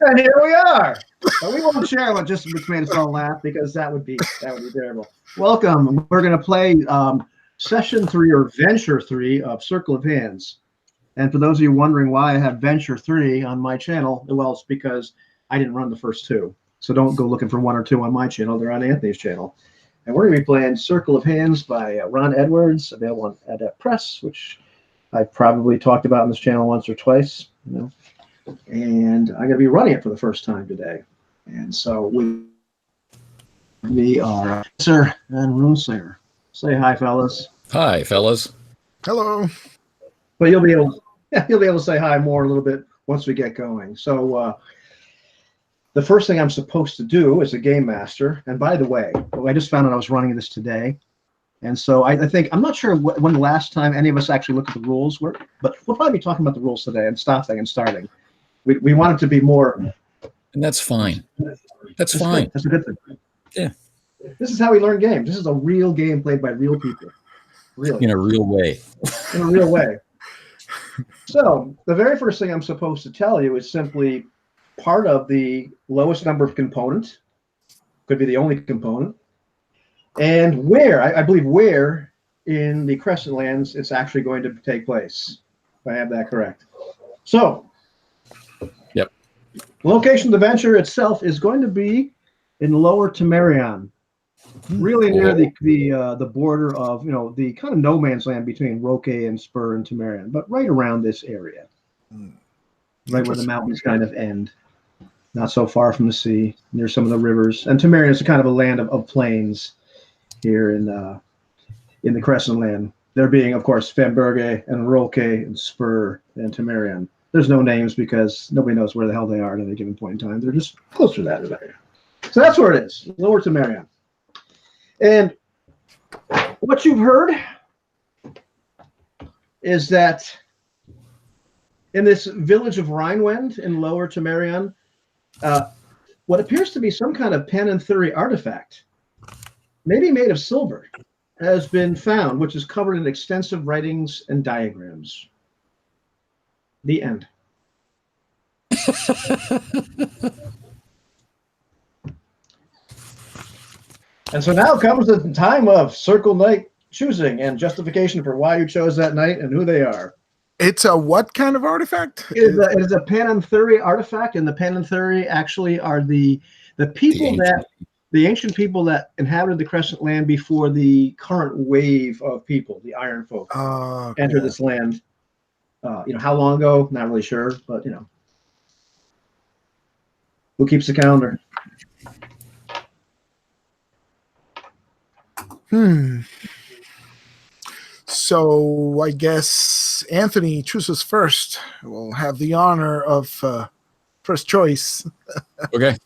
And here we are. But we won't share what just made us all laugh because that would be terrible. Welcome. We're going to play session 3 or venture 3 of Circle of Hands. And for those of you wondering why I have venture 3 on my channel, well, it's because I didn't run the first 2. So don't go looking for 1 or 2 on my channel. They're on Anthony's channel. And we're going to be playing Circle of Hands by Ron Edwards, available on Adept Press, which I've probably talked about on this channel once or twice. And I'm going to be running it for the first time today. And so with me are Sir and Runeslayer. Say hi, fellas. Hi, fellas. Hello. But you'll be able to say hi more a little bit once we get going. So the first thing I'm supposed to do as a game master, and by the way, I just found out I was running this today. And so I think, I'm not sure when the last time any of us actually looked at the rules were, but we'll probably be talking about the rules today and stopping and starting. We want it to be more. And that's fine. That's fine. Good. That's a good thing. Yeah. This is how we learn games. This is a real game played by real people. Really. In a real way. In a real way. So the very first thing I'm supposed to tell you is simply part of the lowest number of components. Could be the only component. And where, I believe where in the Crescent Lands it's actually going to take place, if I have that correct. So, yep. The location of the venture itself is going to be in Lower Temerion, really near the border of, the kind of no man's land between Roque and Spur and Temerion, but right around this area, right where the mountains kind of end. Not so far from the sea, near some of the rivers. And Temerion is kind of a land of plains here in the Crescent Land. There being, of course, Fenberge and Roque and Spur and Temerion. There's no names because nobody knows where the hell they are at any given point in time. They're just close to that area. So that's where it is, Lower Temerion. And what you've heard is that in this village of Rhinewend in Lower Temerion, what appears to be some kind of pen and theory artifact, maybe made of silver, has been found, which is covered in extensive writings and diagrams. The end. And so now comes the time of Circle Night choosing and justification for why you chose that night and who they are. It's a what kind of artifact? It is a pen and theory artifact, and the pen and theory actually are the people the ancient people that inhabited the Crescent Land before the current wave of people, the Iron Folk, entered this land. How long ago? Not really sure, but who keeps the calendar? So I guess Anthony chooses first. We'll have the honor of first choice. Okay.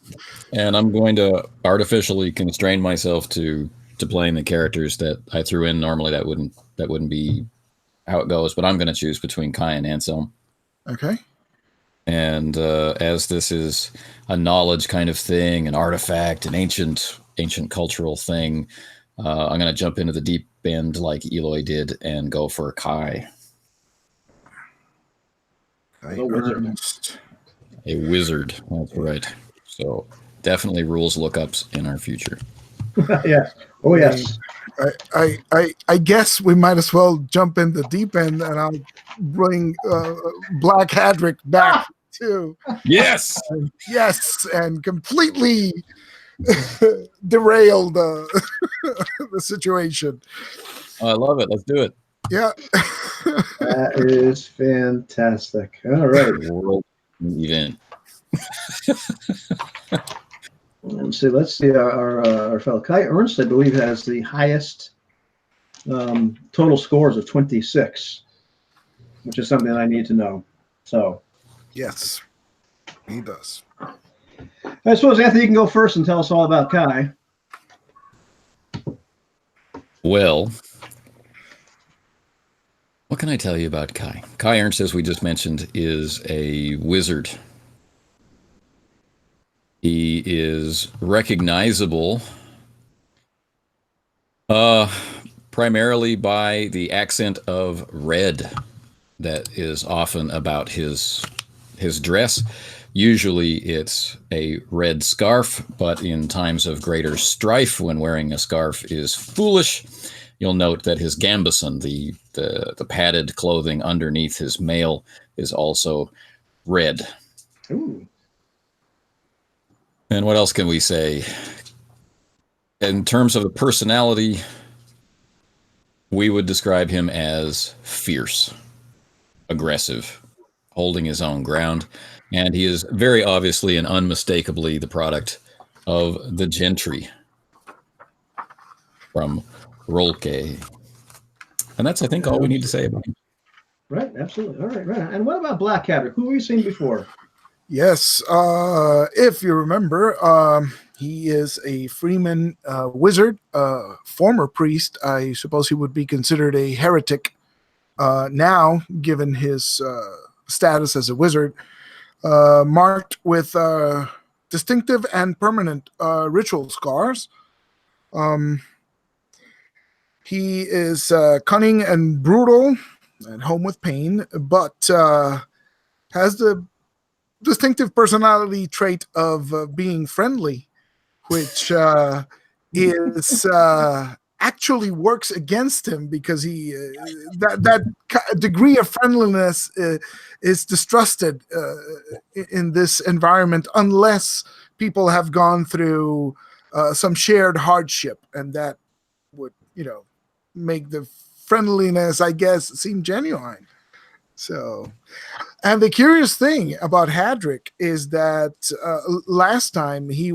And I'm going to artificially constrain myself to playing the characters that I threw in. Normally that wouldn't be how it goes, but I'm going to choose between Kai and Anselm. Okay. And as this is a knowledge kind of thing, an artifact, an ancient cultural thing, I'm going to jump into the deep end like Eloy did and go for Kai. A wizard. A wizard. That's right. So definitely rules lookups in our future. Yes. Oh, yes. I guess we might as well jump in the deep end, and I'll bring Black Hadrick back too. Yes. Yes, and completely derail the situation. I love it. Let's do it. Yeah. That is fantastic. All right. World event. Let's see. Our fellow Kai Ernst, I believe, has the highest total scores of 26, which is something that I need to know. So, yes, he does. I suppose, Anthony, you can go first and tell us all about Kai. Well, what can I tell you about Kai? Kai Ernst, as we just mentioned, is a wizard. He is recognizable primarily by the accent of red that is often about his His dress, usually it's a red scarf, but in times of greater strife, when wearing a scarf is foolish, you'll note that his gambeson, the padded clothing underneath his mail, is also red. Ooh. And what else can we say? In terms of the personality, we would describe him as fierce, aggressive, holding his own ground, and he is very obviously and unmistakably the product of the gentry from Rolke. And that's, I think, all we need to say about him. Right, absolutely. All right, right. And what about Black Cadric? Who have you seen before? Yes, if you remember, he is a freeman wizard, former priest. I suppose he would be considered a heretic now, given his status as a wizard, marked with distinctive and permanent ritual scars. He is cunning and brutal, at home with pain, but has the distinctive personality trait of being friendly, which is actually works against him, because he that degree of friendliness is distrusted in this environment unless people have gone through some shared hardship, and that would make the friendliness, I guess, seem genuine. So, and the curious thing about Hadric is that last time he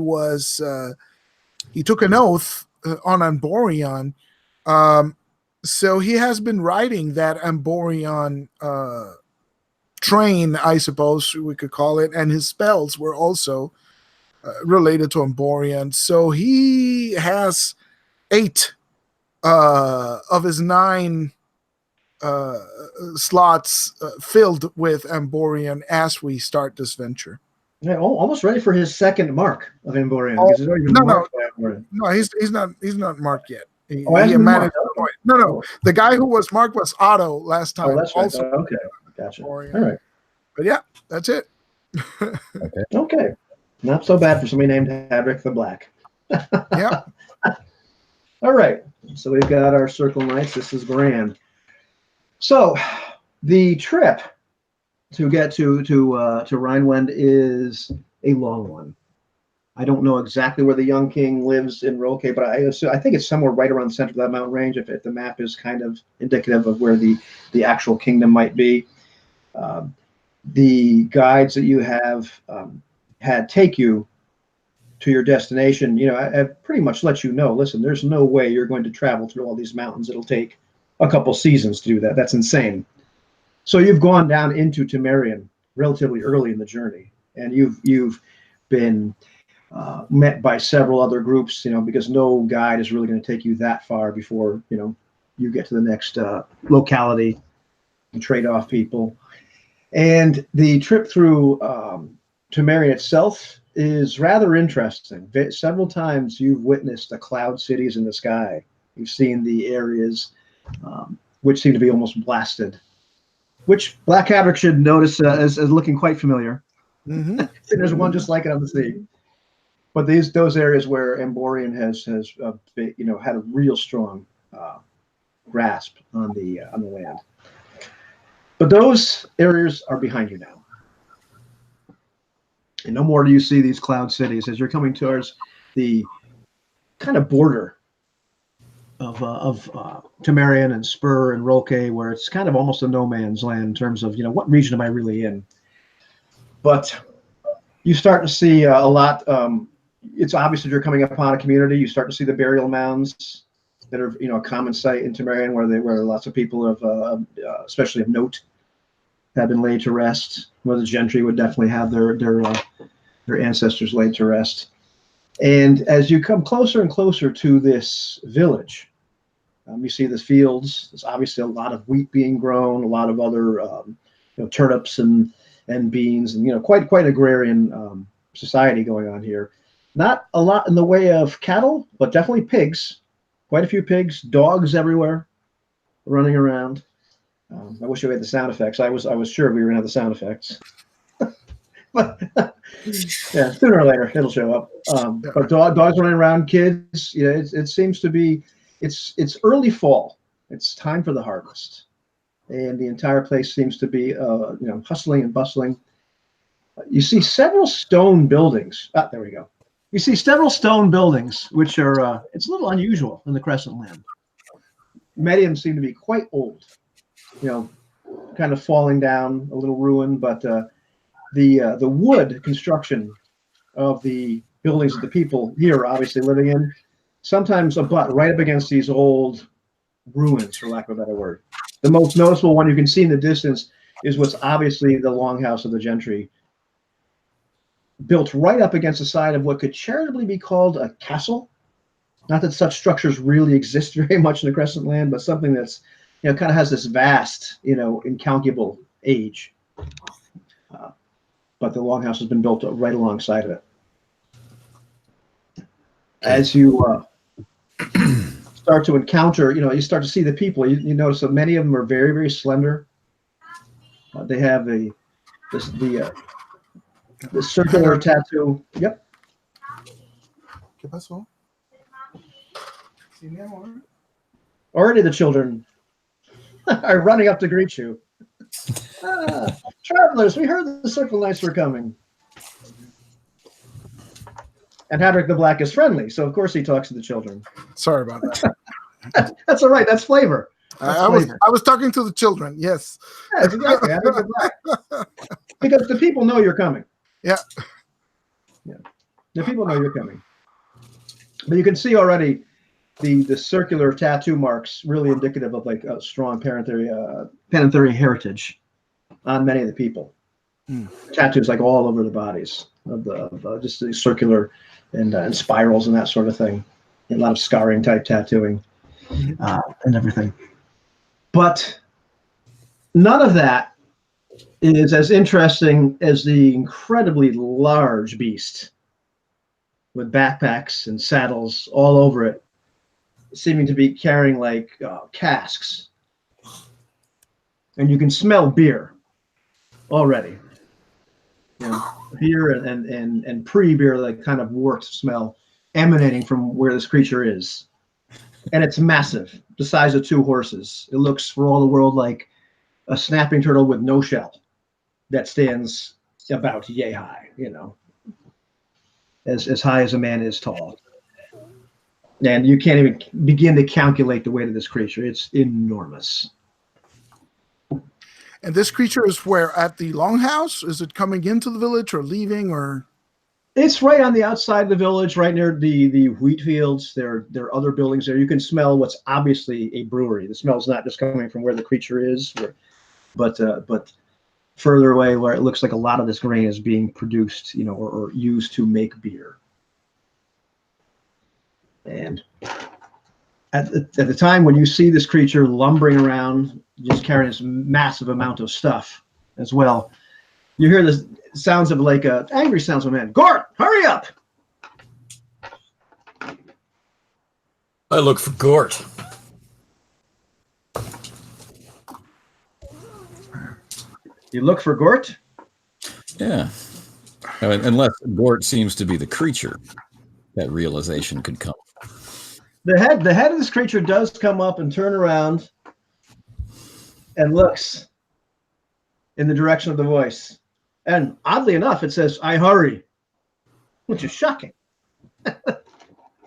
took an oath on Amborion. So he has been riding that Amborion train, I suppose we could call it, and his spells were also related to Amborion. So he has 8 of his 9 slots filled with Amborion as we start this venture. Yeah, almost ready for his second mark of Amborion. Because he's already been marked by Amborion. No, he's not marked yet. He hasn't been managed. marked? No. The guy who was marked was Otto last time. Oh, that's right. Also, Okay, gotcha. Amborion. All right. But yeah, that's it. Okay. Not so bad for somebody named Hadric the Black. Yeah. All right. So we've got our Circle Knights. This is grand. So the trip to get to Rhineland is a long one. I don't know exactly where the young king lives in Rolke, but I think it's somewhere right around the center of that mountain range, if the map is kind of indicative of where the actual kingdom might be. The guides that you have had take you to your destination, I've pretty much let you know, listen, there's no way you're going to travel through all these mountains. It'll take a couple seasons to do that. That's insane. So you've gone down into Temerian relatively early in the journey, and you've been met by several other groups, because no guide is really going to take you that far before, you get to the next locality and trade off people. And the trip through Temerian itself is rather interesting. Several times you've witnessed the cloud cities in the sky. You've seen the areas which seem to be almost blasted, which Black Hadric should notice as looking quite familiar. Mm-hmm. There's one just like it on the sea. But those areas where Amborion has had a real strong grasp on the land. But those areas are behind you now. And no more do you see these cloud cities as you're coming towards the kind of border of Temerian and Spur and Rolke, where it's kind of almost a no man's land in terms of, what region am I really in? But you start to see a lot. It's obvious that you're coming upon a community. You start to see the burial mounds that are, a common sight in Temerian, where lots of people of, especially of note, have been laid to rest. Where the gentry would definitely have their ancestors laid to rest. And as you come closer and closer to this village, you see the fields. There's obviously a lot of wheat being grown, a lot of other turnips and beans, and quite agrarian society going on here. Not a lot in the way of cattle, but definitely pigs. Quite a few pigs, dogs everywhere, running around. I wish we had the sound effects. I was sure we were gonna have the sound effects. But yeah, sooner or later it'll show up. But dogs running around, kids. It seems to be. It's early fall. It's time for the harvest, and the entire place seems to be hustling and bustling. You see several stone buildings. There we go. You see several stone buildings, which are it's a little unusual in the Crescent Land. Many of them seem to be quite old, kind of falling down, a little ruined. But the wood construction of the buildings that the people here are obviously living in sometimes abut right up against these old ruins, for lack of a better word. The most noticeable one you can see in the distance is what's obviously the longhouse of the gentry, built right up against the side of what could charitably be called a castle. Not that such structures really exist very much in the Crescent Land, but something that's kind of has this vast, incalculable age. But the longhouse has been built right alongside of it. As you start to encounter, you start to see the people. You notice that many of them are very, very slender. They have the circular tattoo. Yep. ¿Qué pasó? Already the children are running up to greet you. Travelers, we heard the Circle Knights were coming. And Hadrick the Black is friendly, so of course he talks to the children. Sorry about that. That's all right. That's flavor. I was talking to the children. Yes. Yeah, exactly. Hadrick the Black. Because the people know you're coming. Yeah. The people know you're coming. But you can see already the circular tattoo marks, really indicative of like a strong Panantherian heritage on many of the people. Tattoos like all over the bodies of just the circular and spirals and that sort of thing. A lot of scarring type tattooing and everything. But none of that is as interesting as the incredibly large beast with backpacks and saddles all over it, seeming to be carrying like casks. And you can smell beer already. Beer and pre-beer, like kind of wort smell emanating from where this creature is. And it's massive, the size of 2 horses. It looks for all the world like a snapping turtle with no shell that stands about yay high, as high as a man is tall. And you can't even begin to calculate the weight of this creature. It's enormous. And this creature is where? At the longhouse? Is it coming into the village or leaving, or? It's right on the outside of the village, right near the wheat fields. There are other buildings there. You can smell what's obviously a brewery. The smell's not just coming from where the creature is, but further away where it looks like a lot of this grain is being produced, or used to make beer. And at the time when you see this creature lumbering around, just carrying this massive amount of stuff as well, you hear the sounds of like angry sounds of a man. Gort, hurry up! I look for Gort. You look for Gort? Yeah. Unless Gort seems to be the creature, that realization could come. The head of this creature does come up and turn around and looks in the direction of the voice. And oddly enough, it says, "I hurry," which is shocking. That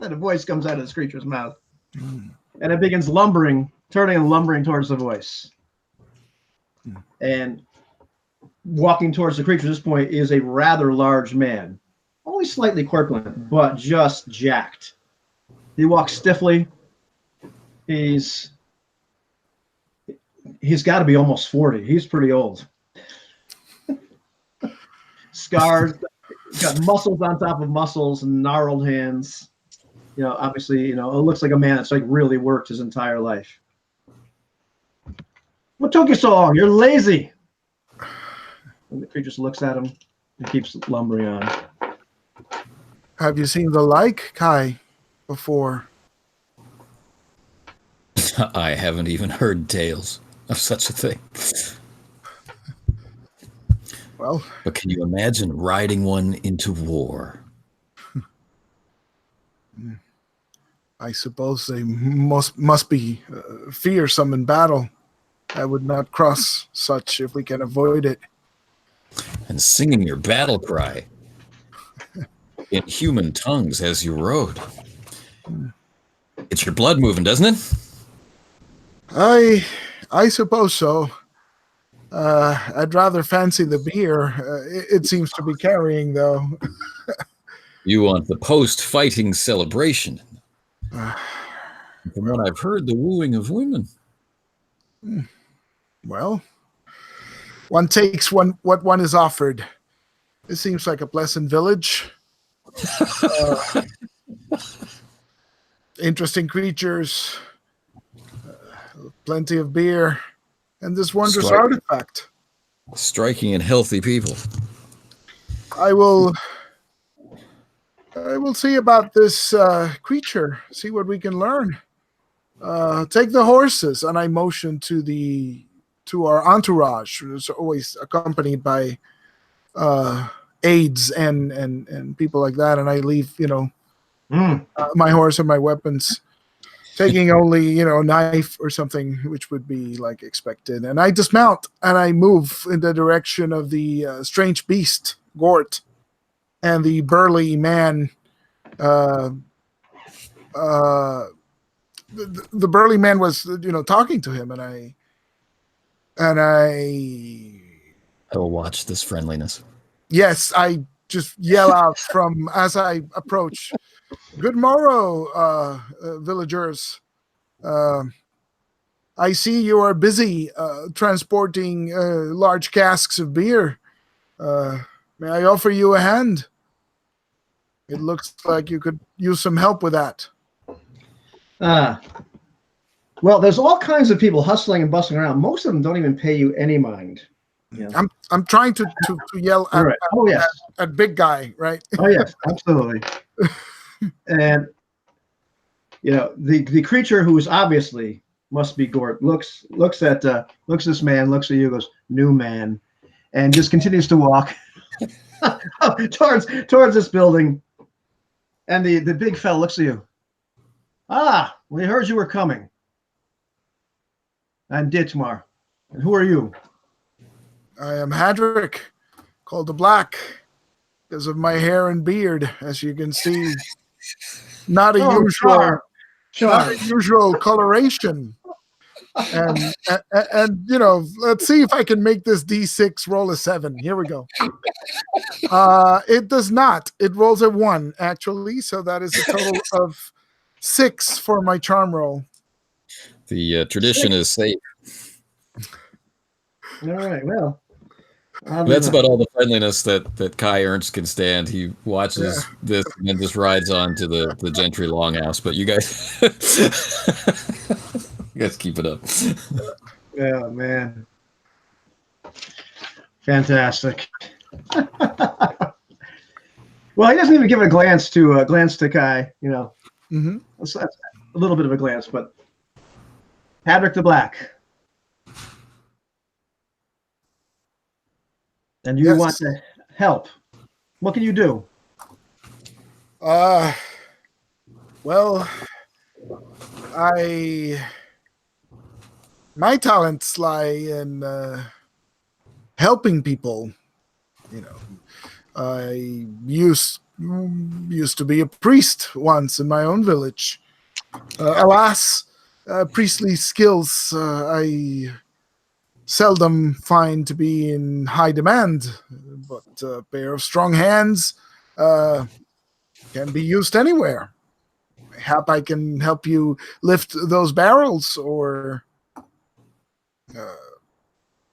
a voice comes out of this creature's mouth. And it begins turning and lumbering towards the voice. And walking towards the creature at this point is a rather large man. Only slightly corpulent, but just jacked. He walks stiffly. He's got to be almost 40. He's pretty old. Scars, got muscles on top of muscles, and gnarled hands. Obviously, it looks like a man that's like really worked his entire life. What took you so long? You're lazy. And the creature just looks at him and keeps lumbering on. Have you seen the like, Kai, before? I haven't even heard tales of such a thing. Well, But can you imagine riding one into war? I suppose they must be fearsome in battle. I would not cross such if we can avoid it. And singing your battle cry in human tongues as you rode. It's your blood moving, doesn't it? I suppose so. I'd rather fancy the beer. It seems to be carrying, though. You want the post-fighting celebration. From what I've heard, the wooing of women. Well, one takes what one is offered. It seems like a pleasant village. Interesting creatures, plenty of beer, and this wondrous artifact. Striking and healthy people. I will see about this creature, see what we can learn. Take the horses, and I motion to our entourage, who's always accompanied by aides and people like that, and I leave, my horse and my weapons, taking only, a knife or something, which would be like expected. And I dismount and I move in the direction of the strange beast, Gort, and the burly man. The burly man was, talking to him, and I will watch this friendliness. Yes, I just yell out from as I approach. Good morrow, villagers. I see you are busy transporting large casks of beer. May I offer you a hand? It looks like you could use some help with that. Well, there's all kinds of people hustling and bustling around. Most of them don't even pay you any mind. Yeah. I'm trying to yell at, right. at big guy, right? Oh yes, absolutely. And the creature, who is obviously must be Gort, looks at this man, looks at you, goes, "New man," and just continues to walk towards this building. And the big fella looks at you. "Ah, we heard you were coming. I'm Ditmar. And who are you?" "I am Hadric, called the Black, because of my hair and beard, as you can see. Not a usual coloration. And let's see if I can make this D6 roll a 7. Here we go. It does not. It rolls a 1, actually, so that is a total of 6 for my charm roll. The tradition is safe. All right, well. That's about all the friendliness that Kai Ernst can stand. He watches this and then just rides on to the gentry longhouse. But you guys, keep it up. Yeah, man. Fantastic. Well, he doesn't even give a glance to Kai. Mm-hmm. That's a little bit of a glance, but Hadric the Black. And you want to help. What can you do? Well, my talents lie in helping people. I used to be a priest once in my own village. Alas, priestly skills I seldom find to be in high demand, but a pair of strong hands can be used anywhere. Perhaps I can help you lift those barrels, or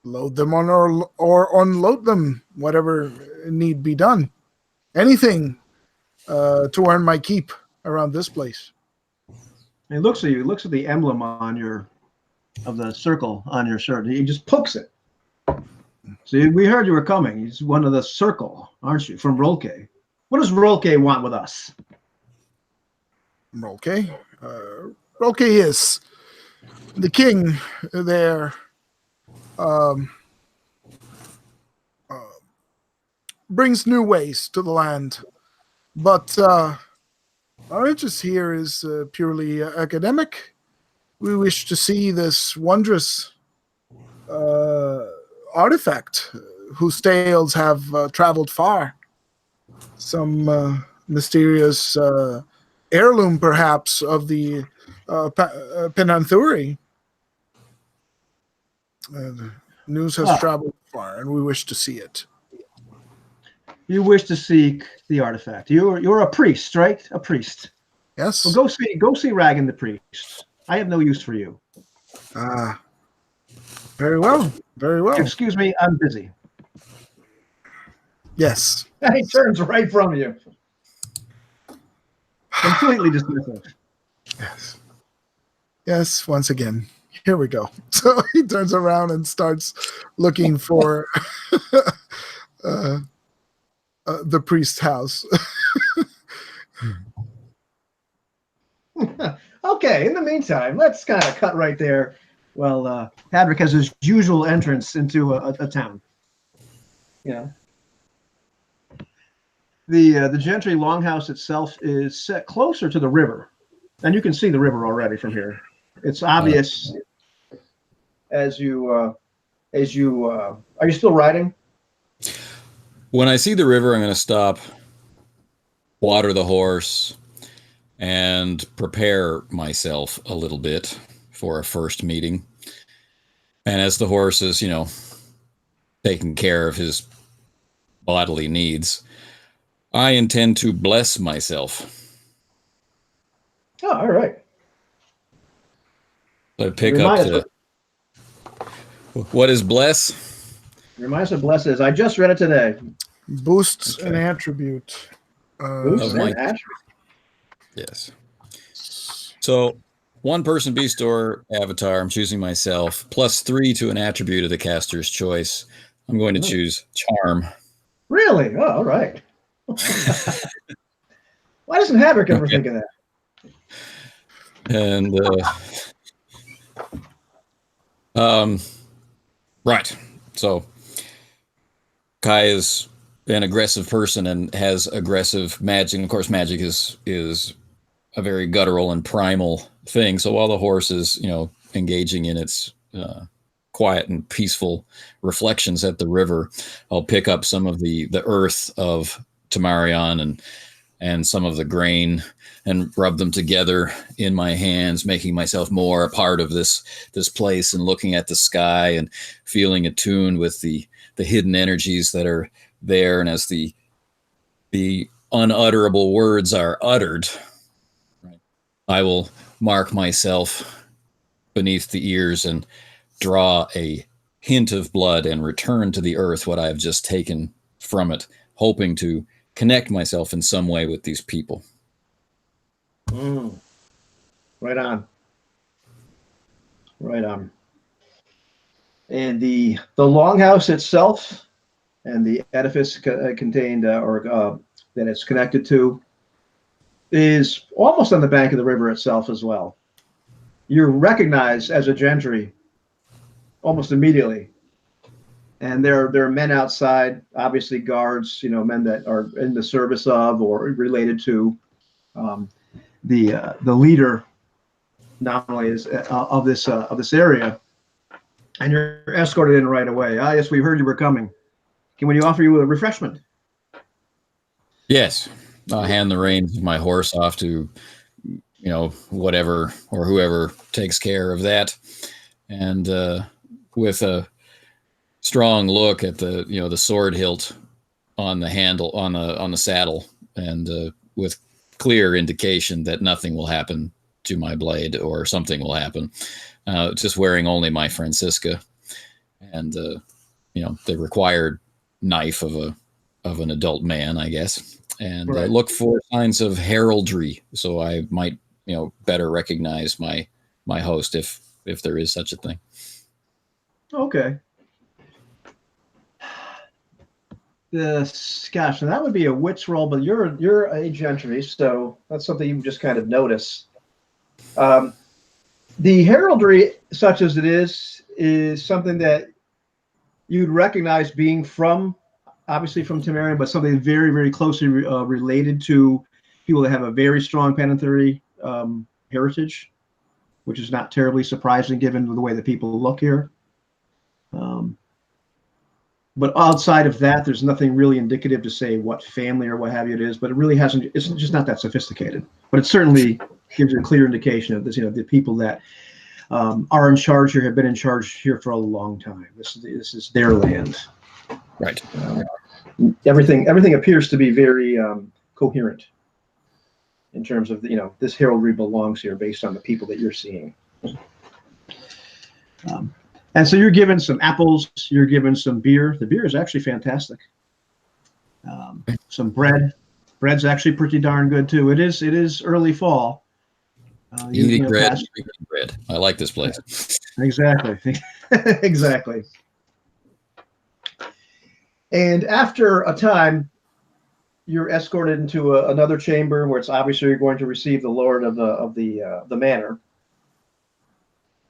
load them on or unload them, whatever need be done. Anything to earn my keep around this place." He looks at you. He looks at the emblem of the circle on your shirt. He just pokes it. "See, we heard you were coming. He's one of the circle, aren't you, from Rolke? What does Rolke want with us?" Rolke? Rolke is the king there. brings new ways to the land. But our interest here is purely academic. We wish to see this wondrous artifact whose tales have traveled far. Some mysterious heirloom, perhaps, of the Penanthuri. News has traveled far, and we wish to see it. You wish to seek the artifact. You're a priest, right? A priest. Yes. Well, go see Ragan the priest. I have no use for you. Very well. Very well. Excuse me, I'm busy. Yes. He turns right from you. Completely dismissive. Yes. Yes, once again. Here we go. So he turns around and starts looking for the priest's house. Okay, in the meantime, let's kind of cut right there. Well, Hadrick has his usual entrance into a town. Yeah. The Gentry Longhouse itself is set closer to the river, and you can see the river already from here. It's obvious as you are you still riding? When I see the river, I'm going to stop, water the horse, and prepare myself a little bit for a first meeting. And as the horse is, taking care of his bodily needs, I intend to bless myself. Oh, all right. So I pick up the... What is bless? Reminds us of bless is. I just read it today. Boosts an attribute. Boosts an attribute. Yes. So, one person beast or avatar, I'm choosing myself, +3 to an attribute of the caster's choice. I'm going to choose charm. Really? Oh, all right. Why doesn't Hadrick ever think of that? And right. So Kai is an aggressive person and has aggressive magic. And of course, magic is a very guttural and primal thing. So while the horse is, engaging in its quiet and peaceful reflections at the river, I'll pick up some of the earth of Tamarion and some of the grain and rub them together in my hands, making myself more a part of this place and looking at the sky and feeling attuned with the hidden energies that are there. And as the unutterable words are uttered, I will mark myself beneath the ears and draw a hint of blood and return to the earth what I have just taken from it, hoping to connect myself in some way with these people. Right on. Right on. And the longhouse itself and the edifice contained that it's connected to is almost on the bank of the river itself as well. You're recognized as a Gentry almost immediately. And there are men outside, obviously guards, men that are in the service of or related to the leader, not only is of this area. And you're escorted in right away. Ah, yes, we heard you were coming. Can we offer you a refreshment? Yes, I'll hand the reins of my horse off to, whatever or whoever takes care of that, and with a strong look at the sword hilt on the handle on the saddle, and with clear indication that nothing will happen to my blade or something will happen. Just wearing only my Francisca and the required knife of an adult man, I guess, and right. Look for signs of heraldry so I might better recognize my host if there is such a thing. Okay. Gosh, and that would be a wit's roll, but you're a Gentry, so that's something you just kind of notice. The heraldry, such as it is something that you'd recognize being from obviously from Temerian, but something very, very closely related to people that have a very strong Panetheri heritage, which is not terribly surprising given the way that people look here. But outside of that, there's nothing really indicative to say what family or what have you it is, but it really hasn't, it's just not that sophisticated. But it certainly gives you a clear indication of this, the people that are in charge here have been in charge here for a long time. This is their land. Right. Everything appears to be very coherent in terms of, this heraldry belongs here based on the people that you're seeing. And so you're given some apples, you're given some beer. The beer is actually fantastic. Some bread. Bread's actually pretty darn good too. It is early fall. Eating bread, drinking bread. I like this place. Exactly. Exactly. And after a time, you're escorted into another chamber where it's obviously you're going to receive the lord of the manor.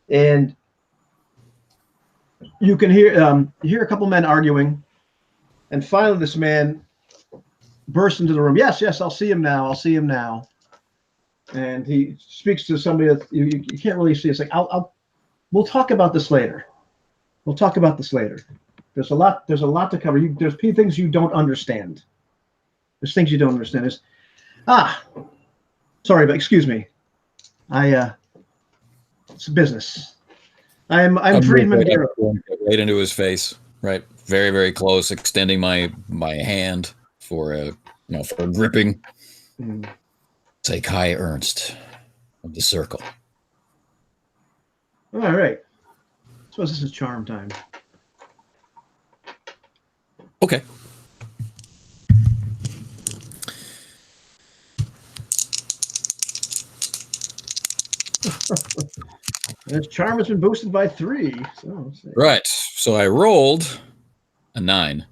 And you can hear a couple men arguing, and finally this man bursts into the room. Yes, I'll see him now. I'll see him now. And he speaks to somebody that you can't really see. It's like we'll talk about this later. We'll talk about this later. There's a lot to cover. There's things you don't understand. There's things you don't understand. Sorry, but excuse me. It's business. I'm Friedman Hero. Right into his face, right? Very, very close, extending my hand for for gripping. Say Kai Ernst of the Circle. All right. I suppose this is charm time. Okay. His charm has been boosted by 3. So right. So I rolled a 9,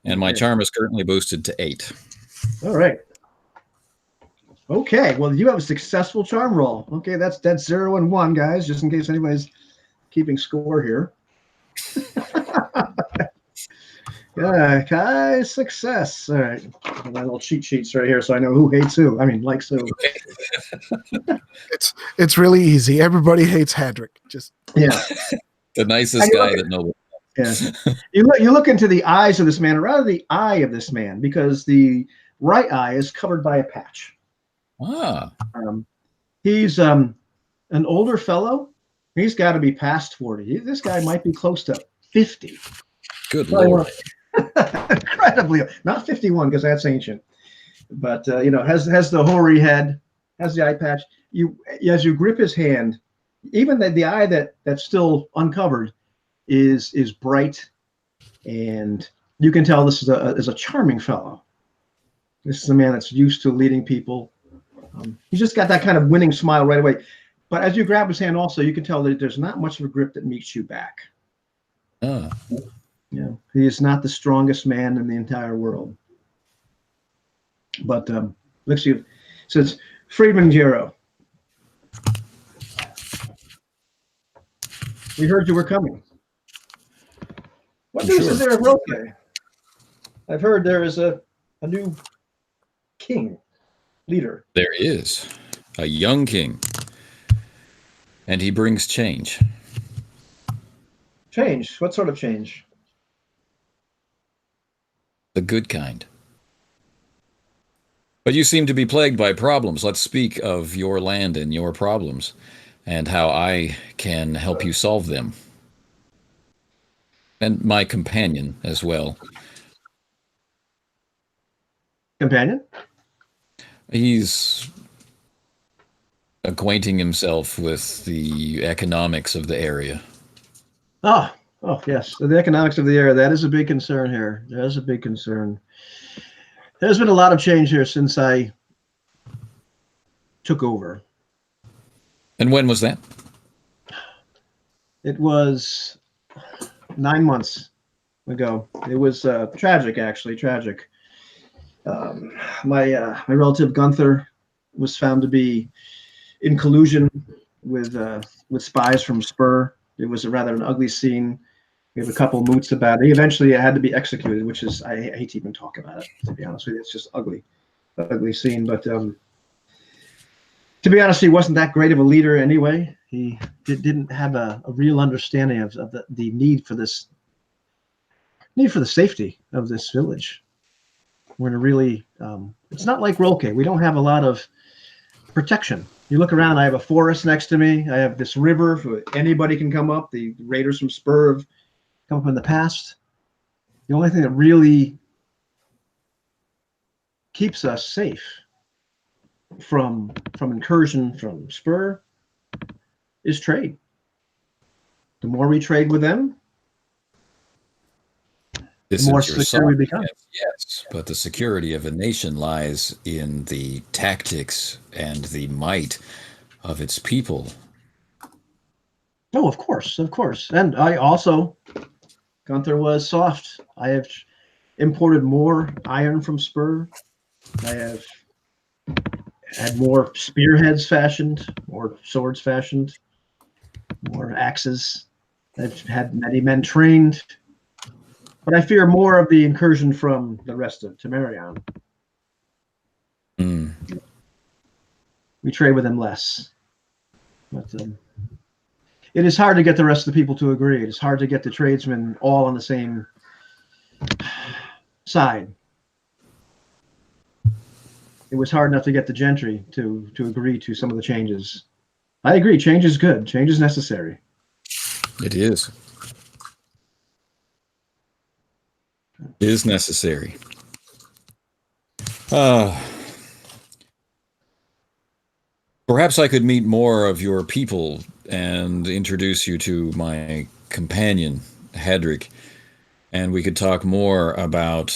and my charm is currently boosted to 8. All right. Okay. Well, you have a successful charm roll. Okay, that's 0 and 1, guys, just in case anybody's keeping score here. Yeah, Kai, success. All right. My little cheat sheets right here, so I know who hates who. I mean, likes who. It's really easy. Everybody hates Hadrick. Just the nicest guy that nobody. Yeah. You look into the eyes of this man, or rather the eye of this man, because the right eye is covered by a patch. He's an older fellow. He's got to be past 40. This guy might be close to 50. Good Lord. Incredibly, not 51 because that's ancient, but has the hoary head, has the eye patch. As you grip his hand, even the eye that's still uncovered is bright, and you can tell this is a charming fellow. This is a man that's used to leading people. He's just got that kind of winning smile right away. But as you grab his hand, also you can tell that there's not much of a grip that meets you back. He is not the strongest man in the entire world. But let's see. It says Friedman Gero. We heard you were coming. What news is there of Roque? I've heard there is a new king, leader. There is a young king, and he brings change. Change? What sort of change? The good kind. But you seem to be plagued by problems. Let's speak of your land and your problems, and how I can help you solve them. And my companion as well. Companion? He's acquainting himself with the economics of the area. Oh, yes. The economics of the area, that is a big concern here. That is a big concern. There's been a lot of change here since I took over. And when was that? It was 9 months ago. It was tragic, actually, tragic. My relative Gunther was found to be in collusion with spies from Spur. It was rather an ugly scene. We have a couple moots about it. He eventually had to be executed, which is, I hate to even talk about it, to be honest with you. It's just ugly scene. But to be honest, he wasn't that great of a leader anyway. He didn't have a real understanding of the need for the safety of this village. We're in a really, it's not like Rolke. We don't have a lot of protection. You look around, I have a forest next to me. I have this river, for anybody can come up. The raiders from Spur have come up in the past. The only thing that really keeps us safe from incursion from Spur is trade. The more we trade with them, the more secure we become. Yes, but the security of a nation lies in the tactics and the might of its people. Oh, of course. And I also, Gunther was soft. I have imported more iron from Spur. I have had more spearheads fashioned, more swords fashioned, more axes. I've had many men trained. But I fear more of the incursion from the rest of Temerion. We trade with them less. But it is hard to get the rest of the people to agree. It is hard to get the tradesmen all on the same side. It was hard enough to get the gentry to agree to some of the changes. I agree, change is good. Change is necessary. It is. It is necessary. Perhaps I could meet more of your people and introduce you to my companion, Hedrick, and we could talk more about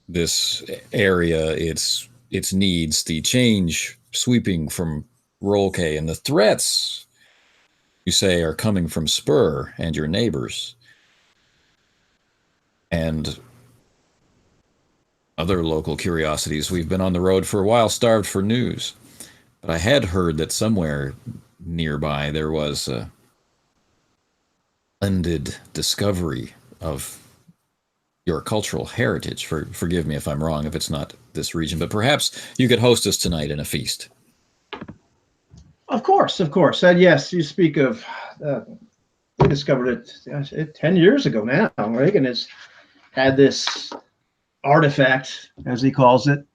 this area, its needs, the change sweeping from Rolke, and the threats you say are coming from Spur and your neighbors. And other local curiosities. We've been on the road for a while, starved for news. But I had heard that somewhere nearby there was a splendid discovery of your cultural heritage. Forgive me if I'm wrong, if it's not this region, but perhaps you could host us tonight in a feast. Of course. And yes, you speak of, we discovered it 10 years ago now. Reagan has had this artifact, as he calls it,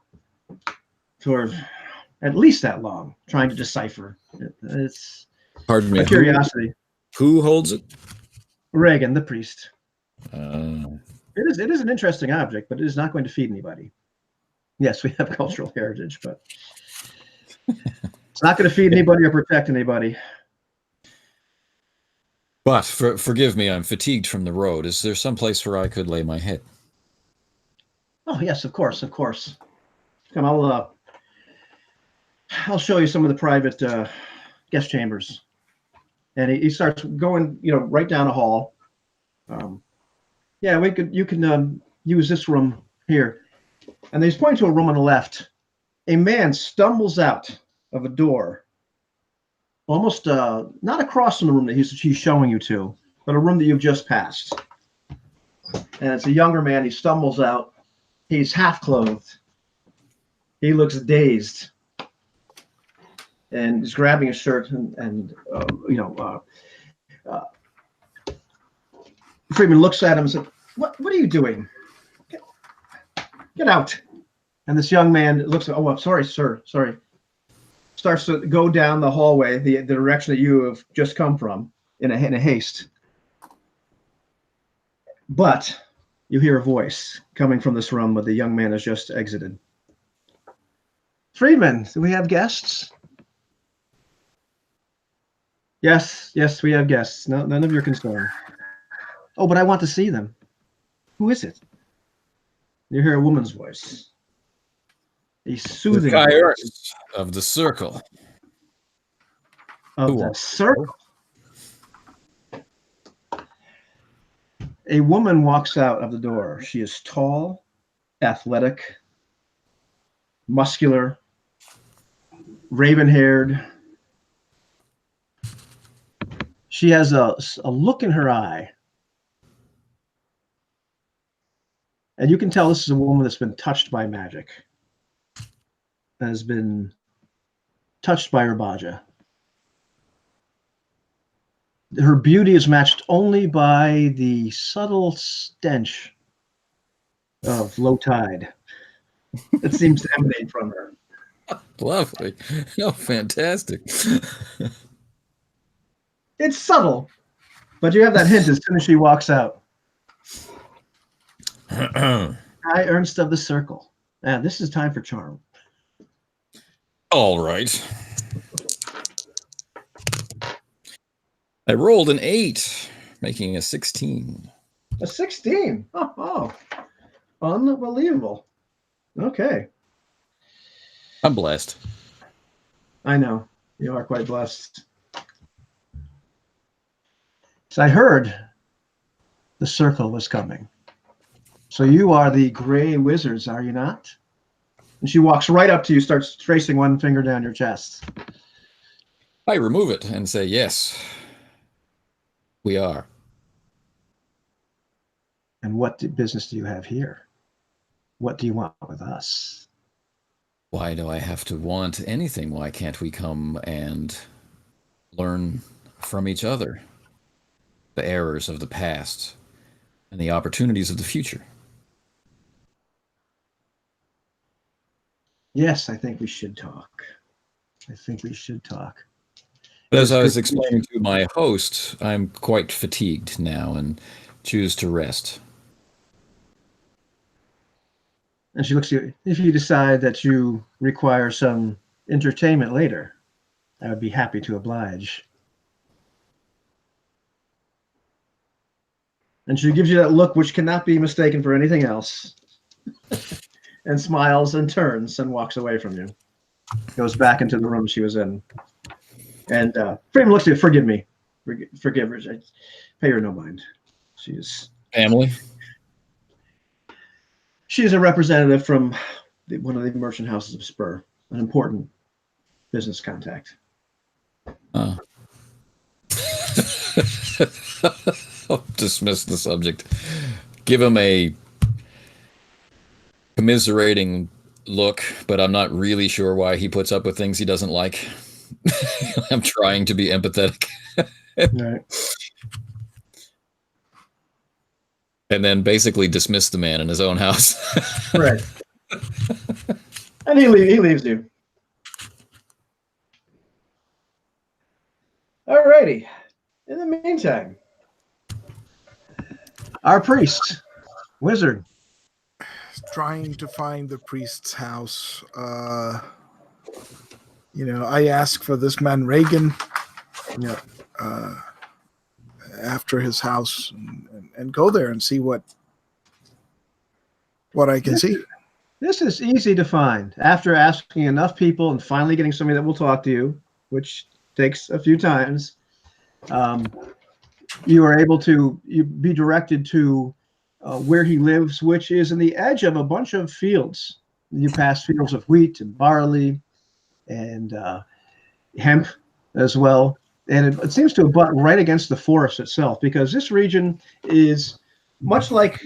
for at least that long, trying to decipher. It's Pardon me, a curiosity. Who holds it? Reagan, the priest. It is an interesting object, but it is not going to feed anybody. Yes, we have cultural heritage, but it's not going to feed anybody or protect anybody. But forgive me, I'm fatigued from the road. Is there some place where I could lay my head? Oh yes, of course. Come, I'll show you some of the private guest chambers. And he starts going, right down a hall. Yeah, you can use this room here. And he's pointing to a room on the left. A man stumbles out of a door, almost not across from the room that he's showing you to, but a room that you've just passed. And it's a younger man. He stumbles out. He's half clothed. He looks dazed. And he's grabbing his shirt and Freeman looks at him and says, What are you doing? Get out. And this young man looks at, I'm sorry, sir. Sorry. Starts to go down the hallway, the direction that you have just come from in a haste. But you hear a voice coming from this room where the young man has just exited. Friedman, do we have guests? Yes, we have guests. No, none of your concern. Oh, but I want to see them. Who is it? You hear a woman's voice. A soothing voice. Of the circle. Of the circle. A woman walks out of the door. She is tall, athletic, muscular, raven-haired. She has a look in her eye And you can tell this is a woman that's been touched by magic, has been touched by her Baja. Her beauty is matched only by the subtle stench of low tide that seems to emanate from her. Lovely. Oh, fantastic. It's subtle, but you have that hint as soon as she walks out. High Ernst of the Circle. This is time for charm. All right. I rolled an 8, making a 16. A 16. Oh, unbelievable. Okay. I'm blessed. I know. You are quite blessed. So I heard the circle was coming. So you are the gray wizards, are you not? And she walks right up to you, starts tracing one finger down your chest. I remove it and say, yes, we are. And what business do you have here? What do you want with us? Why do I have to want anything? Why can't we come and learn from each other? The errors of the past and the opportunities of the future. Yes, I think we should talk. I think we should talk. But as I was explaining to my host, I'm quite fatigued now and choose to rest. And she looks at you. If you decide that you require some entertainment later, I would be happy to oblige. And she gives you that look which cannot be mistaken for anything else. And smiles and turns and walks away from you. Goes back into the room she was in. And Freeman looks at you. Forgive me. Forgive her. I pay her no mind. She's family. She's a representative from one of the merchant houses of Spur, an important business contact. Oh. I'll dismiss the subject. Give him a commiserating look, but I'm not really sure why he puts up with things he doesn't like. I'm trying to be empathetic. Right. And then basically dismiss the man in his own house. Right. And he leaves you. All righty. In the meantime, our priest, wizard, trying to find the priest's house. I ask for this man Reagan. Yeah. After his house and go there and see what I can see. This is easy to find. After asking enough people and finally getting somebody that will talk to you, which takes a few times, you are able to be directed to where he lives, which is in the edge of a bunch of fields. You pass fields of wheat and barley and hemp as well. And it seems to abut right against the forest itself, because this region is much like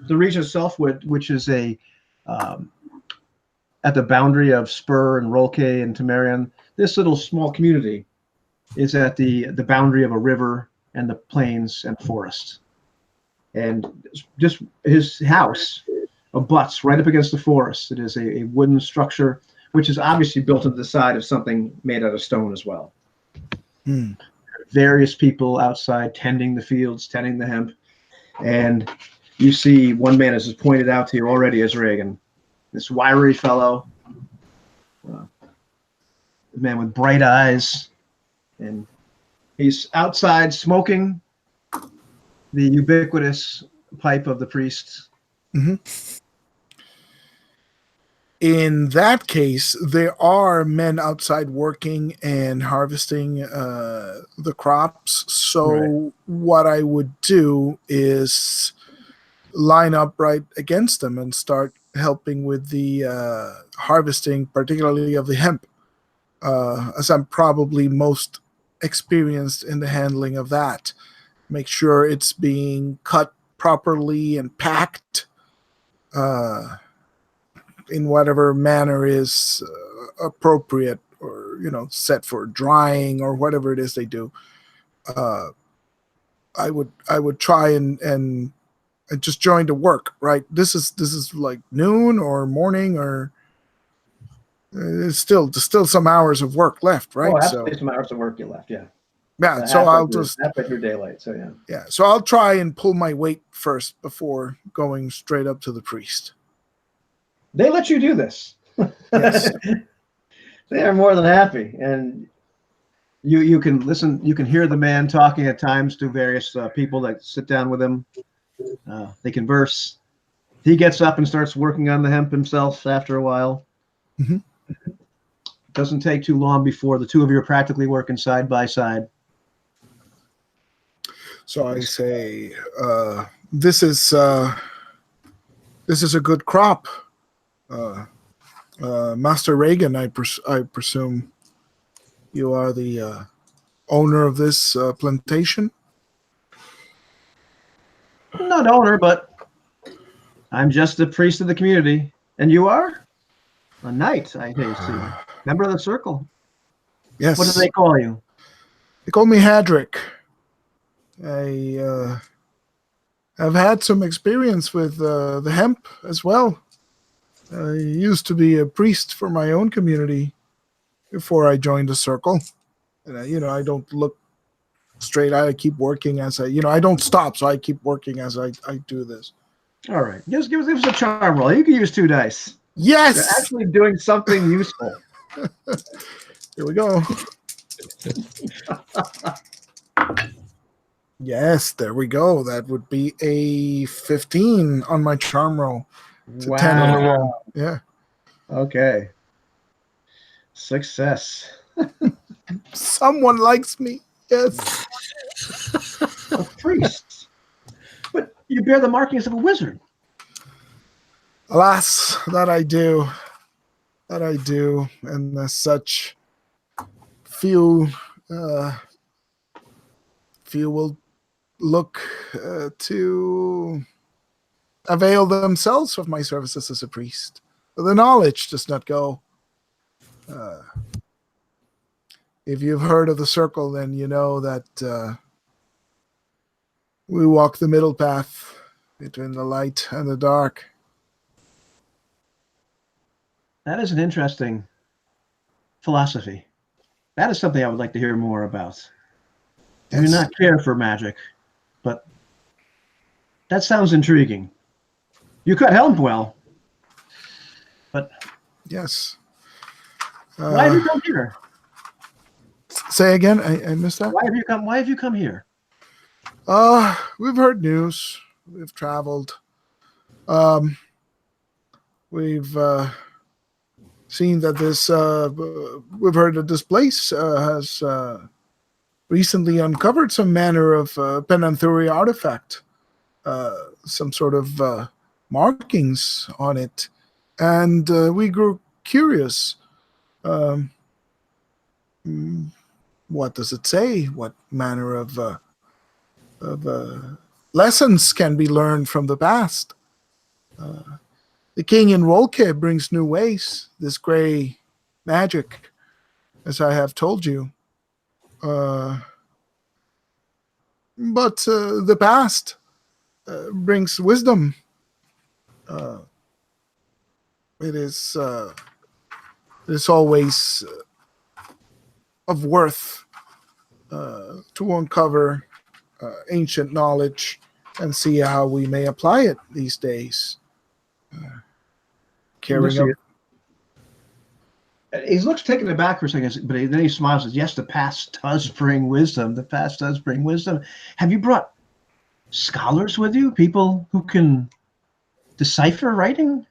the region itself, which is at the boundary of Spur and Rolke and Temerian. This little small community is at the boundary of a river and the plains and forest. And just his house abuts right up against the forest. It is a wooden structure, which is obviously built into the side of something made out of stone as well. Various people outside tending the fields, tending the hemp. And you see one man, as is pointed out to you already, as Reagan, this wiry fellow, a man with bright eyes, and he's outside smoking the ubiquitous pipe of the priest. Mm-hmm. In that case, there are men outside working and harvesting the crops. So right. What I would do is line up right against them and start helping with the harvesting, particularly of the hemp, as I'm probably most experienced in the handling of that. Make sure it's being cut properly and packed in whatever manner is appropriate, or set for drying or whatever it is they do. I would try and just join to work. Right. This is like noon or morning, or there's still some hours of work left. Right. Oh, absolutely, some hours of work you left. Yeah. Yeah. So I'll just halfway through daylight. So yeah. Yeah. So I'll try and pull my weight first before going straight up to the priest. They let you do this. Yes. They are more than happy, and you can listen. You can hear the man talking at times to various people that sit down with him. They converse. He gets up and starts working on the hemp himself after a while. Mhm. Doesn't take too long before the two of you are practically working side by side. So I say, this is a good crop, Master Reagan. I presume you are the owner of this plantation. Not owner, but I'm just the priest of the community. And you are? A knight, I see. Member of the circle. Yes. What do they call you? They call me Hadrick. I have had some experience with the hemp as well. I used to be a priest for my own community before I joined the circle. And I don't look straight. I keep working as I don't stop, so I keep working as I do this. All right. Just give us a charm roll. You can use 2 dice. Yes! You're actually doing something useful. Here we go. Yes, there we go. That would be a 15 on my charm roll. It's a 10 on the roll. Yeah. Okay. Success. Someone likes me. Yes. A priest. But you bear the markings of a wizard. Alas, that I do. That I do. And as such, few will look to avail themselves of my services as a priest. The knowledge does not go. If you've heard of the circle, then you know that we walk the middle path between the light and the dark. That is an interesting philosophy. That is something I would like to hear more about. I do not care for magic, but that sounds intriguing. You cut helm well, but yes. Why have you come here? Say again. I missed that. Why have you come here? We've heard news. We've traveled. We've seen that this. We've heard that this place has recently uncovered some manner of Penanthuri artifact, some sort of markings on it, and we grew curious. What does it say? What manner of lessons can be learned from the past? The king in Rolke brings new ways, this gray magic, as I have told you. But the past brings wisdom. It is always of worth to uncover ancient knowledge and see how we may apply it these days. Carrying up. He looks taken aback for a second, but then he smiles and says, yes, the past does bring wisdom. The past does bring wisdom. Have you brought scholars with you? People who can decipher writing?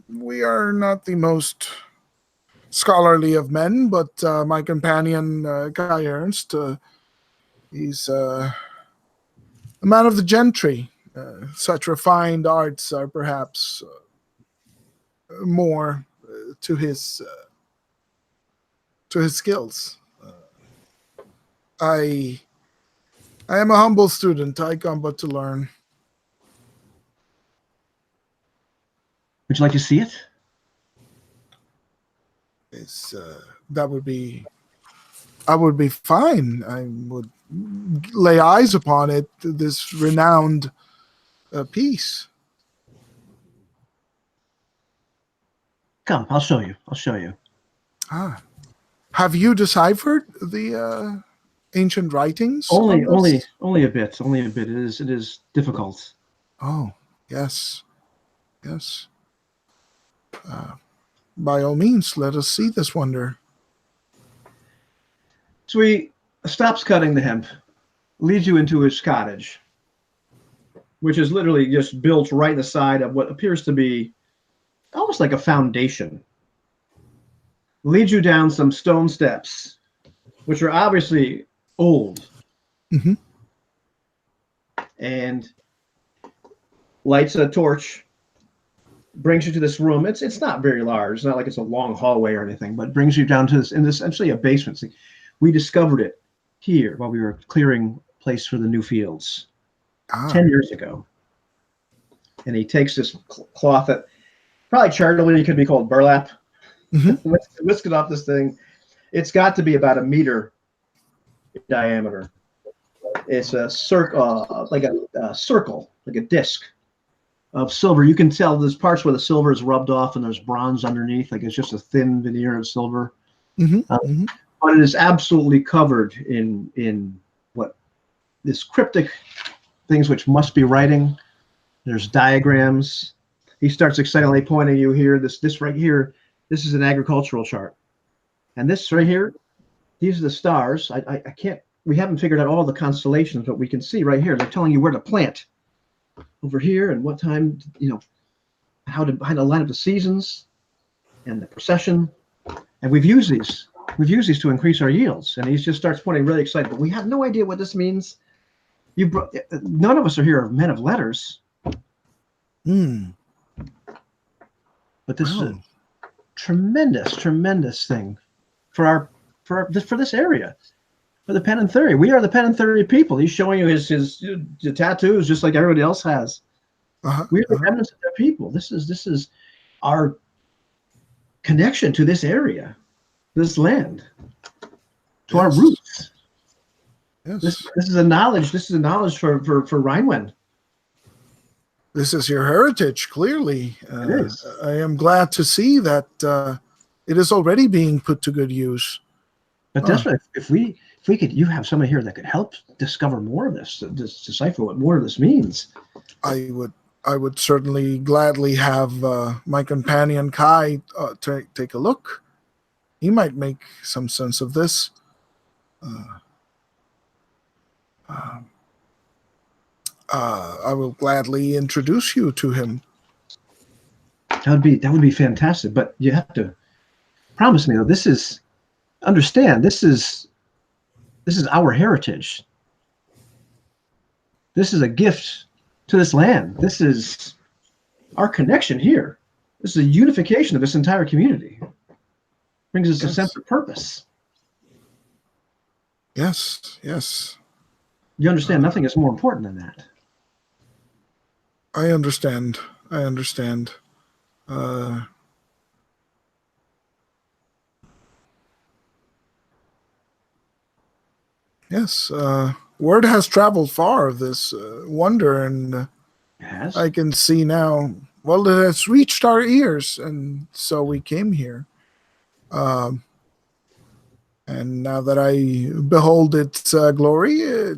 We are not the most scholarly of men, but my companion, Guy Ernst, he's a man of the gentry. Such refined arts are perhaps more to his skills. I am a humble student. I come but to learn. Would you like to see it? It's that would be. I would be fine. I would lay eyes upon it. This renowned piece. Come, I'll show you. I'll show you. Ah, have you deciphered the ancient writings? Only on this? a bit. Only a bit. It is difficult. Oh, yes. By all means, let us see this wonder. So he stops cutting the hemp, leads you into his cottage, which is literally just built right in the side of what appears to be almost like a foundation. Leads you down some stone steps, which are obviously old. Mm-hmm. And lights a torch, brings you to this room. It's not very large. It's not like it's a long hallway or anything, but brings you down to this, and this essentially a basement. So we discovered it here while we were clearing place for the new fields 10 years ago. And he takes this cloth that probably charcoal could be called burlap, whisk it off this thing. It's got to be about a meter in diameter. It's a circle, like a disc of silver. You can tell there's parts where the silver is rubbed off and there's bronze underneath, like it's just a thin veneer of silver. But it is absolutely covered in what this cryptic things which must be writing. There's diagrams. He starts excitedly pointing you here. This right here, this is an agricultural chart. And this right here, these are the stars. I can't, we haven't figured out all the constellations, but we can see right here. They're telling you where to plant over here and what time, how to line up the seasons and the procession. And we've used these to increase our yields. And he just starts pointing really excited, but we have no idea what this means. None of us are here men of letters. But this is a tremendous thing for this area, for the Pen and Theory. We are the Pen and Theory people. He's showing you his tattoos just like everybody else has. We're the remnants of their people. This is our connection to this area, this land, to our roots. Yes. This is a knowledge. This is a knowledge for Rhinewind. This is your heritage, clearly. It is. I am glad to see that it is already being put to good use. But that's right. If we could, you have somebody here that could help discover more of this, decipher what more of this means. I would certainly gladly have my companion Kai take a look. He might make some sense of this. I will gladly introduce you to him. That would be fantastic. But you have to promise me, though, this is our heritage. This is a gift to this land. This is our connection here. This is a unification of this entire community. Brings us a sense of purpose. Yes. You understand nothing is more important than that. I understand. Yes. Word has traveled far of this wonder, and Yes. I can see now. Well, it has reached our ears, and so we came here. And now that I behold its glory,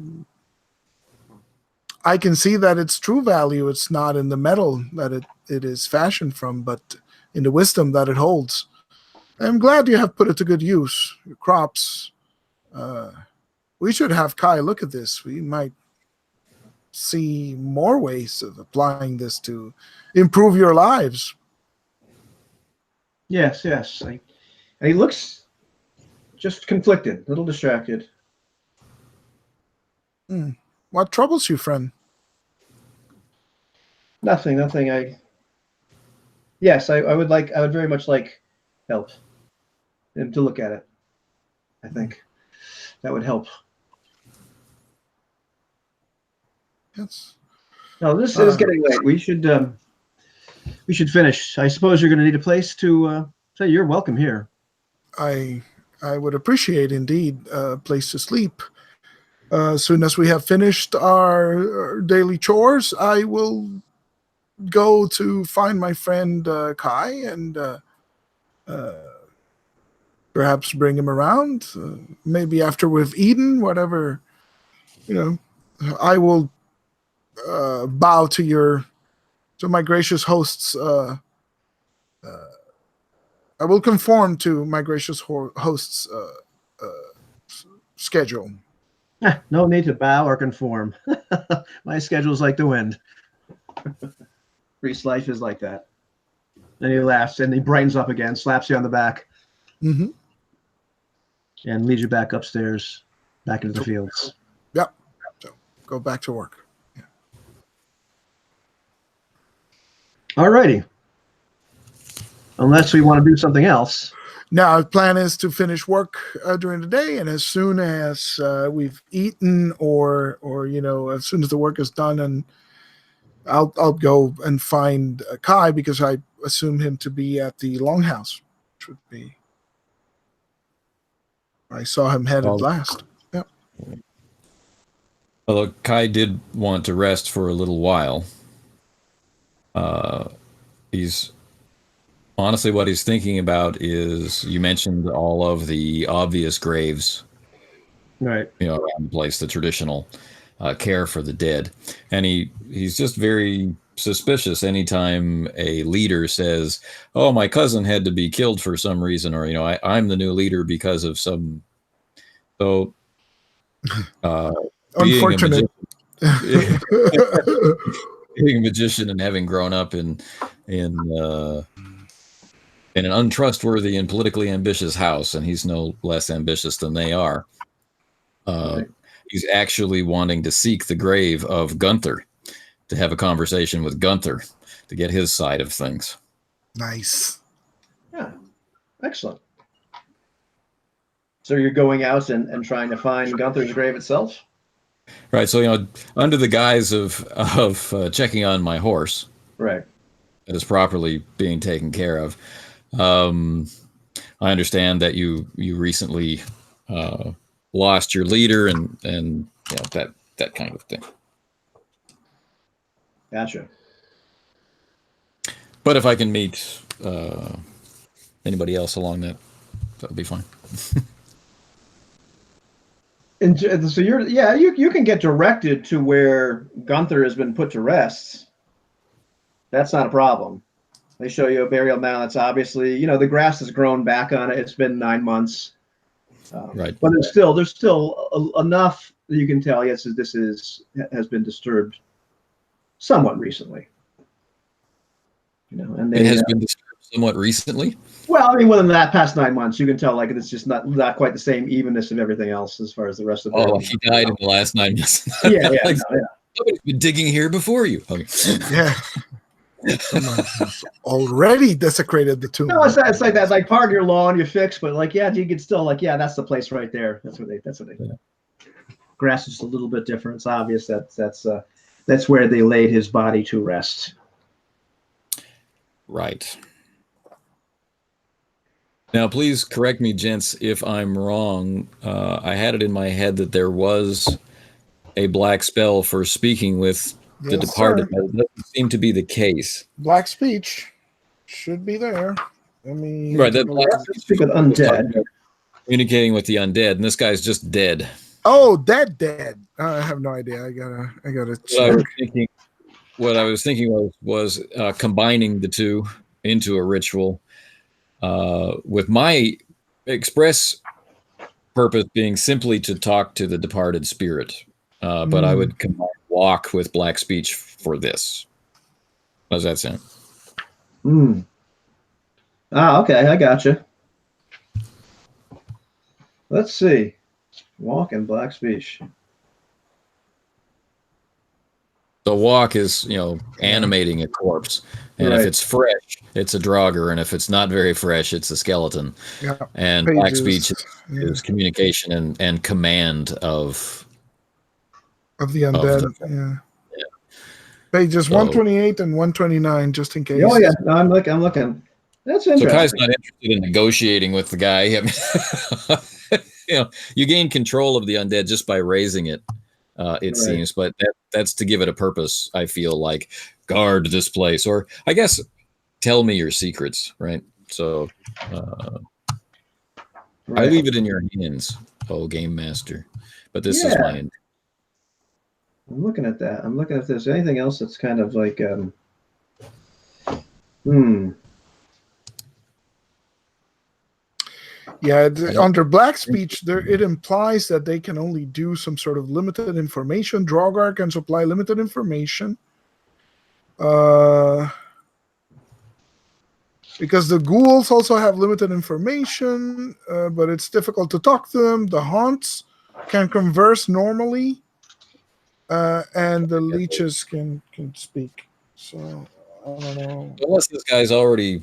I can see that its true value, it's not in the metal that it is fashioned from, but in the wisdom that it holds. I'm glad you have put it to good use. Your crops. We should have Kai look at this. We might see more ways of applying this to improve your lives. Yes. And he looks just conflicted, a little distracted. What troubles you, friend? Nothing. I would very much like help him to look at it. I think that would help. Yes. No, this is getting late. We should we should finish. I suppose you're going to need a place to say you're welcome here. I would appreciate indeed a place to sleep. As soon as we have finished our daily chores, I will go to find my friend Kai and perhaps bring him around. Maybe after we've eaten, whatever, I will bow to my gracious hosts. I will conform to my gracious hosts' schedule. No need to bow or conform. My schedule's like the wind. Reese life is like that. Then he laughs and he brightens up again, slaps you on the back, Mm-hmm. and leads you back upstairs, back into the fields. Yep. So go back to work. Yeah. All righty. Unless we want to do something else. Now, the plan is to finish work during the day, and as soon as we've eaten, or as soon as the work is done, and I'll go and find Kai, because I assume him to be at the longhouse, which would be. I saw him headed last. Yep. Although Kai did want to rest for a little while. He's honestly, what he's thinking about is, you mentioned all of the obvious graves, Right. around the place, the traditional care for the dead, and he's just very suspicious anytime a leader says, "Oh, my cousin had to be killed for some reason," or I'm the new leader because of some. So, Unfortunate. being a magician and having grown up in an untrustworthy and politically ambitious house, and he's no less ambitious than they are. Right. He's actually wanting to seek the grave of Gunther, to have a conversation with Gunther, to get his side of things. Nice. Yeah. Excellent. So you're going out and trying to find Gunther's grave itself? Right. So, under the guise of checking on my horse, Right. that is properly being taken care of. I understand that you recently lost your leader, and that kind of thing. Gotcha. But if I can meet anybody else along that would be fine. And so you can get directed to where Gunther has been put to rest. That's not a problem. They show you a burial mound. That's obviously, the grass has grown back on it. It's been 9 months. Right. But there's still enough that you can tell, yes, this has been disturbed somewhat recently. And It has been disturbed somewhat recently. Well, I mean, within that past 9 months, you can tell it's just not quite the same evenness of everything else as far as the rest of the. Oh, he died in the last 9 months. Yeah. Somebody's been digging here before you. Okay. Yeah. Already desecrated the tomb. No, it's like that. Like, part of your lawn you fix, but you can still that's the place right there. That's what they. Yeah. Grass is a little bit different. It's obvious that's where they laid his body to rest. Right. Now, please correct me, gents, if I'm wrong. I had it in my head that there was a black spell for speaking with the departed. That doesn't seem to be the case. Black speech should be there. Right, that black speak with undead, communicating with the undead, and this guy's just dead. Oh, dead. I have no idea. I gotta check. What I was thinking was combining the two into a ritual, with my express purpose being simply to talk to the departed spirit. But I would combine walk with black speech for this. How does that sound? Okay, I gotcha. Let's see. Walk and black speech. The walk is, animating a corpse. And Right. if it's fresh, it's a Draugr. And if it's not very fresh, it's a skeleton. Yeah. And Pages. black speech is communication and command of the undead. Yeah. Pages So- 128 and 129, just in case. Oh yeah, no, I'm looking. That's So Kai's interesting. not interested in negotiating with the guy. I mean, you gain control of the undead just by raising it. It Right. seems, but that's to give it a purpose. I feel like guard this place, or I guess tell me your secrets, right? So I Right. leave it in your hands, oh game master. But this is Yeah. my I'm looking at that. I'm looking at this. Anything else that's kind of like Yeah, under black speech, it implies that they can only do some sort of limited information. Draugr can supply limited information. Because the ghouls also have limited information, but it's difficult to talk to them. The haunts can converse normally, and the leeches can speak. So I don't know. unless this guy's already,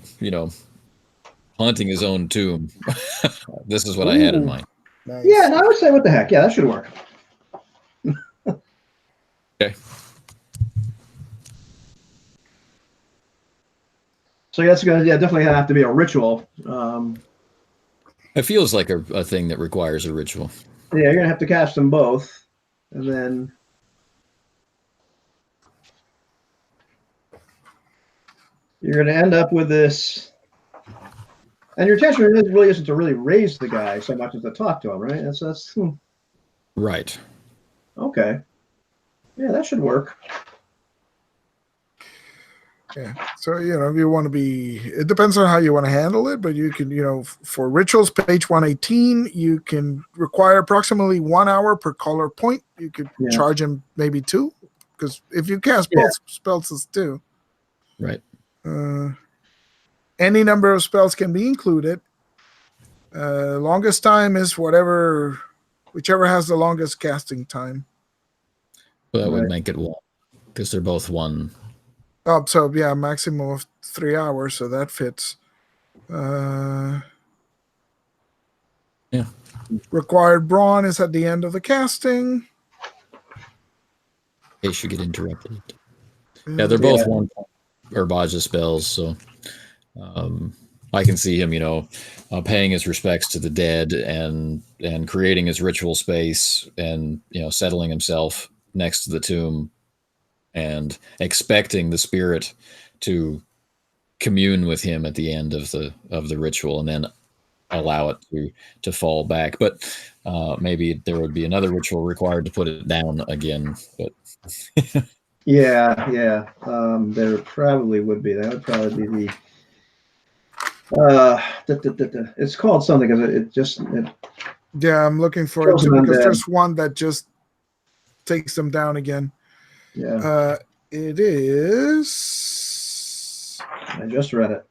haunting his own tomb. This is what I had in Ooh. mind. Nice. yeah, and I would say what the heck. Yeah, that should work. Okay. So that's gonna definitely have to be a ritual. It feels like a thing that requires a ritual. Yeah, you're gonna have to cast them both, and then you're gonna end up with this. And your intention really isn't to really raise the guy so much as to talk to him, right? That's Right. okay. Yeah, that should work. Yeah. So, if you want to it depends on how you want to handle it, but you can, for rituals, page 118, you can require approximately 1 hour per color point. You could charge him maybe 2, because if you cast both spells, it's 2. Right. Any number of spells can be included. Longest time is whichever has the longest casting time. Well, that would make it 1, because they're both 1. Oh, so yeah, maximum of 3 hours, so that fits. Yeah. Required brawn is at the end of the casting. In case you get interrupted. Yeah, they're both 1 Urbaja spells, so I can see him, paying his respects to the dead and creating his ritual space and settling himself next to the tomb and expecting the spirit to commune with him at the end of the ritual and then allow it to fall back. But maybe there would be another ritual required to put it down again. But Yeah. There probably would be. That would probably be the. It's called something because Yeah, I'm looking for it too, because there's one that just takes them down again. Yeah. It is. I just read it,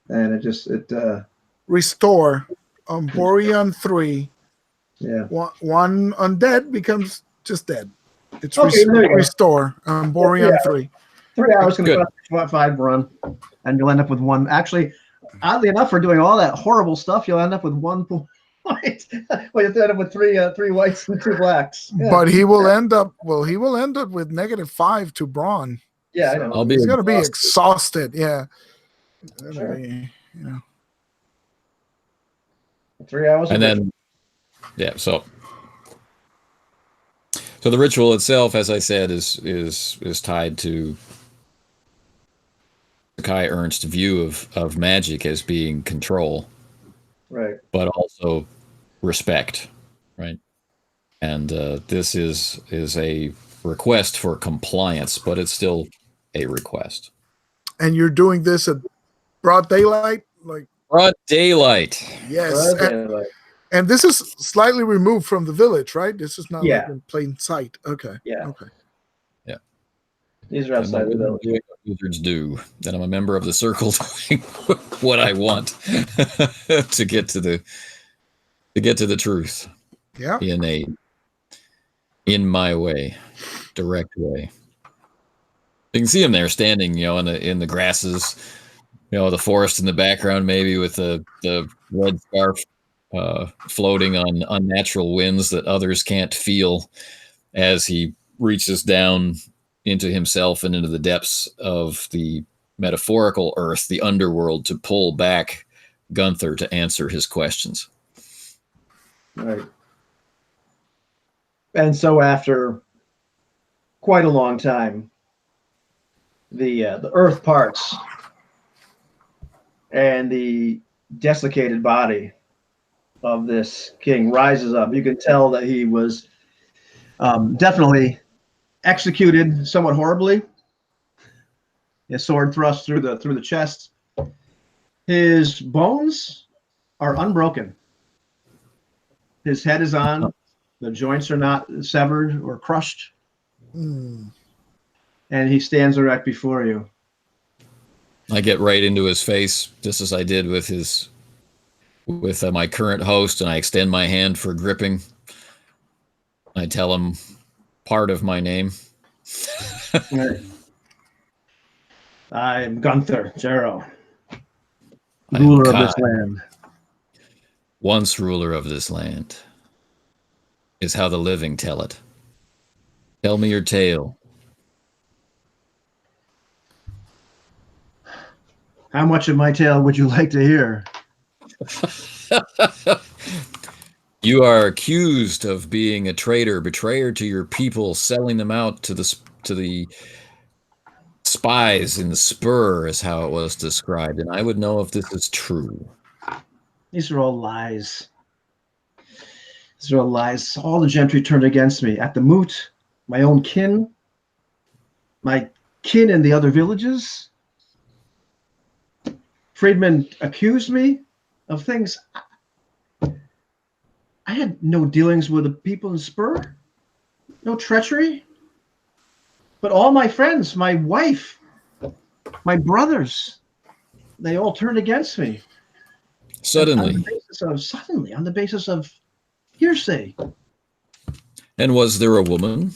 and it Restore on Boreon 3. yeah. One undead becomes just dead. It's Okay, there you go. restore on Boreon 3. 3 hours can Good. cost 5 run, and you'll end up with 1. Actually, oddly enough, for doing all that horrible stuff, you'll end up with 1 point. Well, you end up with 3 whites and 2 blacks. Yeah. But he will end up. Well, he will end up with -5 to brawn. Yeah, So I know. I'll be he's going to be exhausted. Yeah. Sure. Be, 3 hours. and then so the ritual itself, as I said, is tied to Kai Ernst's view of magic as being control, right. but also respect, right? And this is a request for compliance, but it's still a request. And you're doing this at broad daylight, like Broad daylight. yes. And this is slightly removed from the village, right? This is not like in plain sight. Okay. Yeah. Okay. Yeah. These are outside the village. Doing what wizards do. Then I'm a member of the circle doing what I want to get to the truth. Yeah. In my way, direct way. You can see him there standing, in the grasses, the forest in the background, maybe with the red scarf floating on unnatural winds that others can't feel, as he reaches down into himself and into the depths of the metaphorical earth, the underworld, to pull back Gunther to answer his questions. Right. And so after quite a long time, the earth parts, and the desiccated body of this king rises up. You can tell that he was definitely executed somewhat horribly. His sword thrust through the chest. His bones are unbroken. His head is on. The joints are not severed or crushed. And he stands erect before you. I get right into his face, just as I did with my current host, and I extend my hand for gripping. I tell him part of my name. I am Gunther Jarrow, ruler of this land. Once ruler of this land, is how the living tell it. Tell me your tale. How much of my tale would you like to hear? You are accused of being a traitor, betrayer to your people, selling them out to the spies in the spur, is how it was described, and I would know if this is true. These are all lies. These are all lies. All the gentry turned against me. At the moot, my own kin, my kin in the other villages. Freedmen accused me of things. I had no dealings with the people in Spur, no treachery. But all my friends, my wife, my brothers, they all turned against me. Suddenly. On the basis of hearsay. And was there a woman?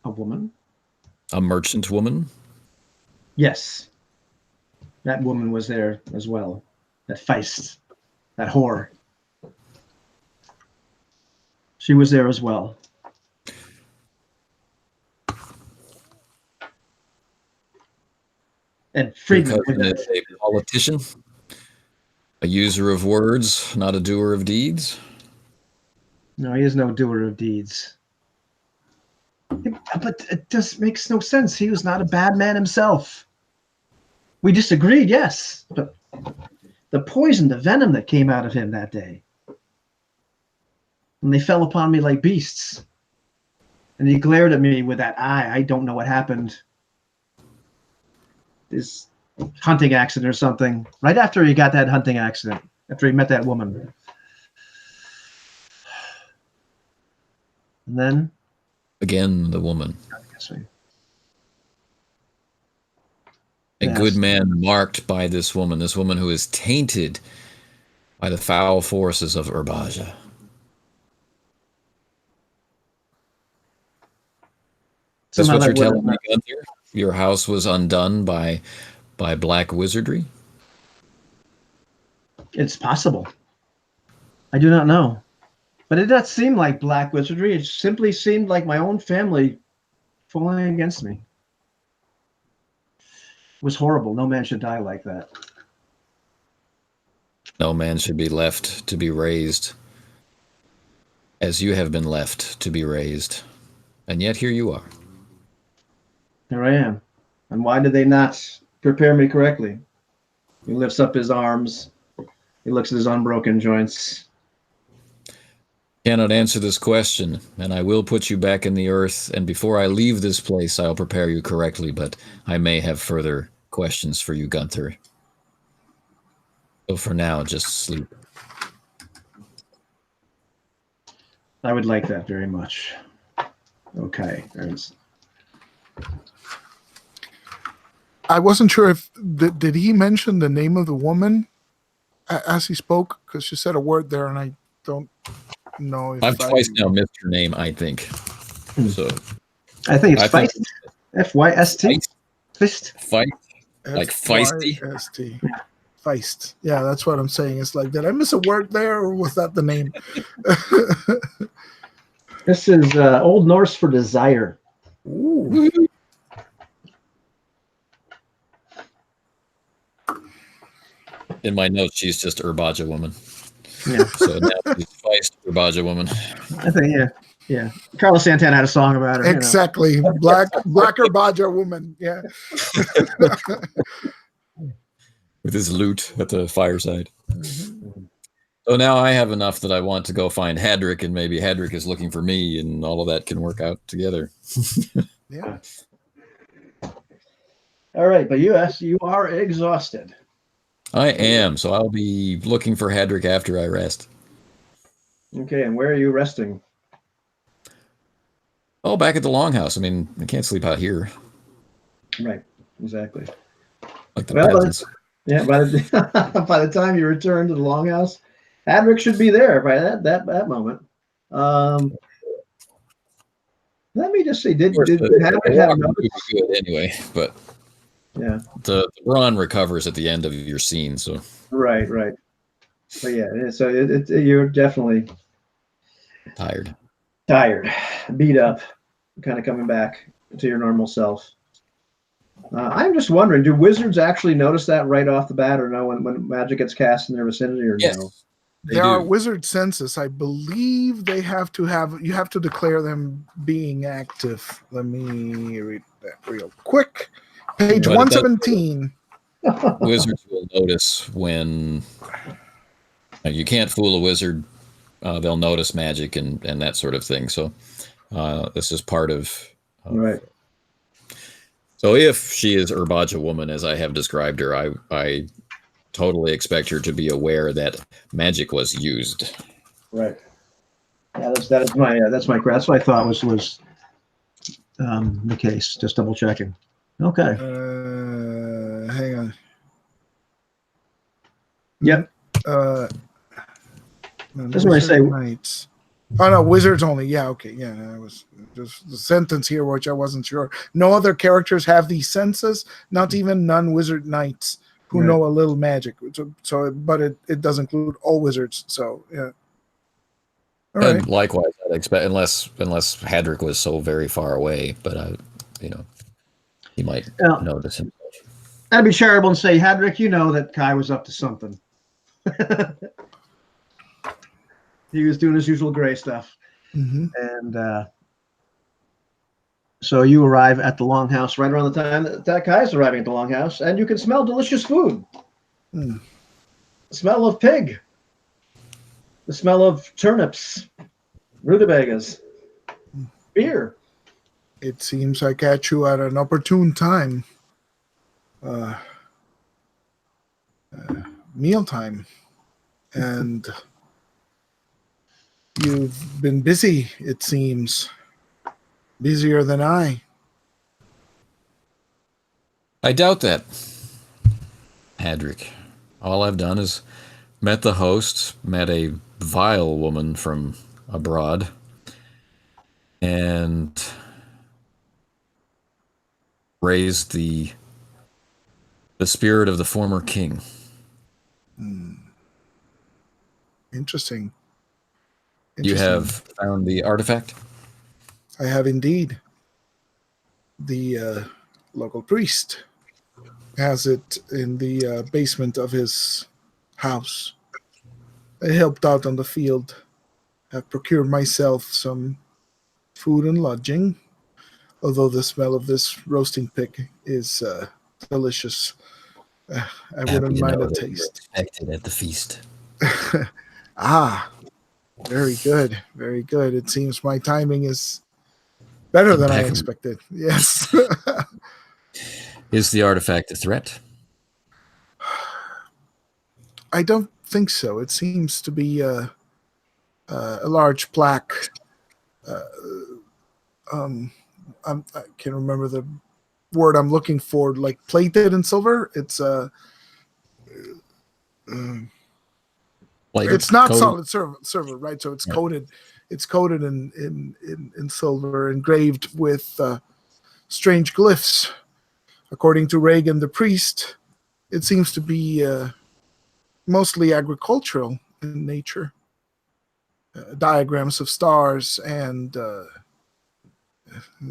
A woman? A merchant woman? Yes. That woman was there as well. That Feist. That whore. She was there as well. And Friedman is a politician, a user of words, not a doer of deeds. No, he is no doer of deeds. But it just makes no sense. He was not a bad man himself. We disagreed, yes, but the poison, the venom that came out of him that day, and they fell upon me like beasts. And he glared at me with that eye. I don't know what happened. This hunting accident or something. Right after he got that hunting accident, after he met that woman. And then? Again, the woman. A Yes. good man marked by this woman who is tainted by the foul forces of Urbaja. Is this what you're telling me, Gunther? Your house was undone by black wizardry? It's possible. I do not know. But it did not seem like black wizardry. It simply seemed like my own family falling against me. It was horrible. No man should die like that. No man should be left to be raised as you have been left to be raised. And yet here you are. Here I am. And why did they not prepare me correctly? He lifts up his arms. He looks at his unbroken joints. Cannot answer this question, and I will put you back in the earth, and before I leave this place, I'll prepare you correctly, but I may have further questions for you, Gunther. So for now, just sleep. I would like that very much. Okay. I wasn't sure if did he mention the name of the woman as he spoke, because she said a word there, and I don't know if I've twice now missed her name, I think. So I think it's Feist. F-Y-S-T. Feist. Feist. Like feisty. F-Y-S-T. Feist. Yeah, that's what I'm saying. It's like, did I miss a word there, or was that the name? This is Old Norse for desire. Ooh. In my notes, she's just Urbaja woman. Yeah. So now she's Feist Urbaja woman. I think, yeah. Carlos Santana had a song about her. Exactly. Blacker Baja woman. Yeah. With his lute at the fireside. Mhm. So now I have enough that I want to go find Hadrick, and maybe Hadrick is looking for me, and all of that can work out together. Yeah. All right, but you are exhausted. I am, so I'll be looking for Hadrick after I rest. Okay, and where are you resting? Oh, back at the longhouse. I mean, I can't sleep out here. Right, exactly. Like the Well, peasants. yeah, by the time you return to the longhouse, Adric should be there by that moment. Let me just see. Did Hadrick have notice? Good anyway, but Yeah. the brawn recovers at the end of your scene, so Right. But yeah, so you're definitely tired. beat up, kind of coming back to your normal self. I'm just wondering, do wizards actually notice that right off the bat, or no, when magic gets cast in their vicinity, or Yes, no? There are wizard census. I believe you have to declare them being active. Let me read that real quick. Page 117. Wizards will notice when you can't fool a wizard. They'll notice magic and that sort of thing. So this is part of Right. So if she is Urbaja woman, as I have described her, I totally expect her to be aware that magic was used. Right. Yeah, that's my that's what I thought was the case. Just double checking. Okay. Hang on. Yep. That's what I say. Knights. Oh no, wizards only. Yeah, okay. Yeah, that was just the sentence here, which I wasn't sure. No other characters have these senses, not even non-wizard knights who know a little magic. But it does include all wizards. So yeah. All and right. Likewise, I'd expect unless Hadrick was so very far away, but he might notice himself. I'd be charitable and say, Hadrick, you know that Kai was up to something. He was doing his usual gray stuff. Mm-hmm. And so you arrive at the longhouse right around the time that Kai's arriving at the longhouse, and you can smell delicious food. The smell of pig. The smell of turnips, rutabagas, beer. It seems I catch you at an opportune time. Mealtime. And you've been busy, it seems. Busier than I. I doubt that, Hadrick. All I've done is met the host, met a vile woman from abroad, and raised the spirit of the former king. Interesting. You have found the artifact? I have indeed. The local priest has it in the basement of his house. I helped out on the field. I've procured myself some food and lodging, although the smell of this roasting pig is delicious. I wouldn't mind a taste. Expected at the feast. Very good. Very good. It seems my timing is better than I expected. Yes. Is the artifact a threat? I don't think so. It seems to be a large plaque. I can't remember the word I'm looking for. Like plated in silver. It's it's not coated. Solid silver, right? So it's coated. It's coated in silver, engraved with strange glyphs. According to Reagan, the priest, it seems to be mostly agricultural in nature. diagrams of stars and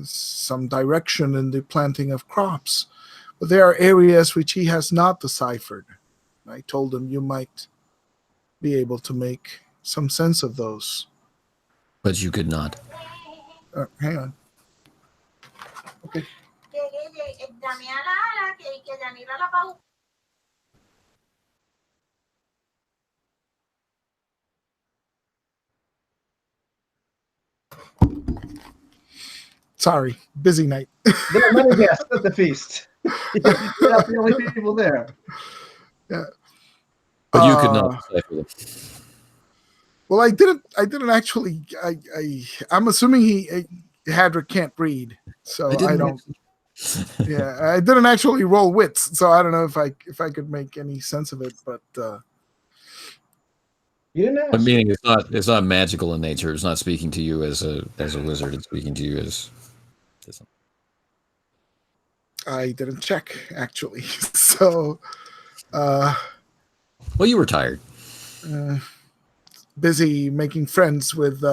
some direction in the planting of crops. But there are areas which he has not deciphered. I told him you might be able to make some sense of those. But you could not. Hang on. Okay. Sorry, busy night. There are many guests at the feast. You're not the only people there. Yeah. But you could not decipher them. Well, I didn't actually. I'm assuming Hadrick can't read, so I don't. Yeah, I didn't actually roll wits, so I don't know if I could make any sense of it. But you didn't ask. But meaning it's not magical in nature. It's not speaking to you as a wizard. It's speaking to you as. I didn't check actually, so. Well, you were tired. Busy making friends with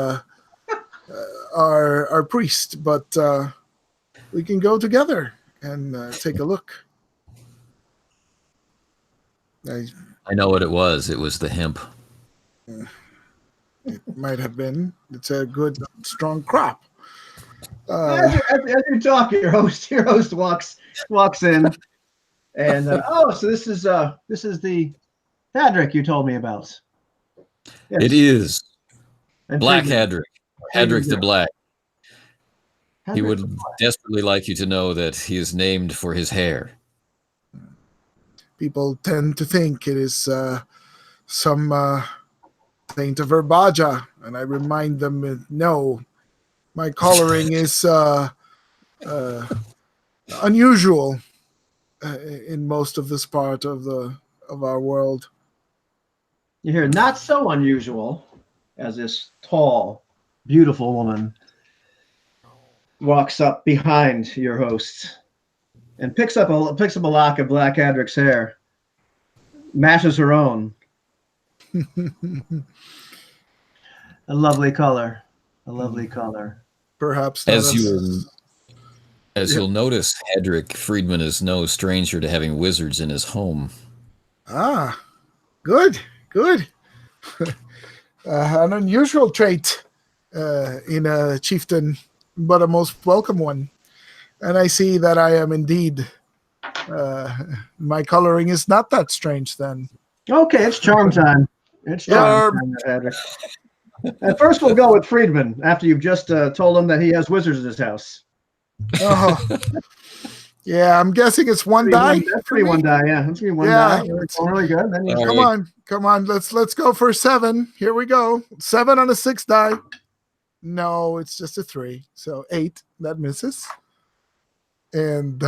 our priest, but we can go together and take a look. I know what it was. It was the hemp. It might have been. It's a good, strong crop. As you talk, your host walks in, and so this is the Hadrick you told me about. Yes. It is And Black Friedman. Hadrick the Black. He Hadrick would the Black. desperately like you to know that he is named for his hair. People tend to think it is some saint of Herbaja, and I remind them, no, my coloring is unusual in most of this part of our world. You hear not so unusual as this tall, beautiful woman walks up behind your host and picks up a lock of Black Hadrick's hair, matches her own. A lovely color. Perhaps As you'll notice, Hadrick Friedman is no stranger to having wizards in his home. Ah, good. An unusual trait in a chieftain, but a most welcome one. And I see that I am indeed. My coloring is not that strange then. Okay, it's charm time. It's charm time, Hadrick. And first, we'll go with Friedman after you've just told him that he has wizards in his house. Oh. Yeah, I'm guessing it's one die. That's pretty one die, yeah. That's one die. It's really good. Then Come on. Let's go for 7. Here we go. 7 on a 6 die. No, it's just a 3. So 8. That misses. And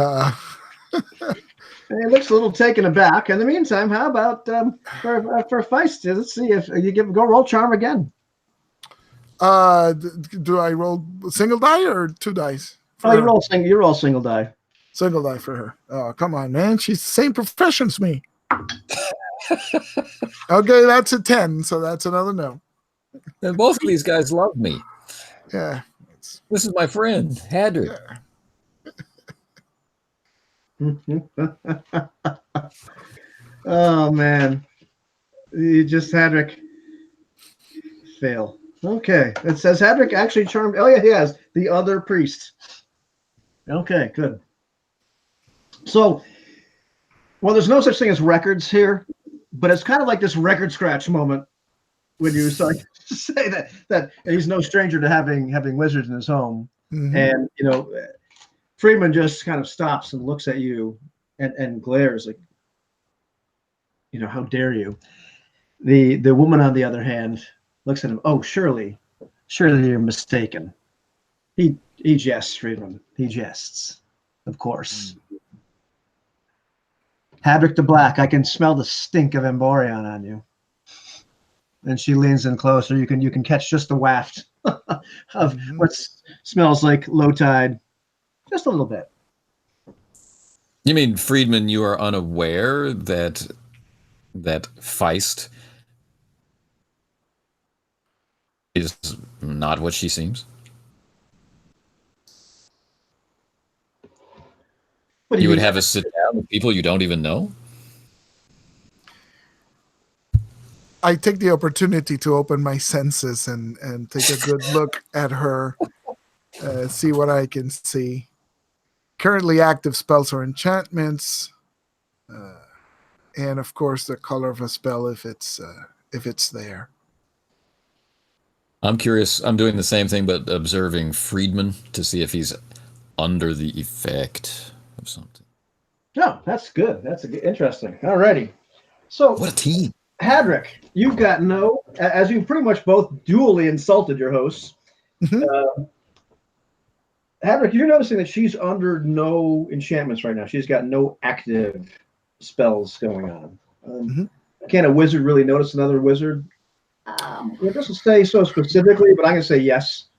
he looks a little taken aback. In the meantime, how about for Feist? Let's see if you go roll charm again. Do I roll single die or 2 dice? You roll single die. Single die for her. Oh, come on, man. She's the same profession as me. Okay, that's a 10, so that's another no. And both of these guys love me. Yeah. This is my friend, Hadrick. Yeah. Oh, man. You just Hadrick fail. Okay. It says Hadrick actually charmed. Oh, yeah, he has. The other priest. Okay, good. So, well, there's no such thing as records here, but it's kind of like this record scratch moment when you say that he's no stranger to having wizards in his home. Mm-hmm. And, Friedman just kind of stops and looks at you and glares like, how dare you? The woman, on the other hand, looks at him. Oh, surely you're mistaken. He jests, Friedman. He jests, of course. Hadrick the Black, I can smell the stink of Emborion on you. And she leans in closer. You can catch just the waft of what smells like low tide, just a little bit. You mean, Friedman, you are unaware that Feist is not what she seems? What do You you would mean? have us sit down with people you don't even know? I take the opportunity to open my senses and take a good look at her, see what I can see. Currently active spells or enchantments, and of course the color of a spell if it's there. I'm curious. I'm doing the same thing, but observing Friedman to see if he's under the effect of something. No, that's good. That's interesting. All righty. So, What a team. Hadrick, you've got as you pretty much both dually insulted your hosts. Mhm. Hadrick, you're noticing that she's under no enchantments right now. She's got no active spells going on. Mhm. Can a wizard really notice another wizard? It doesn't say so specifically, but I'm going to say yes.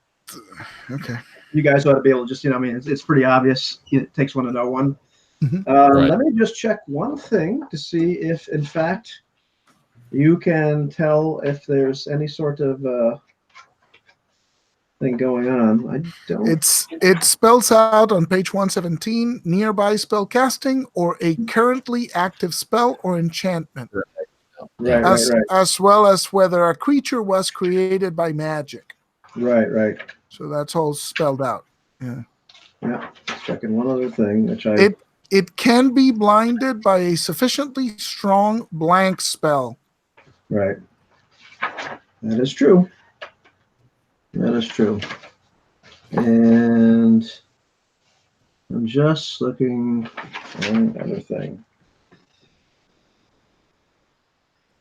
Okay. You guys ought to be able to just, I mean, it's pretty obvious. It takes one to know one. Mhm. Right. Let me just check one thing to see if, in fact, you can tell if there's any sort of thing going on. I don't. It spells out on page 117 nearby spell casting or a currently active spell or enchantment, Right, as well as whether a creature was created by magic. right. So that's all spelled out. Yeah. Yeah. Checking one other thing, which I. It can be blinded by a sufficiently strong blank spell. Right. That is true. That is true. And I'm just looking for another thing.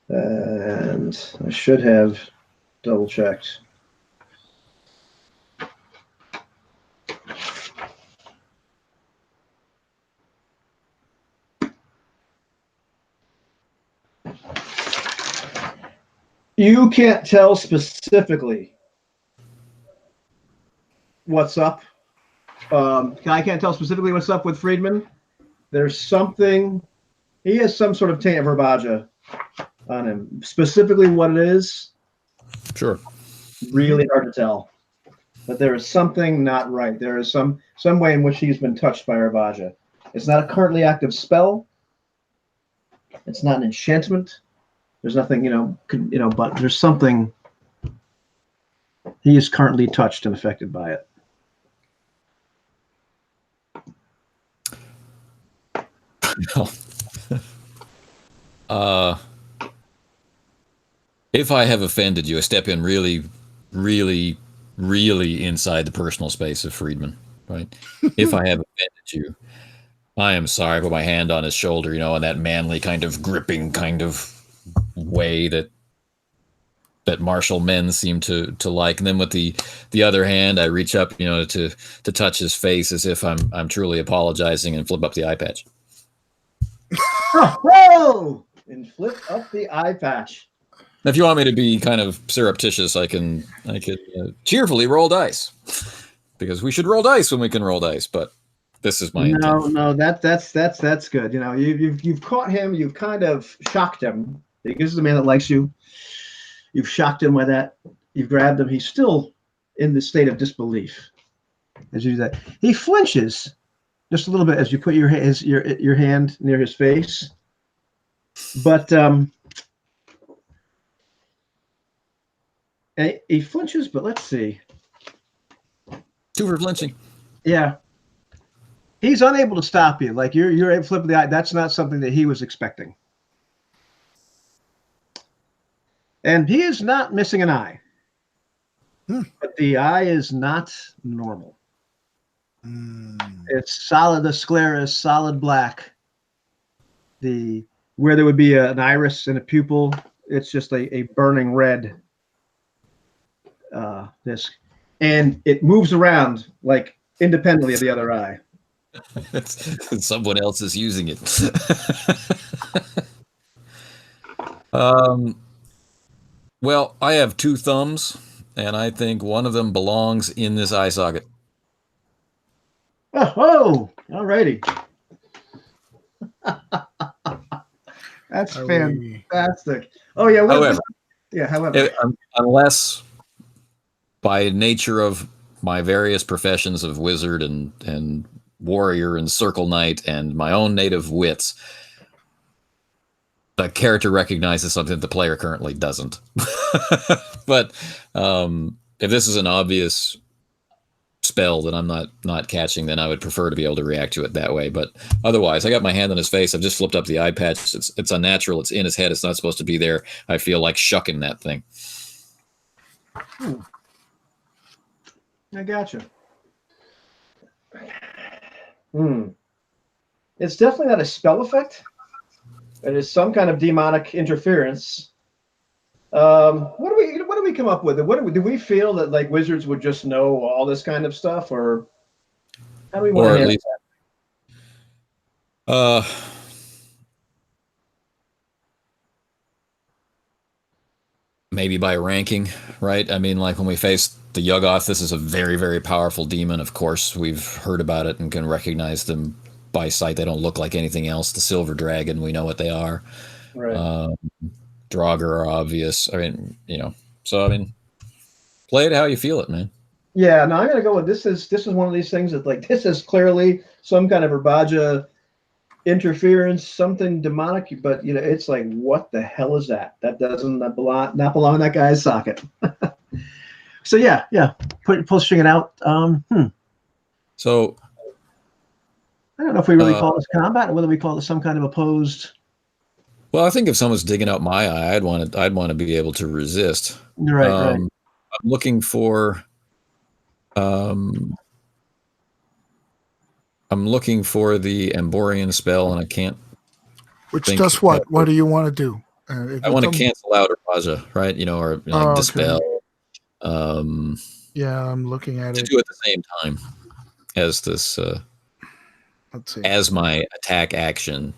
And I should have double checked. You can't tell specifically what's up. I can't tell specifically what's up with Friedman. There's something. He has some sort of taint of Herbaja on him. Specifically what it is, Sure. really hard to tell. But there is something not right. There is some way in which he's been touched by Herbaja. It's not a currently active spell. It's not an enchantment. There's nothing, but there's something. He is currently touched and affected by it. If I have offended you, I step in really, really, really inside the personal space of Friedman, right? If I have offended you, I am sorry. I put my hand on his shoulder, in that manly kind of gripping kind of way that martial men seem to like. And then with the other hand, I reach up, to touch his face as if I'm truly apologizing and flip up the eye patch. Whoa! And flip up the eye patch. If you want me to be kind of surreptitious, I could cheerfully roll dice, because we should roll dice when we can roll dice. But this is my intention. No, that's good. You've caught him. You've kind of shocked him. This is a man that likes you. You've shocked him with that. You've grabbed him. He's still in the state of disbelief as you do that. He flinches just a little bit as you put your hand near his face, but he flinches. But let's see. 2 for flinching. Yeah, he's unable to stop you. Like you're able to flip the eye. That's not something that he was expecting. And he is not missing an eye. But the eye is not normal. It's solid. The sclera is solid black. Where there would be an iris and a pupil, it's just a burning red disc. And it moves around like independently of the other eye. Someone else is using it. Well, I have 2 thumbs, and I think one of them belongs in this eye socket. Oh, all righty. That's fantastic. Oh, yeah. However, however. unless by nature of my various professions of wizard and warrior and circle knight and my own native wits, the character recognizes something that the player currently doesn't. But if this is an obvious spell that I'm not catching, then I would prefer to be able to react to it that way. But otherwise, I got my hand on his face. I've just flipped up the eye patch. It's unnatural. It's in his head. It's not supposed to be there. I feel like shucking that thing. I gotcha. It's definitely not a spell effect. It is some kind of demonic interference. What do we come up with? Do we feel that like wizards would just know all this kind of stuff, or how do we want to handle that? Maybe by ranking, right? I mean, like when we face the Yuggoth, this is a very, very powerful demon. Of course, we've heard about it and can recognize them by sight. They don't look like anything else. The Silver Dragon, we know what they are. Right. Draugr are obvious. I mean, so I mean, play it how you feel it, man. Yeah, no, I'm gonna go with this. Is one of these things that like this is clearly some kind of Urbaja interference, something demonic, but it's like, what the hell is that? That doesn't belong in that guy's socket. So yeah, pushing it out. So I don't know if we really call this combat or whether we call it some kind of opposed. Well, I think if someone's digging out my eye, I'd want to be able to resist. Right. I'm looking for the Amborian spell, and I can't. Which does what? What do you want to do? I want to cancel out Urbaja, right? Or dispel. Yeah, I'm looking at it. To do it at the same time as this. Let's see. As my attack action.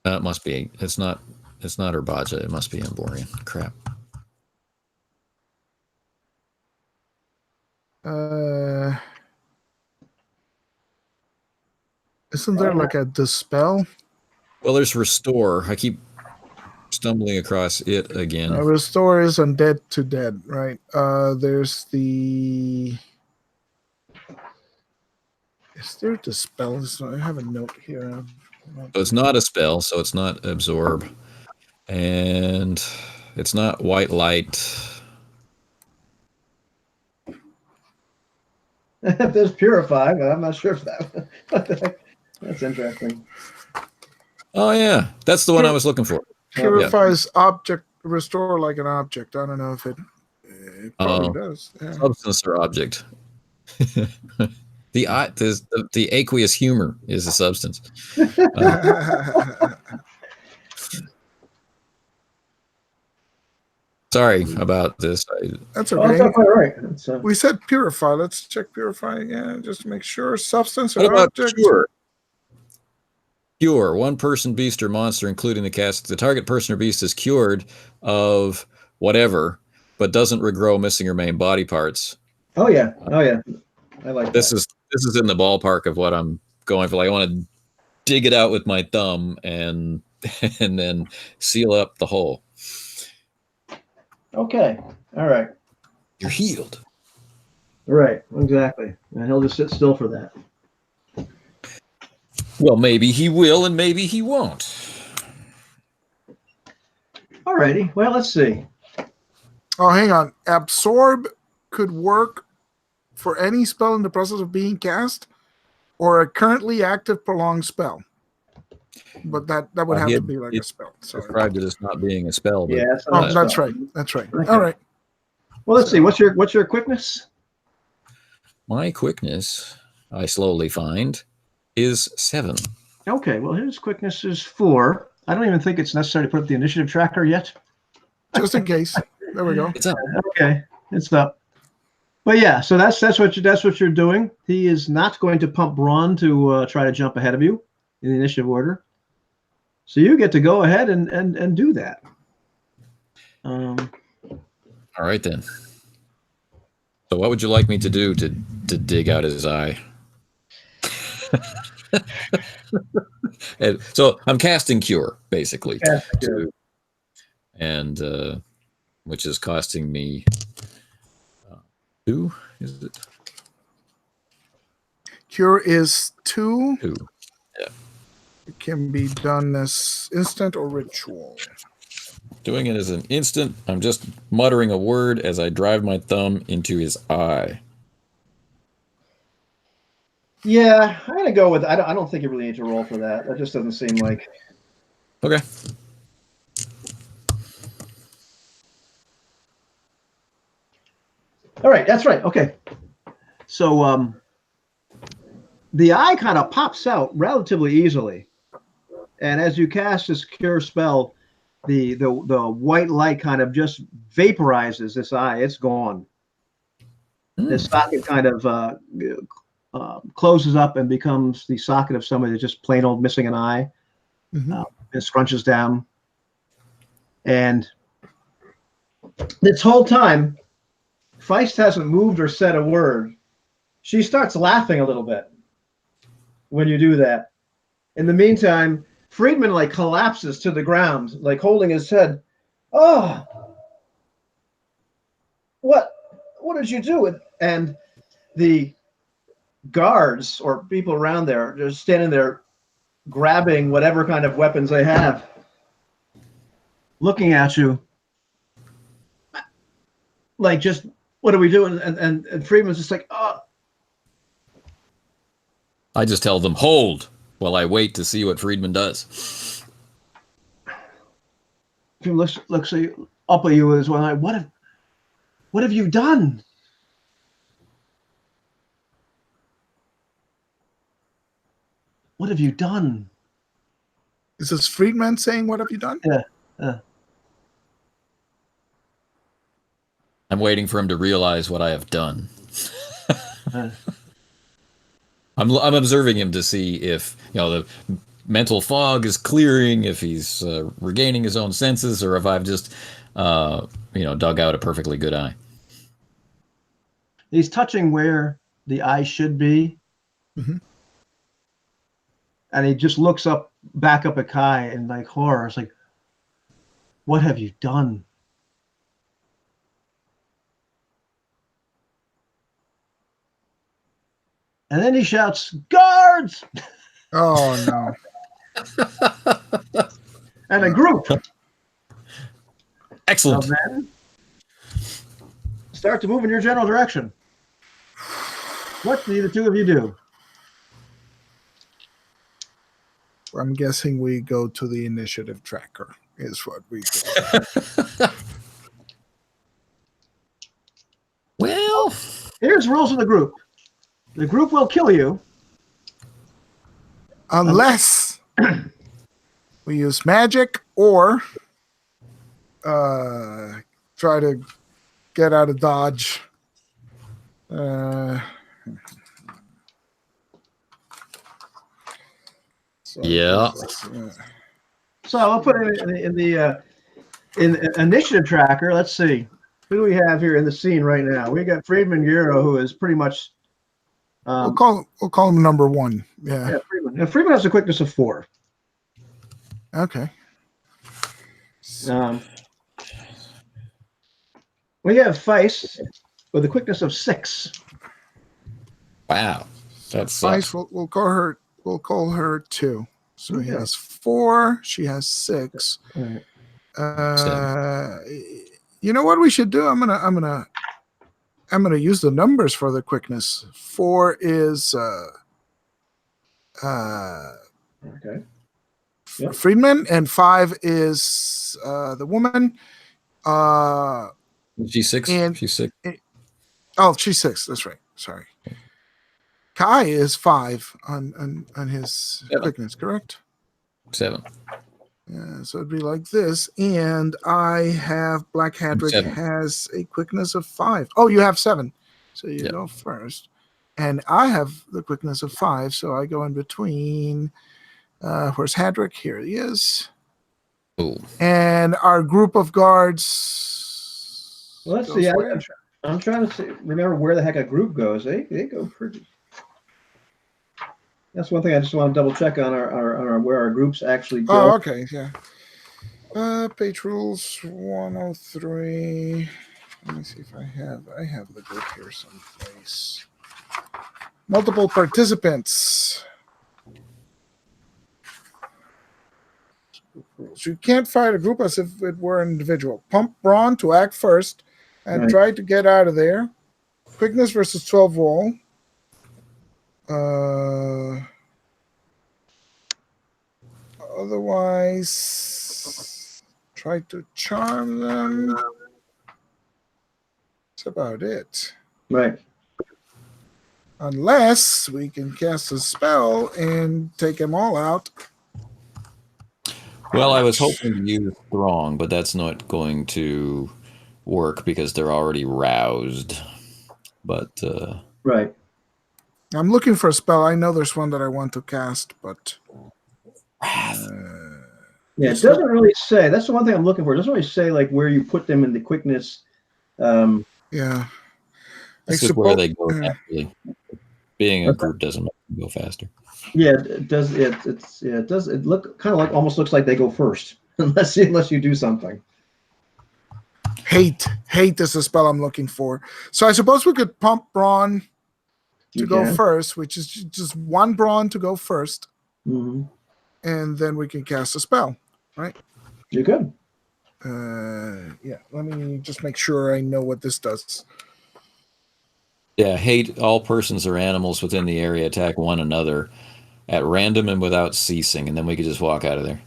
It must be. It's not Urbaja. It must be Amborian. Crap. Isn't there like a dispel? Well, there's restore. I keep stumbling across it again. Restore is undead to dead, right? There's the. Is there dispel? I have a note here. So it's not a spell, so it's not absorb, and it's not white light. There's purify, but I'm not sure if that. What the heck? That's interesting. Oh yeah, that's the one I was looking for. Purifies object, restore like an object. I don't know if it probably does. Yeah. Substance or object. The aqueous humor is a substance. Sorry about this. That's okay. That's all right. We said purify. Let's check purify again, just to make sure. Substance or what about object? Cure. One person, beast, or monster, including the cast. The target person or beast is cured of whatever, but doesn't regrow missing or main body parts. Oh yeah. I like this. This is in the ballpark of what I'm going for. Like I want to dig it out with my thumb and then seal up the hole. Okay. All right. You're healed. Right. Exactly. And he'll just sit still for that. Well, maybe he will, and maybe he won't. All righty. Well, let's see. Oh, hang on. Absorb could work for any spell in the process of being cast, or a currently active prolonged spell. But that would have to be like a spell. Described it as not being a spell. But yeah, that's right. That's right. Okay. All right. Well, let's see. What's your quickness? My quickness, I slowly find, is 7. Okay. Well, his quickness is 4. I don't even think it's necessary to put up the initiative tracker yet. Just in case. There we go. It's up. Okay, it's up. But yeah, so that's what you're doing. He is not going to pump brawn to try to jump ahead of you in the initiative order. So you get to go ahead and do that. All right then. So what would you like me to do to dig out his eye? And so I'm casting Cure, basically. and which is costing me 2. Is it Cure is 2. 2? Yeah. It can be done as instant or ritual. Doing it as an instant. I'm just muttering a word as I drive my thumb into his eye. Yeah, I'm gonna go with. I don't think you really need to roll for that. That just doesn't seem like. Okay. All right, that's right. Okay. So the eye kind of pops out relatively easily, and as you cast this cure spell, the white light kind of just vaporizes this eye. It's gone. The socket kind of closes up and becomes the socket of somebody that's just plain old missing an eye. Mm-hmm. It scrunches down, and this whole time, Feist hasn't moved or said a word. She starts laughing a little bit when you do that. In the meantime, Friedman like collapses to the ground, like holding his head. Oh, what did you do? And the guards or people around there are just standing there grabbing whatever kind of weapons they have, looking at you like, just what are we doing? And Friedman's just like, oh. I just tell them, hold, while I wait to see what Friedman does. He looks up at you as well. Like, what have you done? What have you done? Is this Friedman saying, what have you done? Yeah. I'm waiting for him to realize what I have done. I'm observing him to see if the mental fog is clearing, if he's regaining his own senses, or if I've just dug out a perfectly good eye. He's touching where the eye should be, and he just looks back up at Kai in like horror. It's like, what have you done? And then he shouts, "Guards!" Oh, no. And a group Excellent. of men start to move in your general direction. What do the two of you do? I'm guessing we go to the initiative tracker is what we do. Well, here's rules of the group. The group will kill you unless we use magic or try to get out of dodge. Yeah. So I'll put it in the initiative tracker. Let's see. Who do we have here in the scene right now? We got Friedman Giro, who is pretty much. We'll call him number 1. Yeah. Friedman. Friedman has a quickness of 4. Okay. We have Feist with a quickness of 6. Wow. That's Feist. We'll call her 2. So he has 4. She has 6. Right. You know what we should do? I'm gonna use the numbers for the quickness. 4 is Okay. Yep. Friedman, and 5 is the woman. She's 6. She's 6. She's 6. That's right. Sorry. Kai is 5 on his 7. quickness, correct? 7. Yeah, so it'd be like this. And I have Black Hadrick 7. has a quickness of 5. Oh, you have 7. So you go first. And I have the quickness of 5, so I go in between. Where's Hadrick? Here he is. Ooh. And our group of guards. Well, let's see. I'm trying to remember where the heck a group goes. They go pretty. That's one thing I just want to double check on our where our groups actually go. Oh, okay, yeah. Page rules 103. Let me see if I have the group here someplace. Multiple participants. You can't fight a group as if it were an individual. Pump brawn to act first and Right. try to get out of there. Quickness versus 12 roll. Otherwise, try to charm them. That's about it. Right. Unless we can cast a spell and take them all out. Well, I was hoping to use Throng, but that's not going to work because they're already roused. But Right. I'm looking for a spell. I know there's one that I want to cast, but Yeah, it doesn't really say. That's the one thing I'm looking for. It doesn't really say like where you put them in the quickness. Yeah. that's just where they go naturally. Being a group doesn't make them go faster. Yeah, it does. It does. It almost looks like they go first, unless you do something. Hate is the spell I'm looking for. So I suppose we could pump brawn to go first, which is just one brawn to go first, Mm-hmm. and then we can cast a spell, right? You could. Yeah. Let me just make sure I know what this does. Yeah, hate all persons or animals within the area attack one another at random and without ceasing, and then we could just walk out of there.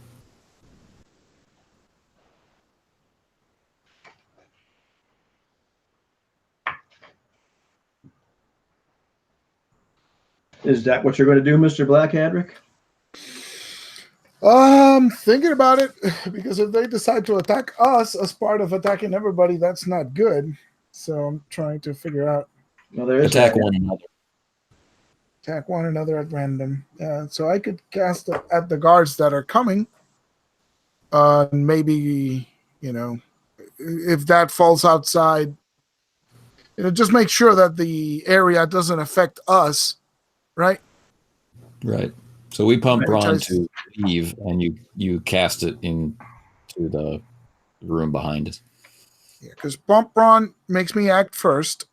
Is that what you're going to do, Mr. Blackhadrick? Thinking about it, because if they decide to attack us as part of attacking everybody, that's not good. So I'm trying to figure out. Well, there is attack one another. Attack one another at random. So I could cast it at the guards that are coming. Maybe, if that falls outside, just make sure that the area doesn't affect us, right? Right. So we pump brawn to leave, and you cast it into the room behind us. Yeah, because pump brawn makes me act first,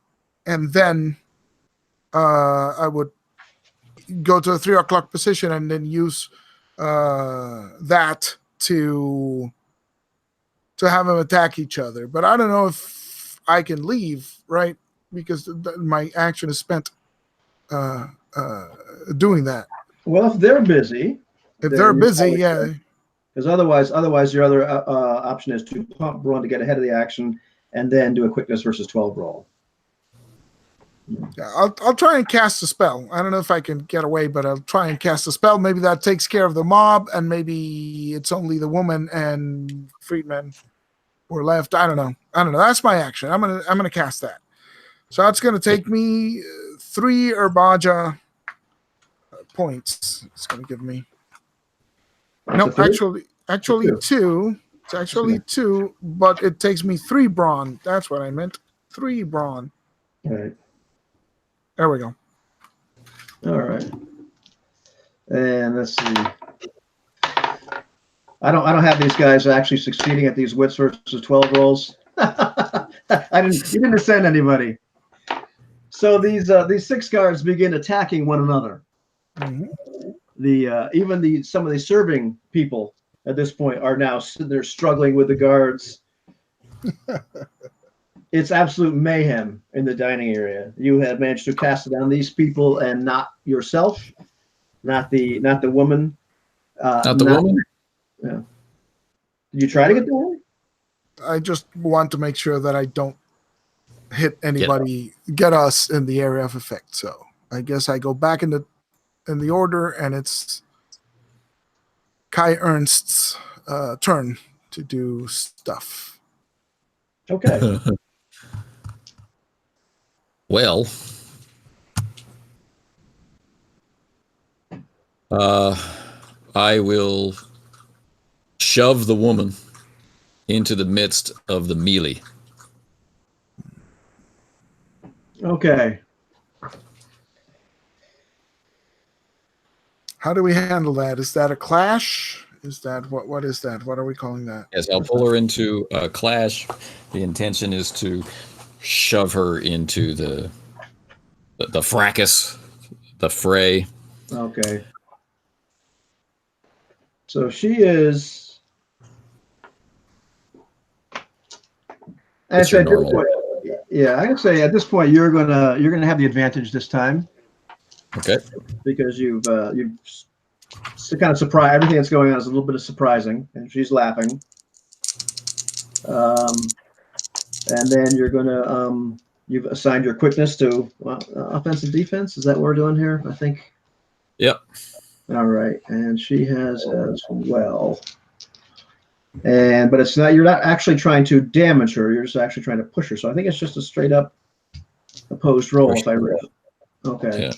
and then I would go to a 3 o'clock position and then use that to have them attack each other. But I don't know if I can leave, right? Because my action is spent doing that. Well, if they're busy. If they're busy, yeah. Because otherwise, your other option is to pump brawn to get ahead of the action, and then do a quickness versus 12 roll. Yeah, I'll try and cast a spell. I don't know if I can get away, but I'll try and cast a spell. Maybe that takes care of the mob, and maybe it's only the woman and freedmen were left. I don't know. That's my action. I'm gonna cast that. So that's gonna take me 3 Urbaja points. It's gonna give me. No, actually 2. It's actually 2, but it takes me 3 brawn. That's what I meant. 3 brawn. All right. There we go. All right. And let's see. I don't have these guys actually succeeding at these wits versus 12 rolls. You didn't ascend anybody. So these 6 guards begin attacking one another. Mm-hmm. Some of the serving people at this point are now they're struggling with the guards. It's absolute mayhem in the dining area. You have managed to cast down these people and not yourself, not the woman. Not the woman? Yeah. Did you try to get the woman? I just want to make sure that I don't hit anybody, get us in the area of effect. So I guess I go back in the order, and it's Kai Ernst's turn to do stuff. Okay. Well, I will shove the woman into the midst of the melee. Okay. How do we handle that? Is that a clash? is that? What is that? What are we calling that? Yes, I'll pull her into a clash. The intention is to shove her into the fracas, the fray. Okay. So she is. I It's your said, normal. yeah, I can say at this point you're gonna have the advantage this time Okay. because you've kind of surprised. Everything that's going on is a little bit of surprising, and she's laughing. And then you're gonna you've assigned your quickness to offensive defense. Is that what we're doing here? I think. Yep. All right, and she has as well. But it's not. You're not actually trying to damage her. You're just actually trying to push her. So I think it's just a straight up opposed roll. Push If I her. read. Okay. Yeah.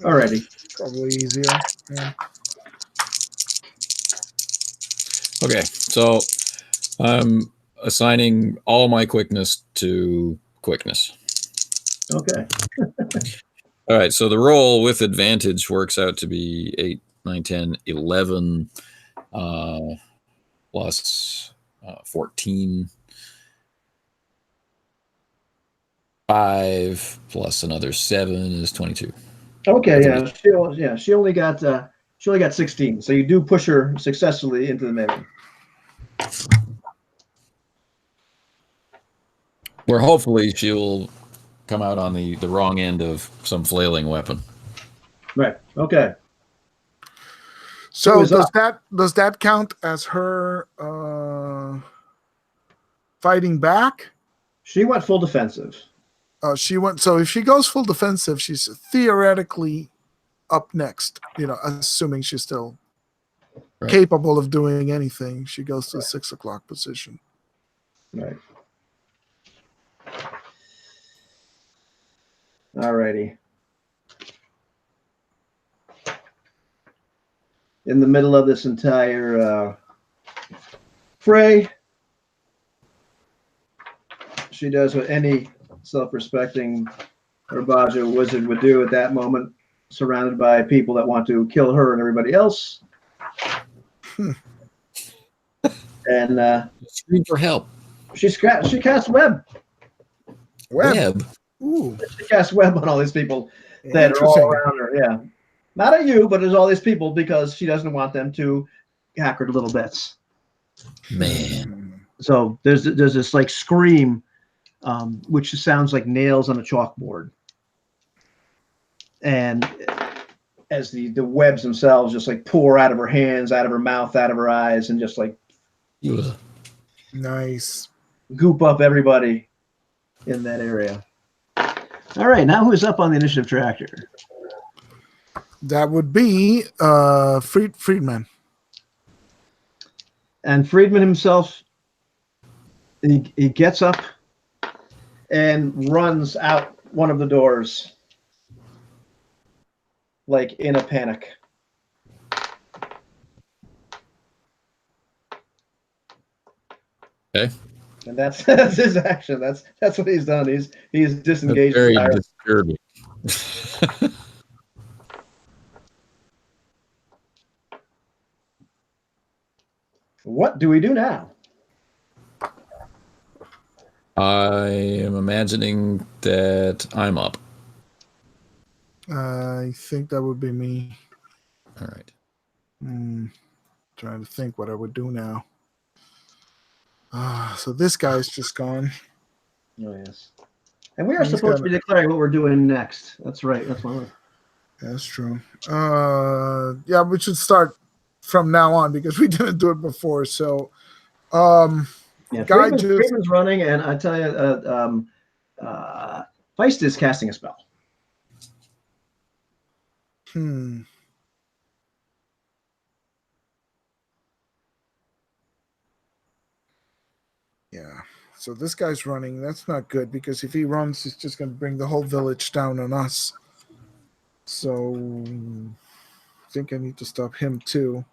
Alrighty. Probably easier. Yeah. Okay. So I'm assigning all my quickness to quickness. Okay. All right. So the roll with advantage works out to be 8, 9, 10, 11 plus 14. 5 plus another 7 is 22. Okay. Yeah. She only got 16. So you do push her successfully into the melee. Where hopefully she'll come out on the wrong end of some flailing weapon. Right. Okay. So is up? does that count as her fighting back? She went full defensive. She went. So if she goes full defensive, she's theoretically up next. Assuming she's still capable of doing anything. She goes to the 6 o'clock position. Right. Alrighty. In the middle of this entire fray, she does what any self-respecting Herbaja wizard would do at that moment, surrounded by people that want to kill her and everybody else. And Scream for help. she casts web. Web. Ooh. She casts web on all these people that are all around her. Yeah, not at you, but there's all these people because she doesn't want them to hack her to little bits. Man. So there's this like scream, which sounds like nails on a chalkboard, and as the webs themselves just like pour out of her hands, out of her mouth, out of her eyes, and just like nice goop up everybody in that area. All right, now who's up on the initiative tracker? That would be Friedman. And Friedman himself, he gets up and runs out one of the doors like in a panic. Okay. And that's his action. That's what he's done. He's disengaged. That's very disturbing. What do we do now? I am imagining that I'm up. I think that would be me. All right. Trying to think what I would do now. So this guy's just gone. Oh, yes. And we are supposed to be declaring what we're doing next. That's right. That's one. That's true. Yeah, we should start from now on because we didn't do it before. So, yeah, Friedman's running, and I tell you, Feist is casting a spell. Yeah. So this guy's running. That's not good because if he runs, he's just going to bring the whole village down on us. So I think I need to stop him too.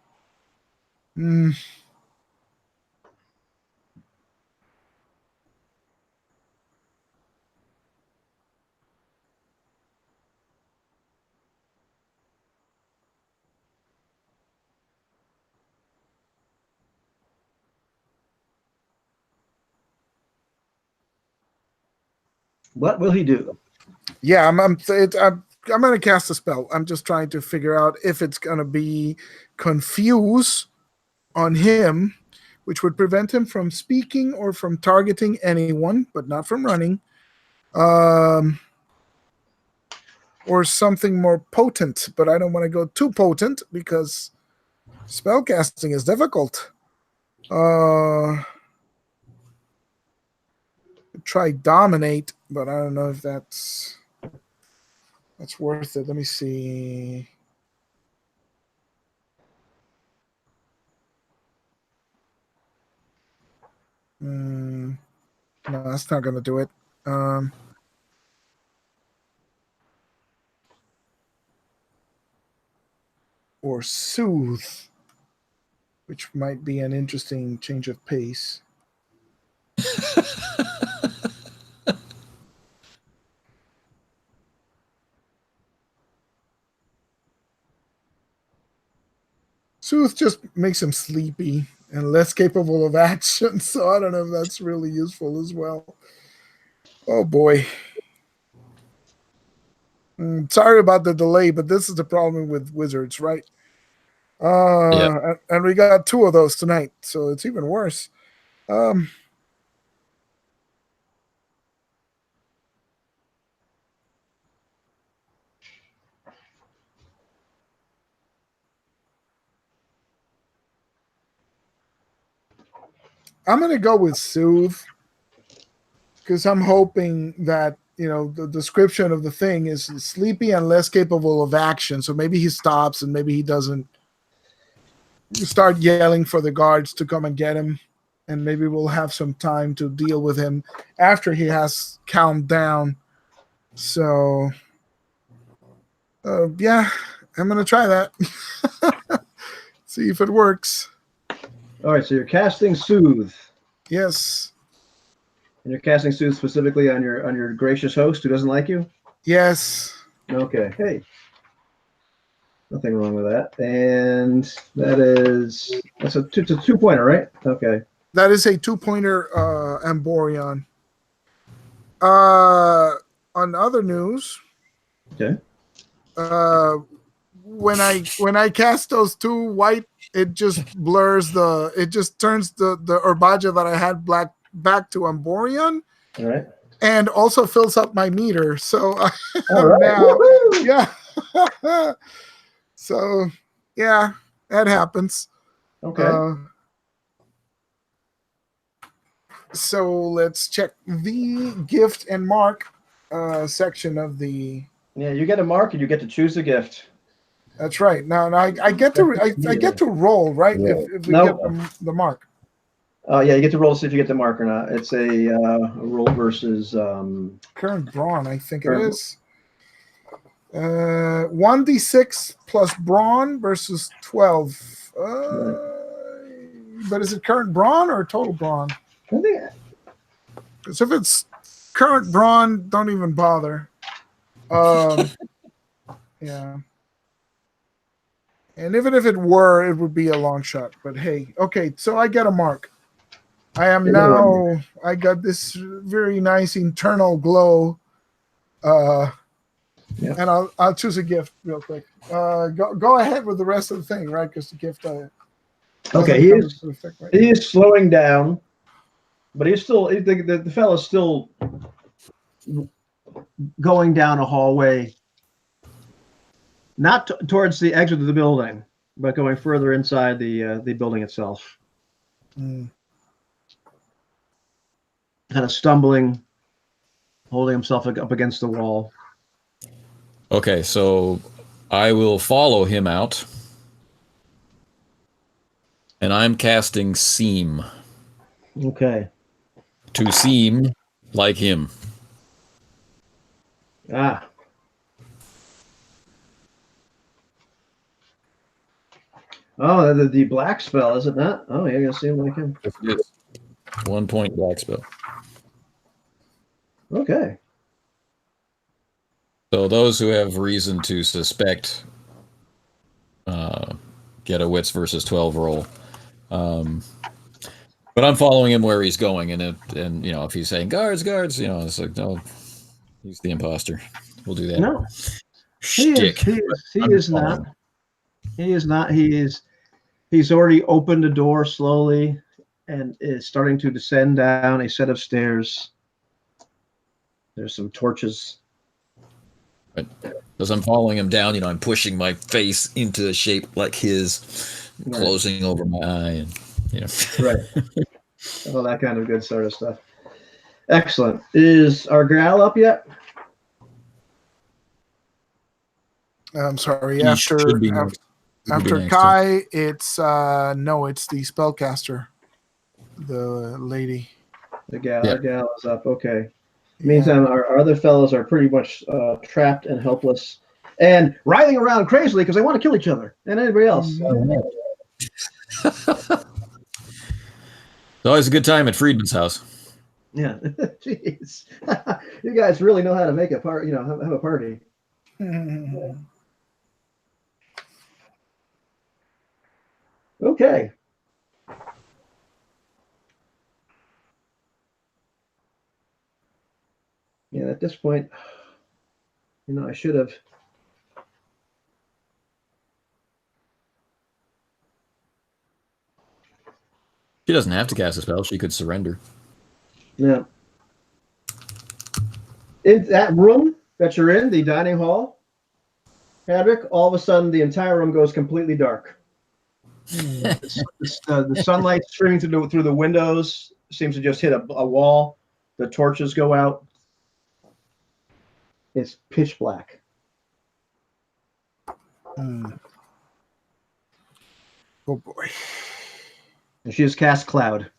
What will he do? Yeah, I'm going to cast a spell. I'm just trying to figure out if it's going to be confuse on him, which would prevent him from speaking or from targeting anyone, but not from running. Or something more potent, but I don't want to go too potent because spellcasting is difficult. Try dominate, but I don't know if that's worth it. Let me see. No, that's not going to do it. Or soothe, which might be an interesting change of pace. Soothe just makes him sleepy and less capable of action, so I don't know if that's really useful as well. Oh boy. Sorry about the delay, but this is the problem with wizards, right? Yeah. And we got 2 of those tonight, so it's even worse. I'm going to go with soothe because I'm hoping that, the description of the thing is sleepy and less capable of action. So maybe he stops and maybe he doesn't start yelling for the guards to come and get him. And maybe we'll have some time to deal with him after he has calmed down. So, yeah, I'm going to try that. See if it works. All right, so you're casting Soothe. Yes. And you're casting Soothe specifically on your gracious host who doesn't like you? Yes. Okay. Hey. Nothing wrong with that. And that's a 2-pointer, right? Okay. That is a 2-pointer Amborion. On other news, Okay. When I cast those 2 white, it just blurs it just turns the Urbaja that I had back to Amborion. All right. And also fills up my meter. So All right. now, Woo-hoo! yeah. So yeah, that happens. Okay. So let's check the gift and mark section of the. Yeah, you get a mark and you get to choose a gift. That's right. Now I get to roll, right? Yeah. If we No. get the mark. Yeah, you get to roll to see if you get the mark or not. It's a roll versus Current brawn, I think it current- is. 1d6 plus brawn versus 12. But is it current brawn or total brawn? I think Because if it's current brawn, don't even bother. Yeah. And even if it were, it would be a long shot. But hey, okay, so I get a mark. I got this very nice internal glow. Yeah. And I'll choose a gift real quick. Go ahead with the rest of the thing, right? Because the gift. Okay, he is slowing down, but the fellow's still going down a hallway, not towards the exit of the building, but going further inside the building itself. Kind of stumbling, holding himself up against the wall. Okay, so I will follow him out. And I'm casting Seem. Okay. To seem like him. Ah. Oh, the black spell, is it not? Oh, yeah, you're gonna seem like him. 1 point black spell. Okay. So those who have reason to suspect get a wits versus 12 roll. But I'm following him where he's going, and if he's saying guards, it's like no, He's the imposter. We'll do that. No, Shtick. he is not. He is not. He's already opened the door slowly and is starting to descend down a set of stairs. There's some torches. Right. As I'm following him down, I'm pushing my face into a shape like his, closing over my eye, and Right. All that kind of good sort of stuff. Excellent. Is our gal up yet? I'm sorry. He should be next. After Kai, it's no, it's the spellcaster, the lady. The gal, Yeah. Our gal is up. Okay. Meantime, our other fellows are pretty much trapped and helpless and writhing around crazily because they want to kill each other and anybody else. It's always a good time at Friedman's house. Yeah. Jeez. You guys really know how to make a party, have a party. Okay. Yeah, at this point, I should have. She doesn't have to cast a spell. She could surrender. Yeah. In that room that you're in, the dining hall, Patrick, all of a sudden the entire room goes completely dark. The sunlight streaming through the windows seems to just hit a wall. The torches go out. It's pitch black. Oh boy. And she has cast cloud.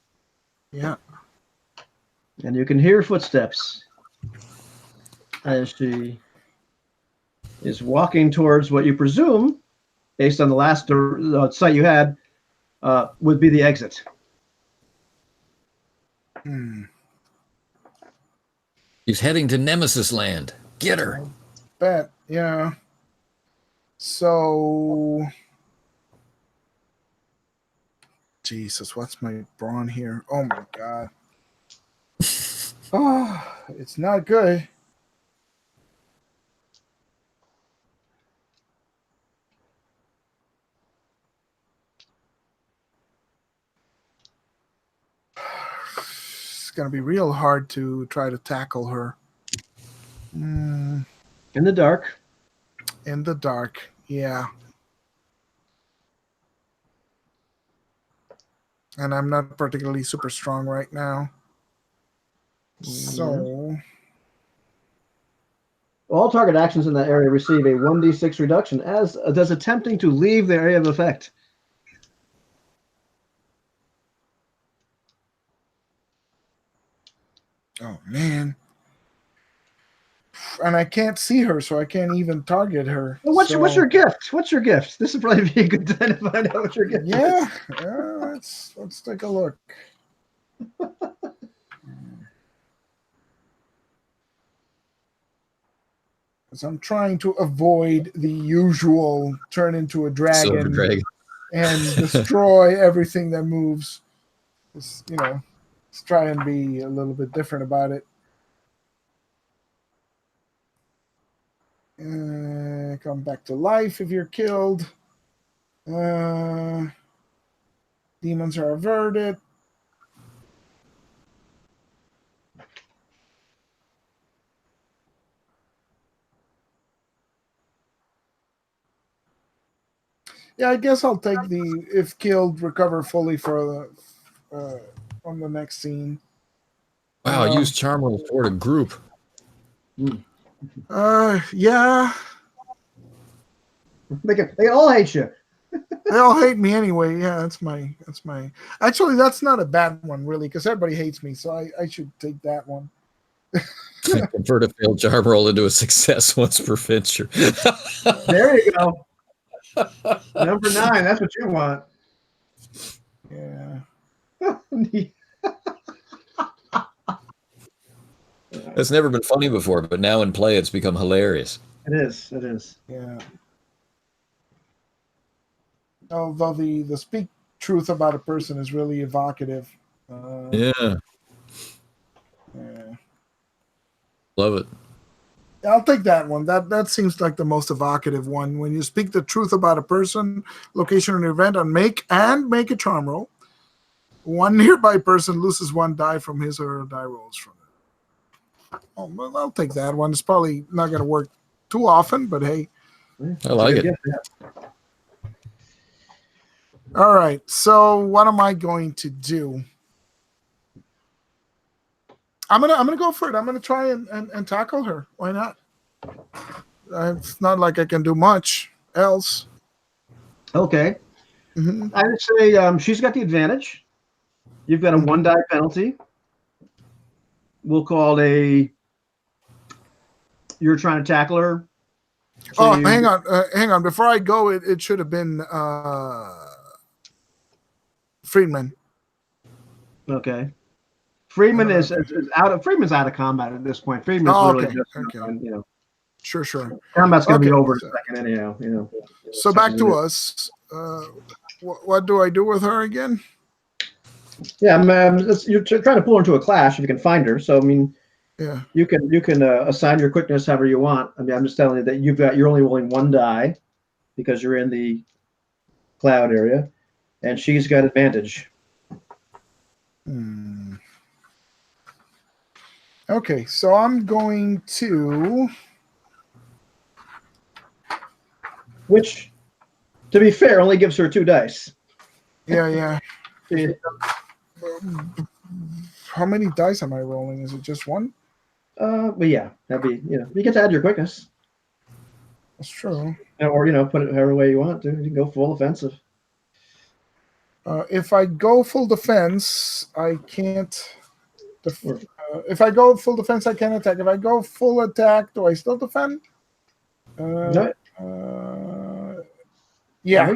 Yeah. And you can hear footsteps as she is walking towards what you presume, based on the last sight you had, would be the exit. She's heading to Nemesis Land. Get her. Bet, yeah. So, Jesus, what's my brawn here? Oh my God. Oh, it's not good. It's going to be real hard to try to tackle her. In the dark. In the dark, yeah. And I'm not particularly super strong right now. So... All target actions in that area receive a 1d6 reduction, as does attempting to leave the area of effect. Oh, man. And I can't see her, so I can't even target her. Well, what's your gift? What's your gift? This would probably be a good time to find out what your gift is. Let's take a look. Because I'm trying to avoid the usual turn into a dragon and destroy everything that moves. Let's try and be a little bit different about it. Come back to life if you're killed. Demons are averted. Yeah, I guess I'll take the if killed, recover fully for on the next scene. Wow, use Charm Roll toward a group. Yeah. They all hate you. They all hate me anyway. Yeah, that's my. Actually, that's not a bad one, really, because everybody hates me, so I should take that one. Convert a failed charm roll into a success once per venture. There you go. Number 9. That's what you want. Yeah. That's never been funny before, but now in play, it's become hilarious. It is. Yeah. Although the speak truth about a person is really evocative. Yeah. Love it. I'll take that one. That seems like the most evocative one. When you speak the truth about a person, location, or event, and make a charm roll, one nearby person loses 1 die from his or her die rolls from it. Oh, well, I'll take that one. It's probably not going to work too often, but hey. I like it. All right. So what am I going to do? I'm gonna go for it. I'm gonna try and tackle her. Why not? It's not like I can do much else. Okay. Mm-hmm. I would say she's got the advantage. You've got a 1 die penalty. We'll call it you're trying to tackle her. So hang on. Before I go, it should have been Friedman. Okay. Friedman is out of Friedman's out of combat at this point. Friedman's literally just Sure. combat's going to be over in a second anyhow. So back to us. What do I do with her again? Yeah, you're trying to pull her into a clash if you can find her. So I mean, yeah, you can assign your quickness however you want. I mean, I'm just telling you that you're only rolling 1 die because you're in the cloud area, and she's got advantage. Okay, so I'm going to. Which, to be fair, only gives her 2 dice. Yeah. How many dice am I rolling? Is it just 1? But yeah, that'd be you get to add your quickness. That's true. Or put it however way you want to. You can go full offensive. If I go full defense, I can't. If I go full defense, I can't attack. If I go full attack, do I still defend? No. Yeah.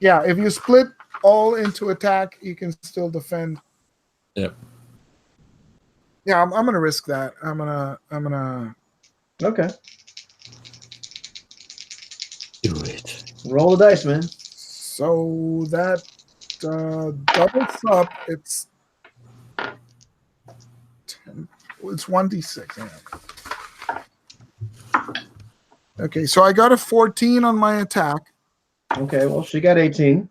Yeah, if you split all into attack, you can still defend. Yep. Yeah, I'm gonna risk that. I'm gonna. Okay. Do it. Roll the dice, man. So that doubles up. It's 10. It's 1d6. Okay, so I got a 14 on my attack. Okay, well, she got 18.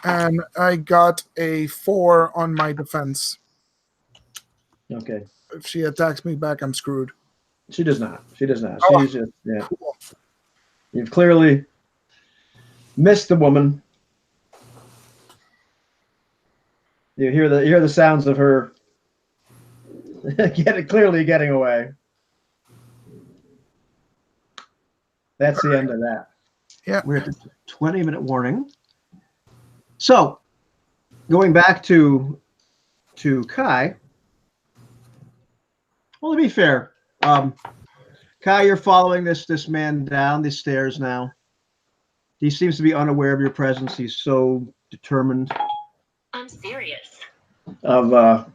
And I got a 4 on my defense. Okay. If she attacks me back, I'm screwed. She does not. She's just Cool. You've clearly missed the woman. You hear the sounds of her clearly getting away. That's the end of that. Yeah. We're at the 20-minute warning. So, going back to Kai. Well, to be fair, Kai, you're following this man down these stairs now. He seems to be unaware of your presence. He's so determined. I'm serious. I've got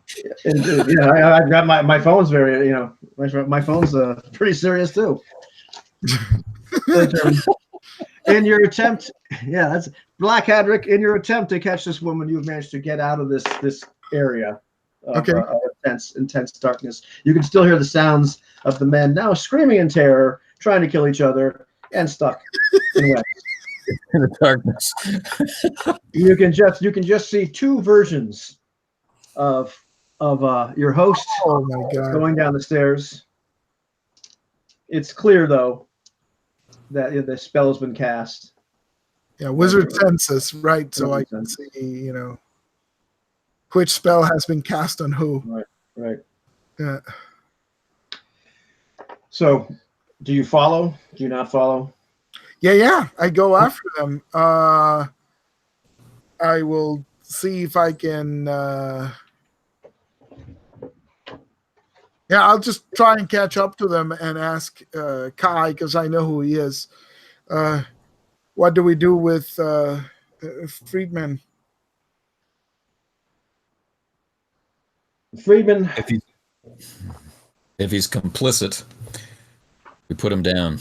my phone's very, my phone's pretty serious too. In your attempt, that's Black Hadrick. In your attempt to catch this woman, you've managed to get out of this area of intense darkness. You can still hear the sounds of the men now screaming in terror, trying to kill each other, and stuck in the darkness. You can just see 2 versions of your host going down the stairs. It's clear though that the spell has been cast. Yeah, wizard census, right? So I can see, which spell has been cast on who. Right. Yeah. So, do you follow? Do you not follow? Yeah. I go after them. I will see if I can. I'll just try and catch up to them and ask Kai, because I know who he is. What do we do with Friedman? Friedman. If he's complicit, we put him down.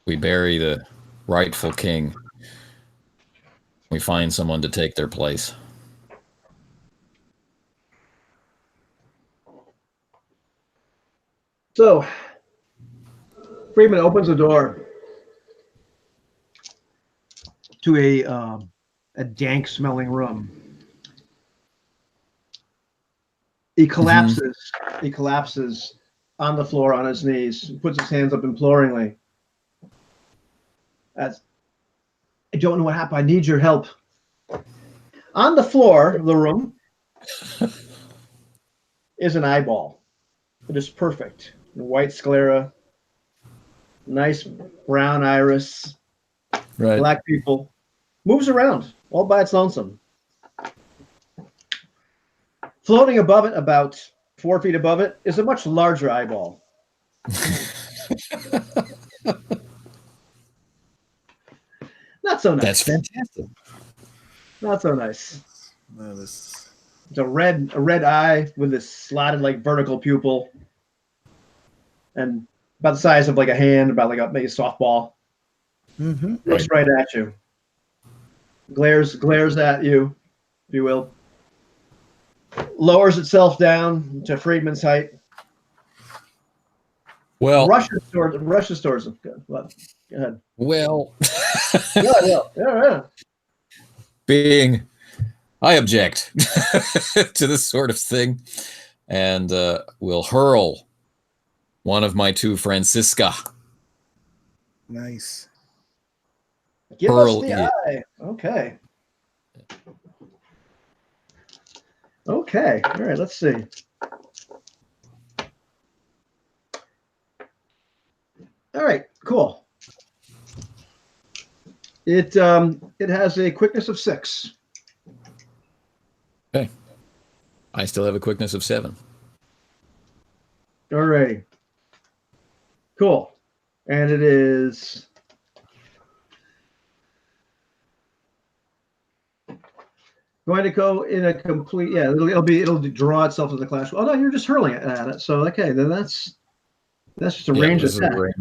We bury the rightful king. We find someone to take their place. So Friedman opens the door to a dank smelling room. He collapses. He collapses on the floor on his knees, puts his hands up imploringly. I don't know what happened. I need your help. On the floor of the room is an eyeball. It is perfect. White sclera, nice brown iris, Right. black pupil. Moves around all by its lonesome. Floating above it, about 4 feet above it, is a much larger eyeball. Not so nice. That's fantastic. Not so nice. Well, this It's a red eye with this slotted like vertical pupil, and about the size of like a hand, about like maybe a softball. Looks right at you. Glares at you, if you will. Lowers itself down to Friedman's height. Well, Rushes towards him. Go ahead. well, Yeah. I object to this sort of thing, and will hurl one of my two Francisca. nice. Give Hurl us the it. eye. Okay. Okay. All right. Let's see. All right. Cool. It has a quickness of 6. Okay. I still have a quickness of 7. All righty. Cool. And it is going to go in a complete. Yeah, it'll draw itself to the clash. Oh no, you're just hurling it at it. So okay, then that's just a range this attack. is a range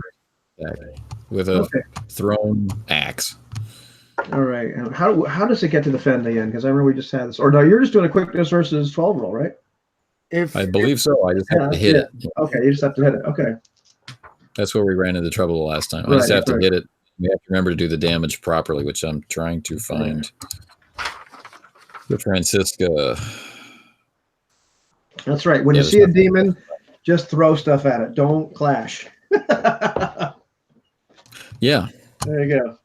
attack with a thrown axe. All right. And how does it get to defend again? Because I remember we just had this. Or no, you're just doing a quickness versus 12 roll, right? I believe so. I just have to hit it. Okay, you just have to hit it. Okay. That's where we ran into trouble the last time. I just have to hit it. We have to remember to do the damage properly, which I'm trying to find. The Francisca. That's right. When you see a demon, just throw stuff at it. Don't clash. Yeah. There you go.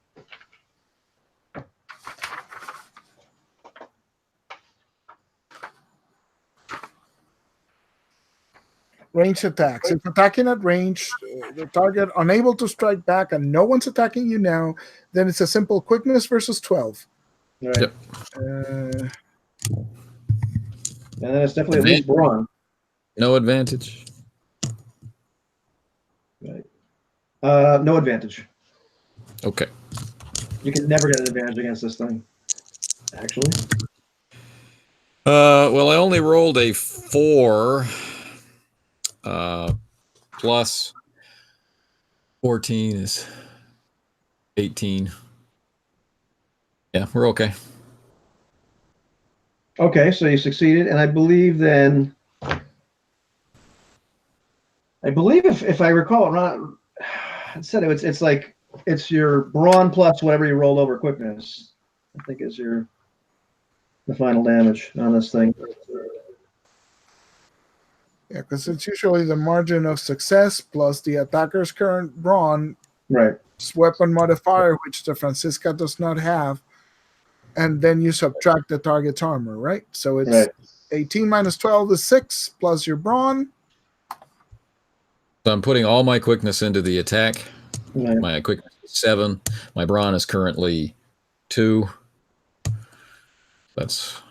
Range attacks. If attacking at range, the target unable to strike back and no one's attacking you now, then it's a simple quickness versus 12. Right. Yep. And then it's definitely at least brawn. No advantage. Right. No advantage. Okay. You can never get an advantage against this thing. Actually. Well, I only rolled a 4. Plus 14 is 18. Yeah, we're okay. Okay, so you succeeded, and I believe if I recall, it said it's like it's your brawn plus whatever you rolled over quickness. I think is the final damage on this thing. Yeah, because it's usually the margin of success plus the attacker's current brawn, Right. weapon modifier, which the Francisca does not have, and then you subtract the target's armor, right? So it's 18 minus 12 is 6 plus your brawn. So I'm putting all my quickness into the attack. Right. My quickness is 7. My brawn is currently 2. That's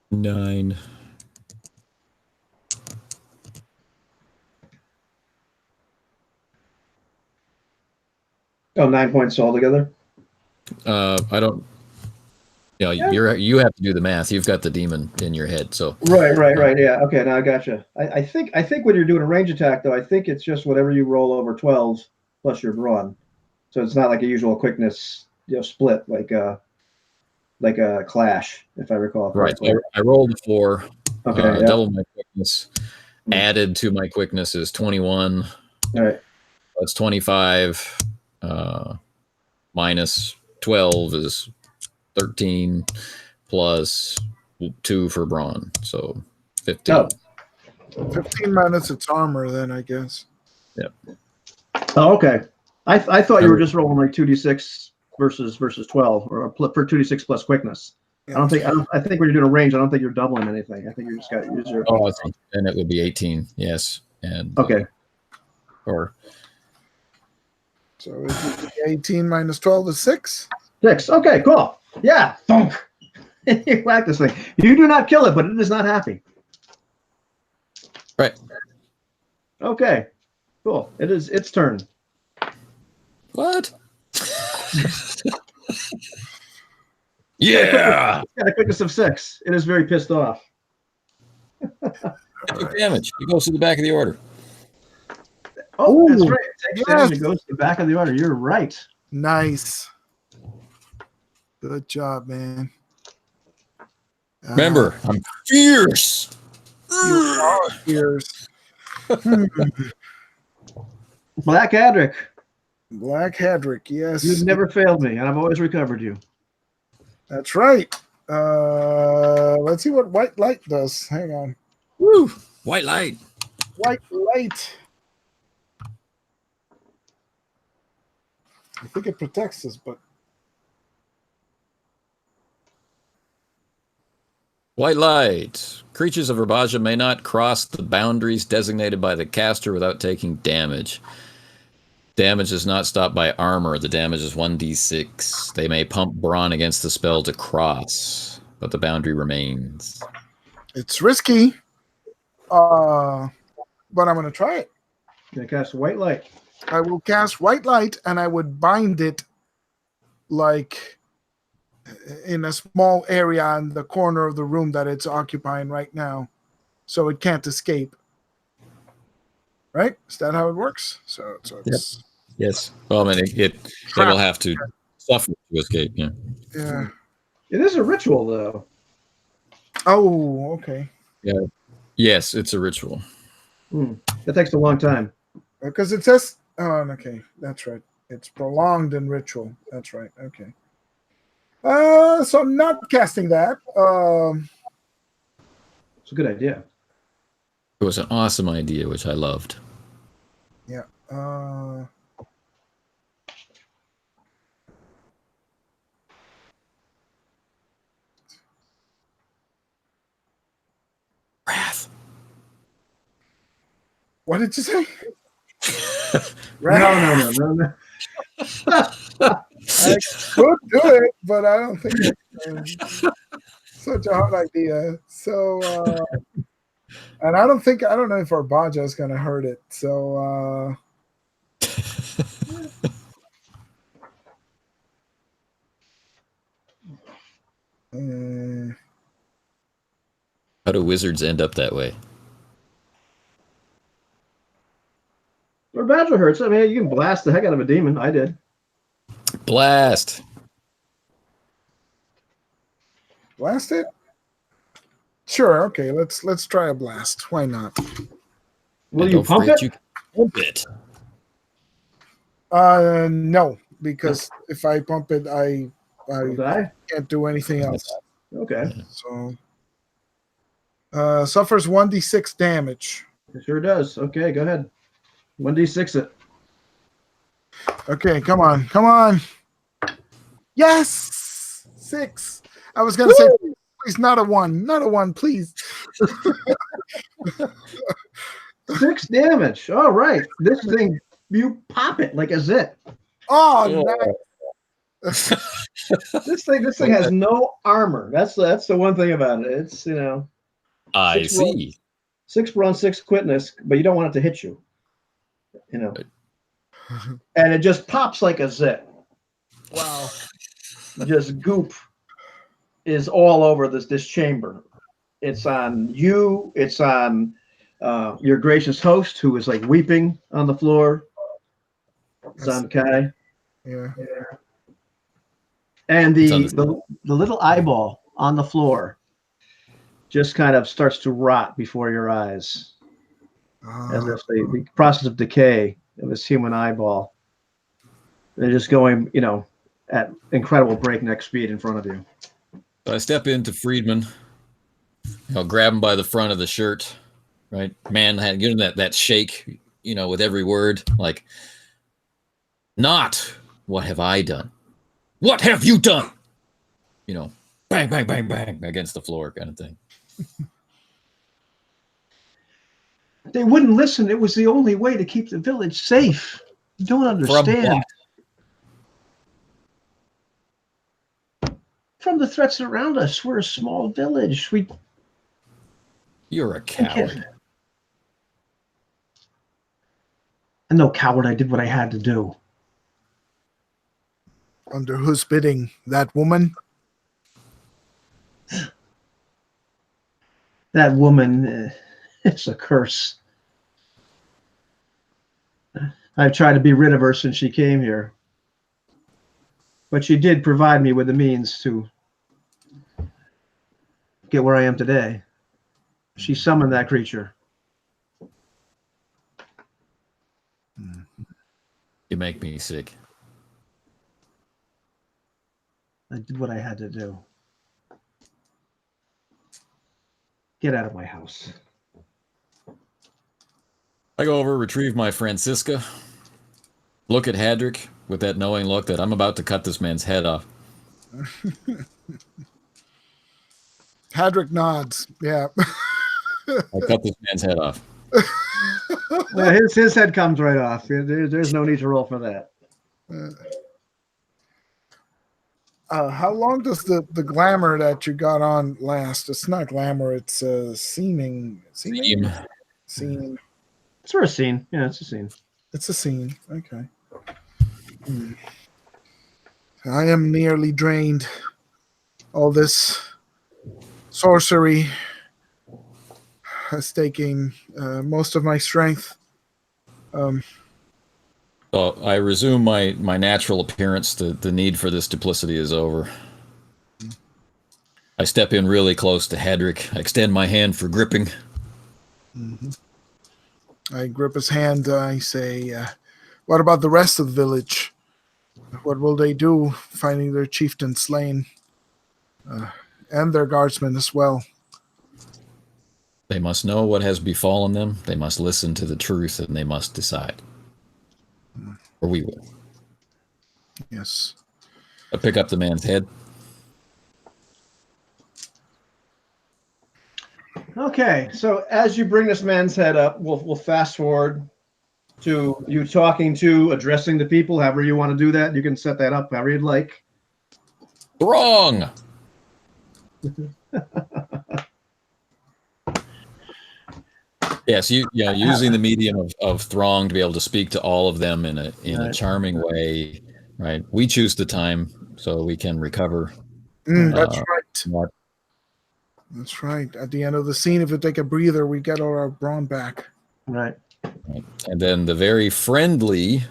9. Oh, 9 points altogether. I don't. You have to do the math. You've got the demon in your head, so. Right. Yeah. Okay. Now I gotcha. I think when you're doing a range attack, though, I think it's just whatever you roll over 12 plus your brawn. So it's not like a usual quickness, split like a clash, if I recall correctly. Right. So I rolled a 4. Okay. Double my quickness. added to my quickness is 21. All right. That's 25. Minus 12 is 13 plus 2 for brawn. So 15. Oh. 15 minus its armor, then I guess. Yep. Oh, okay. I thought you were just rolling like 2d6 versus 12 or for 2d6 plus quickness. Yeah. I think when you're doing a range, I don't think you're doubling anything. I think you just got to use your. Oh, I think, and it would be 18. Yes. And Okay. Or So it would be 18 minus 12 is 6. 6. Okay, cool. Yeah. Thunk. You whack this thing. You do not kill it, but it is not happy. right. Okay. Cool. It is its turn. What? Yeah. It's got a quickness of 6. It is very pissed off. Damage. It goes to the back of the order. Oh, that's Ooh, right. It takes yes. damage and goes to the back of the order. You're right. Nice. Good job, man. Remember, I'm fierce. You are fierce. Black Adric, Black Hadrick, yes. you've never failed me, and I've always recovered you. That's right. Let's see what white light does. Hang on. Woo! White light. White light. I think it protects us, but White light. Creatures of Herbagia may not cross the boundaries designated by the caster without taking damage. Damage is not stopped by armor. The damage is 1d6. They may pump brawn against the spell to cross, but the boundary remains. it's risky. But I'm going to try it. You're going to cast white light. I will cast white light, and I would bind it like in a small area in the corner of the room that it's occupying right now, so it can't escape. Right? Is that how it works? So it's Yes. Well, I mean, it will have to suffer to escape. Yeah. yeah. It is a ritual, though. Oh, okay. Yeah. Yes, it's a ritual. That takes a long time. Because it says, oh, okay, that's right. It's prolonged in ritual. That's right. Okay. So I'm not casting that. It's a good idea. It was an awesome idea, which I loved. Yeah. Wrath. What did you say? No. I could do it, but I don't think it's such a hard idea. So, and I don't know if our Baja is going to hurt it. So, How do wizards end up that way? Or badger hurts. I mean, you can blast the heck out of a demon. I did. Blast. blast it. Sure. Okay. Let's try a blast. Why not? Will And you don't pump forget it? You can pump it. No, because if I pump it, I Die? can't do anything else. Okay. So, suffers 1d6 damage. It sure does. Okay, go ahead. 1d6 it. Okay, come on. Yes, 6. I was gonna say, please, not a 1, please. 6 damage. All right. This thing, you pop it like a zit. Oh, nice. This thing has no armor. That's the one thing about it. It's I 6 see. 6 brawn, 6 quickness, but you don't want it to hit you. And it just pops like a zit. Wow. Just goop is all over this chamber. It's on you. It's on your gracious host, who is like weeping on the floor. It's on Kai. Yeah. And the little eyeball on the floor just kind of starts to rot before your eyes. as if the process of decay of this human eyeball. They're just going, at incredible breakneck speed in front of you. So I step into Friedman, grab him by the front of the shirt, right? Man, had given that shake, with every word, like, not what have I done? What have you done? Bang, bang, bang, bang against the floor kind of thing. They wouldn't listen. It was the only way to keep the village safe. You don't understand. From the threats around us, we're a small village. You're a coward. I'm no coward. I did what I had to do. Under whose bidding? That woman? That woman, it's a curse. I've tried to be rid of her since she came here. But she did provide me with the means to get where I am today. She summoned that creature. You make me sick. I did what I had to do. Get out of my house. I go over, retrieve my Francisca, look at Hadrick with that knowing look that I'm about to cut this man's head off. Hadrick nods. Yeah. I cut this man's head off. Yeah, his head comes right off. There's no need to roll for that. How long does the glamour that you got on last? It's not glamour. It's seeming. Seam. Scene. It's for a scene. Yeah, it's a scene. It's a scene. Okay. I am nearly drained. All this sorcery has taken most of my strength. So I resume my natural appearance. The need for this duplicity is over. I step in really close to Hadrick. I extend my hand for gripping. Mm-hmm. I grip his hand. I say, what about the rest of the village? What will they do, finding their chieftain slain? And their guardsmen as well. They must know what has befallen them. They must listen to the truth, and they must decide. Or we will. Yes. I pick up the man's head. Okay, so as you bring this man's head up, we'll fast forward to you addressing the people, however you want to do that. You can set that up however you'd like. Wrong! Yes, using the medium of throng to be able to speak to all of them in a charming way, right? We choose the time so we can recover. That's right. That's right. At the end of the scene, if we take a breather, we get all our brawn back. Right. And then the very friendly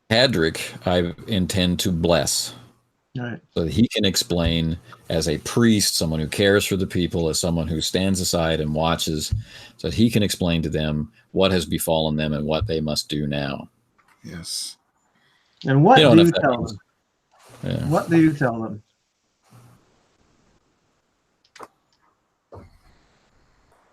Hadrick, I intend to bless. Right. So that he can explain as a priest, someone who cares for the people, as someone who stands aside and watches, so that he can explain to them what has befallen them and what they must do now. Yes. And what do you tell them? Yeah. What do you tell them?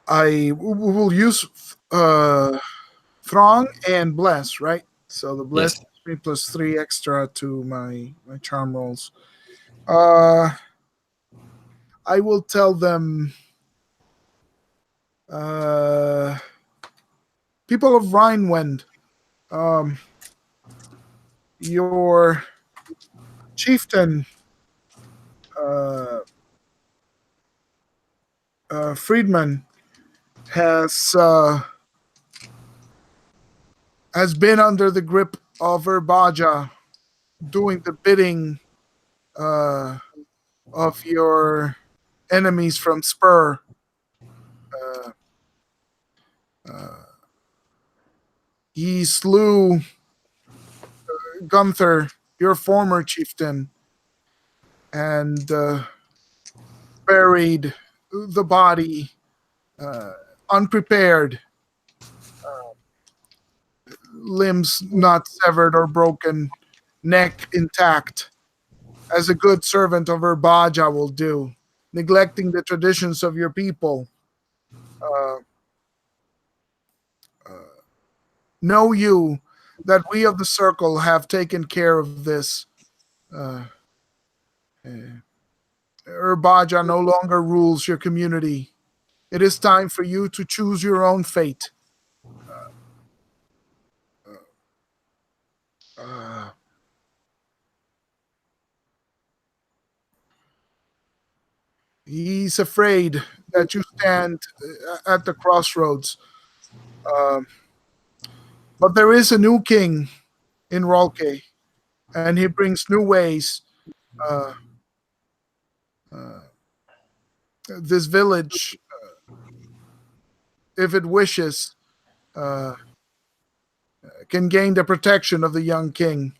I will use Throng and Bless, right? So the Bless Yes. me plus 3 extra to my charm rolls. I will tell them, people of Rhinewind, your chieftain, Friedman, has been under the grip of Urbaja, doing the bidding of your enemies from Spur. He slew Gunther, your former chieftain, and buried the body unprepared, limbs not severed or broken, neck intact, as a good servant of Urbaja will do, neglecting the traditions of your people. Know you that we of the circle have taken care of this. Urbaja no longer rules your community. It is time for you to choose your own fate. He's afraid that you stand at the crossroads. But there is a new king in Rolke, and he brings new ways. This village, if it wishes, can gain the protection of the young king.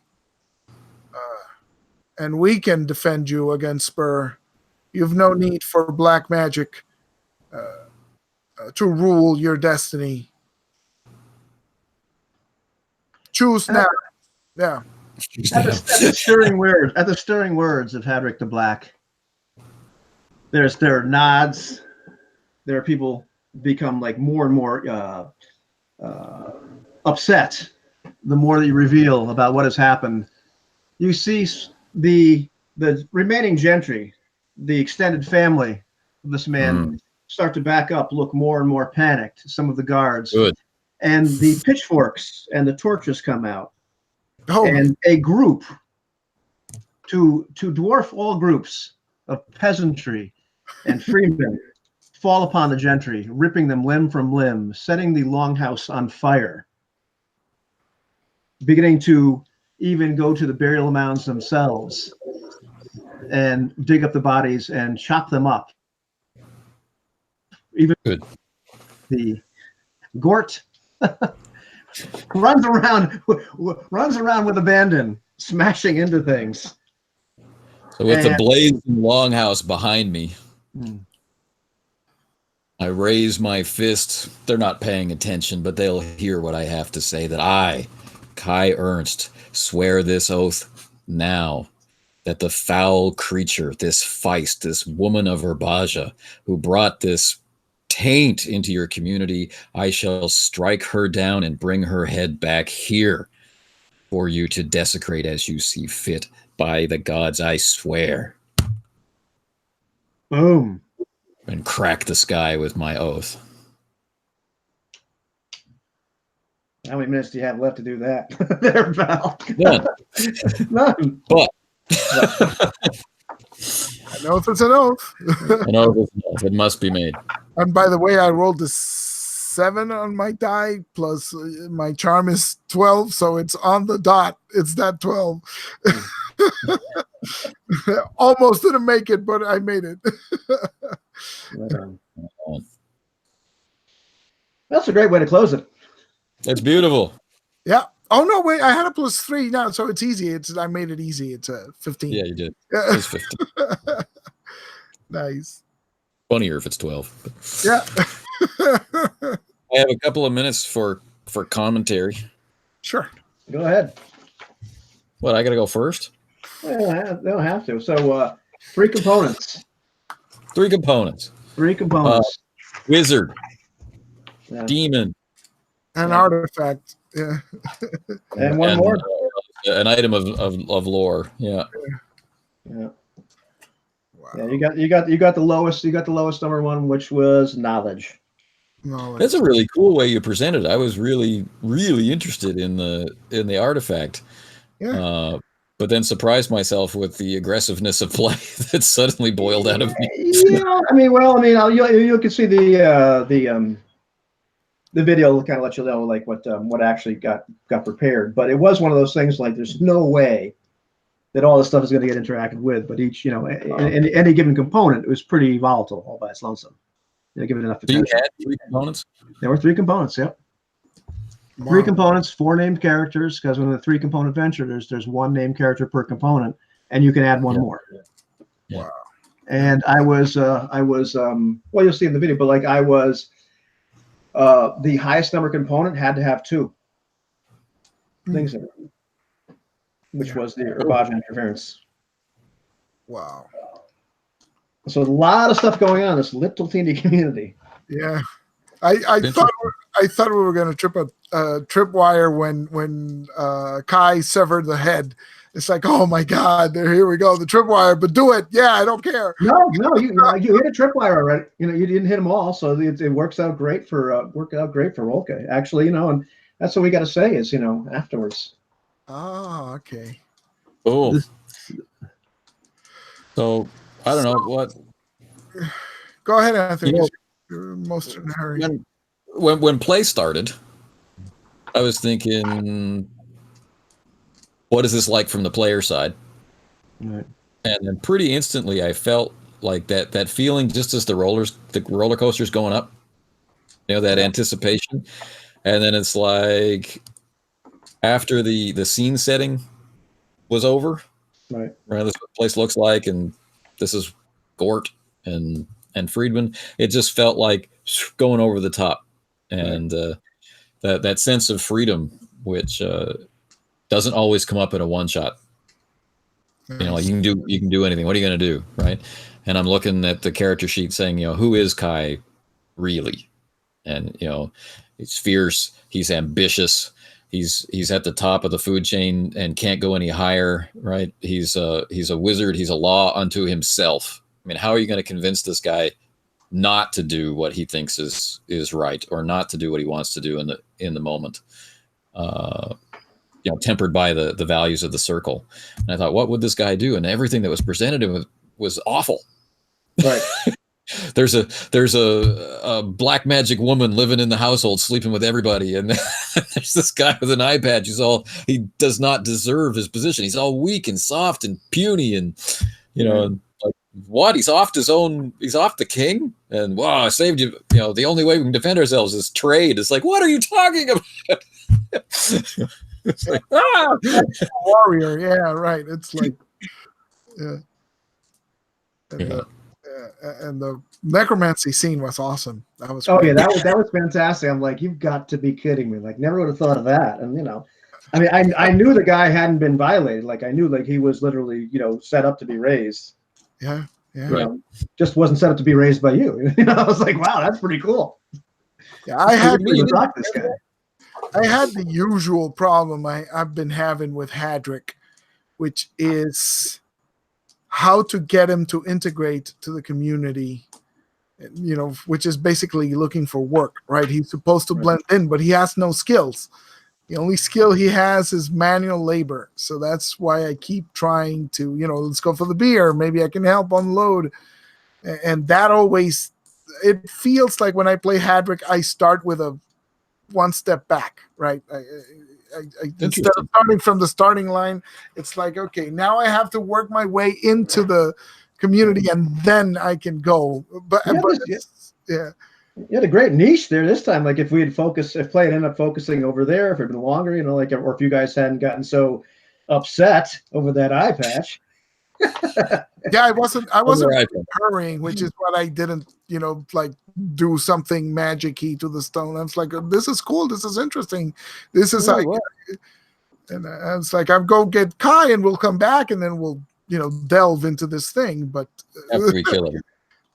And we can defend you against Spur. You've no need for black magic to rule your destiny. Choose now. Yeah. At the stirring words of Hadrick the Black, there are nods. There are people become like more and more upset the more that you reveal about what has happened. You see the remaining gentry, the extended family of this man, start to back up, look more and more panicked. Some of the guards. Good. And the pitchforks and the torches come out. Oh. And a group, to dwarf all groups of peasantry and freemen, fall upon the gentry, ripping them limb from limb, setting the longhouse on fire, beginning to even go to the burial mounds themselves and dig up the bodies and chop them up. Even Good. the Gort runs around with abandon, smashing into things. So with the blazing longhouse behind me, I raise my fist. They're not paying attention, but they'll hear what I have to say, that I, Kai Ernst, swear this oath now that the foul creature, this Feist, this woman of Urbaja, who brought this taint into your community, I shall strike her down and bring her head back here for you to desecrate as you see fit. By the gods, I swear. Boom. And crack the sky with my oath. How many minutes do you have left to do that? There, pal. None. None. But An oath is an oath. an oath is an oath. It must be made. And by the way, I rolled a 7 on my die, plus my charm is 12, so it's on the dot. It's that 12. Almost didn't make it, but I made it. That's a great way to close it. It's beautiful. Yeah. Oh no, wait! I had a +3 now, so it's easy. I made it easy. It's a 15. Yeah, you did. It was 15. Nice. Funnier if it's 12. But. Yeah. I have a couple of minutes for commentary. Sure. Go ahead. What, I got to go first? Yeah, they don't have to. So, 3 components. 3 components. 3 components. Wizard. Yeah. Demon. An artifact. Yeah. And one more. An item of lore. Yeah. Yeah. Wow. Yeah, you got the lowest number one, which was knowledge. No, That's a really cool way you presented it. I was really, really interested in the artifact. Yeah. But then surprised myself with the aggressiveness of play that suddenly boiled out of me. Yeah, you can see the video will kind of let you know like what actually got prepared. But it was one of those things like there's no way that all this stuff is going to get interacted with. But each, any given component, it was pretty volatile all by its lonesome. Give it enough So you attention. had 3 components? There were 3 components. Yep. Wow. 3 components, 4 named characters. Because when the 3 component venture, there's 1 named character per component, and you can add 1 more. Yeah. Wow. And I was well, you'll see in the video, but like I was the highest number component had to have 2 things in it, which was the Herbage interference. Wow. So a lot of stuff going on in this little teeny community. Yeah. I thought we were going to trip a tripwire when Kai severed the head. It's like, oh my God, here we go, the tripwire. But do it, yeah, I don't care. No, you hit a tripwire already. You didn't hit them all, so it works out great for Rolke. Actually, and that's what we got to say is afterwards. Oh, okay. Cool. So I don't know what. Go ahead, Anthony. You're most in a hurry. When play started, I was thinking, what is this like from the player side? Right. And then pretty instantly, I felt like that feeling just as the roller coaster's going up, that anticipation. And then it's like after the scene setting was over, right? This is what the place looks like, and this is Gort and Friedman. It just felt like going over the top, and that sense of freedom, which doesn't always come up in a one shot. Like you can do anything. What are you going to do, right? And I'm looking at the character sheet saying, who is Kai really? And he's fierce. He's ambitious. He's at the top of the food chain and can't go any higher, right? He's a wizard. He's a law unto himself. I mean, how are you going to convince this guy not to do what he thinks is right, or not to do what he wants to do in the moment? Tempered by the values of the circle. And I thought, what would this guy do? And everything that was presented to him was awful. Right. There's a black magic woman living in the household, sleeping with everybody, and there's this guy with an eye patch. He does not deserve his position. He's all weak and soft and puny, and and like, what? He's off the king, and wow, I saved you. The only way we can defend ourselves is trade. It's like, what are you talking about? It's like, warrior, yeah, right. It's like, yeah. And the necromancy scene was awesome. That was great. that was fantastic. I'm like, you've got to be kidding me! Like, never would have thought of that. And I mean, I knew the guy hadn't been violated. Like, I knew like he was literally set up to be raised. Yeah. Right. Just wasn't set up to be raised by you. I was like, wow, that's pretty cool. Yeah, I had this guy. I had the usual problem I've been having with Hadrick, which is how to get him to integrate to the community, which is basically looking for work, right? He's supposed to blend in, but he has no skills. The only skill he has is manual labor. So that's why I keep trying to, let's go for the beer. Maybe I can help unload. And that always, it feels like when I play Hadrick, I start with a one step back, right? I instead of starting from the starting line, it's like, okay, now I have to work my way into the community, and then I can go. But you had a great niche there this time. Like, if play had ended up focusing over there, if it had been longer, or if you guys hadn't gotten so upset over that eye patch. Yeah, I wasn't hurrying, which is what I didn't, like do something magic-y to the stone. I was like, this is cool. This is interesting. This is and I was like, I'll go get Kai and we'll come back and then we'll, delve into this thing. But after we kill him.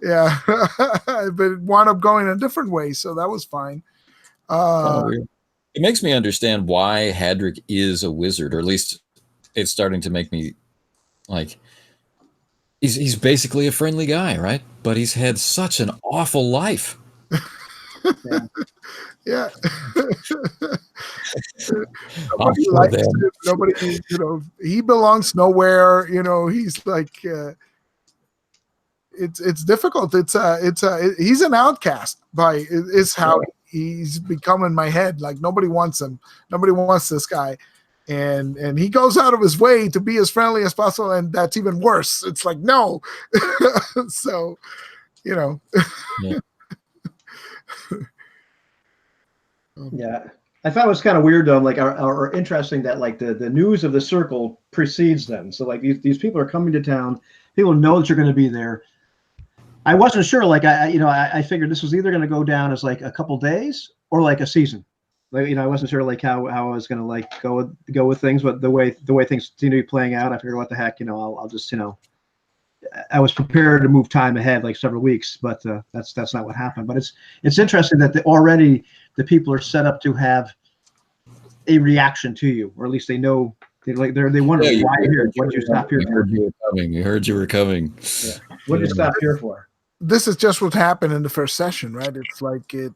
Yeah, but it wound up going a different way, so that was fine. It makes me understand why Hadrick is a wizard, or at least it's starting to make me like. He's basically a friendly guy, right? But he's had such an awful life. Yeah. Nobody likes him. Nobody, he belongs nowhere. He's like, it's difficult. He's an outcast is how he's become in my head. Like, nobody wants him. Nobody wants this guy. And he goes out of his way to be as friendly as possible, and that's even worse. It's like, no. So, Yeah. I thought it was kind of weird though, like, or interesting that like the news of the circle precedes them. So like these people are coming to town. People know that you're going to be there. I wasn't sure. Like I figured this was either going to go down as like a couple days or like a season. Like I wasn't sure like how I was going to like go with things, but the way things seem to be playing out, I figured what the heck, I'll just I was prepared to move time ahead like several weeks, but that's not what happened. But it's interesting that already the people are set up to have a reaction to you, or at least they know they wonder why you're here. What did you stop here for? You heard you were coming. Yeah. What did you stop here for? This is just what happened in the first session, right? It's like it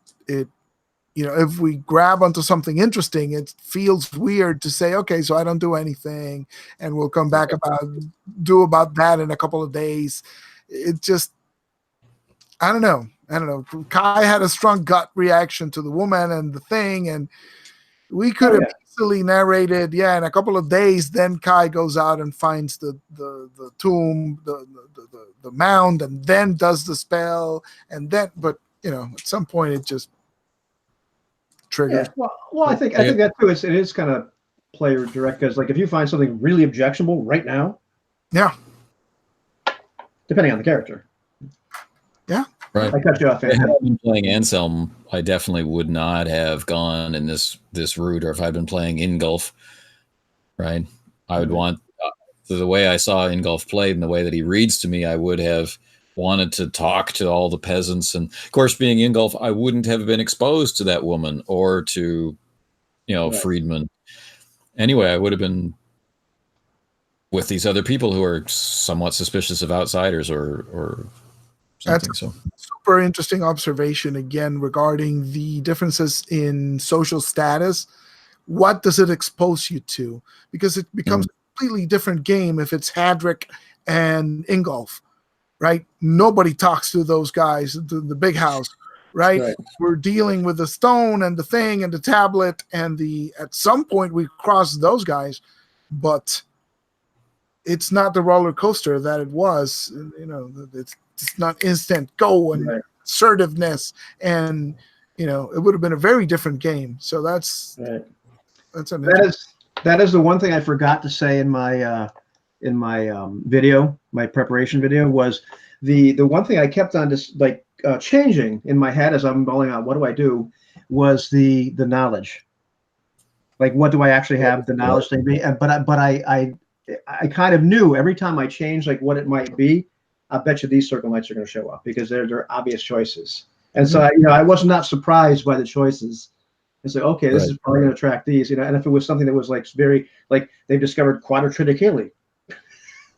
if we grab onto something interesting, it feels weird to say, okay, so I don't do anything, and we'll come back about that in a couple of days. It just, I don't know. Kai had a strong gut reaction to the woman and the thing, and we could have easily narrated, in a couple of days, then Kai goes out and finds the tomb, the mound, and then does the spell, and then, but at some point it just triggers. Yeah, well, I think that too. It is kind of player direct, because like if you find something really objectionable right now, depending on the character, right. I cut you off. If I had been playing Anselm, I definitely would not have gone in this route. Or if I'd been playing Ingolf, right, I would want the way I saw Ingolf played and the way that he reads to me, I would have wanted to talk to all the peasants. And of course, being Ingolf, I wouldn't have been exposed to that woman or to, Friedman. Anyway, I would have been with these other people who are somewhat suspicious of outsiders or something. That's so super interesting observation again regarding the differences in social status. What does it expose you to? Because it becomes a completely different game if it's Hadrick and Ingolf. Right? Nobody talks to those guys, the big house, right? We're dealing with the stone and the thing and the tablet and at some point we cross those guys, but it's not the roller coaster that it was. It's not instant go and assertiveness, and it would have been a very different game. So that is the one thing I forgot to say in my video, my preparation video, was the one thing I kept on just like changing in my head as I'm rolling out. What do I do? Was the knowledge. Like, what do I actually have the knowledge thing be? But I kind of knew every time I changed like what it might be. I bet you these circle knights are going to show up because they're obvious choices. And so I was not surprised by the choices. And so, okay, this is probably going to attract these, and if it was something that was like very, like they've discovered quadritriticale,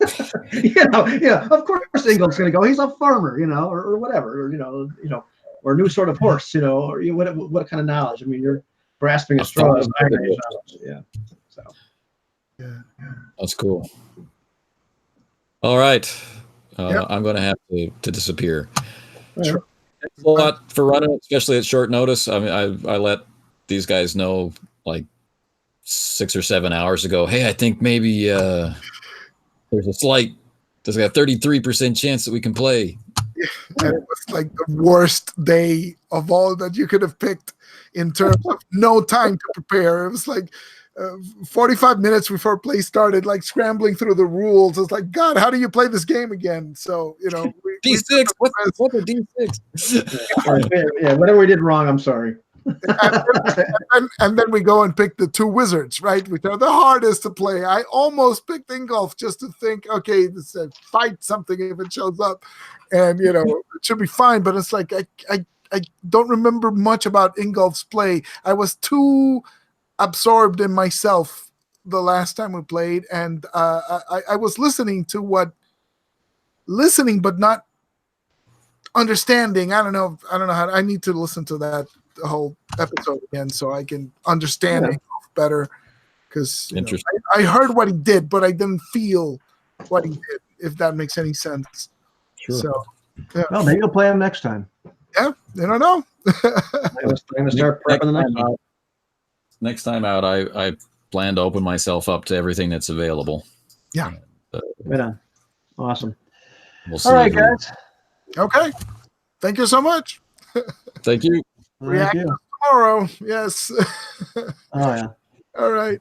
of course Ingolf's going to go. He's a farmer, or whatever, or a new sort of horse, or what kind of knowledge? I mean, you're grasping at straws. So. That's cool. All right. I'm going to have to disappear. Sure. Thanks a lot for running, especially at short notice. I mean, I let these guys know like 6 or 7 hours ago. Hey, I think maybe there's a 33% chance that we can play. And it was like the worst day of all that you could have picked in terms of no time to prepare. It was like 45 minutes before play started, like scrambling through the rules. It's like, God, how do you play this game again? So, D6, what's a D6? Yeah, whatever we did wrong, I'm sorry. and then we go and pick the two wizards, right? Which are the hardest to play. I almost picked Ingolf just to think, okay, this fight something if it shows up, and it should be fine. But it's like I don't remember much about Ingolf's play. I was too absorbed in myself the last time we played, and I was listening, but not understanding. I don't know how. I need to listen to that whole episode again so I can understand it better. Because I heard what he did, but I didn't feel what he did. If that makes any sense. Sure. So, well, maybe you'll play him next time. Yeah, I don't know. I'm going to start prepping the next time. Next time out, I plan to open myself up to everything that's available. Yeah. Right on. Awesome. We'll see. All right, guys. Okay. Thank you so much. Thank you. React tomorrow. Yes. Oh, yeah. All right.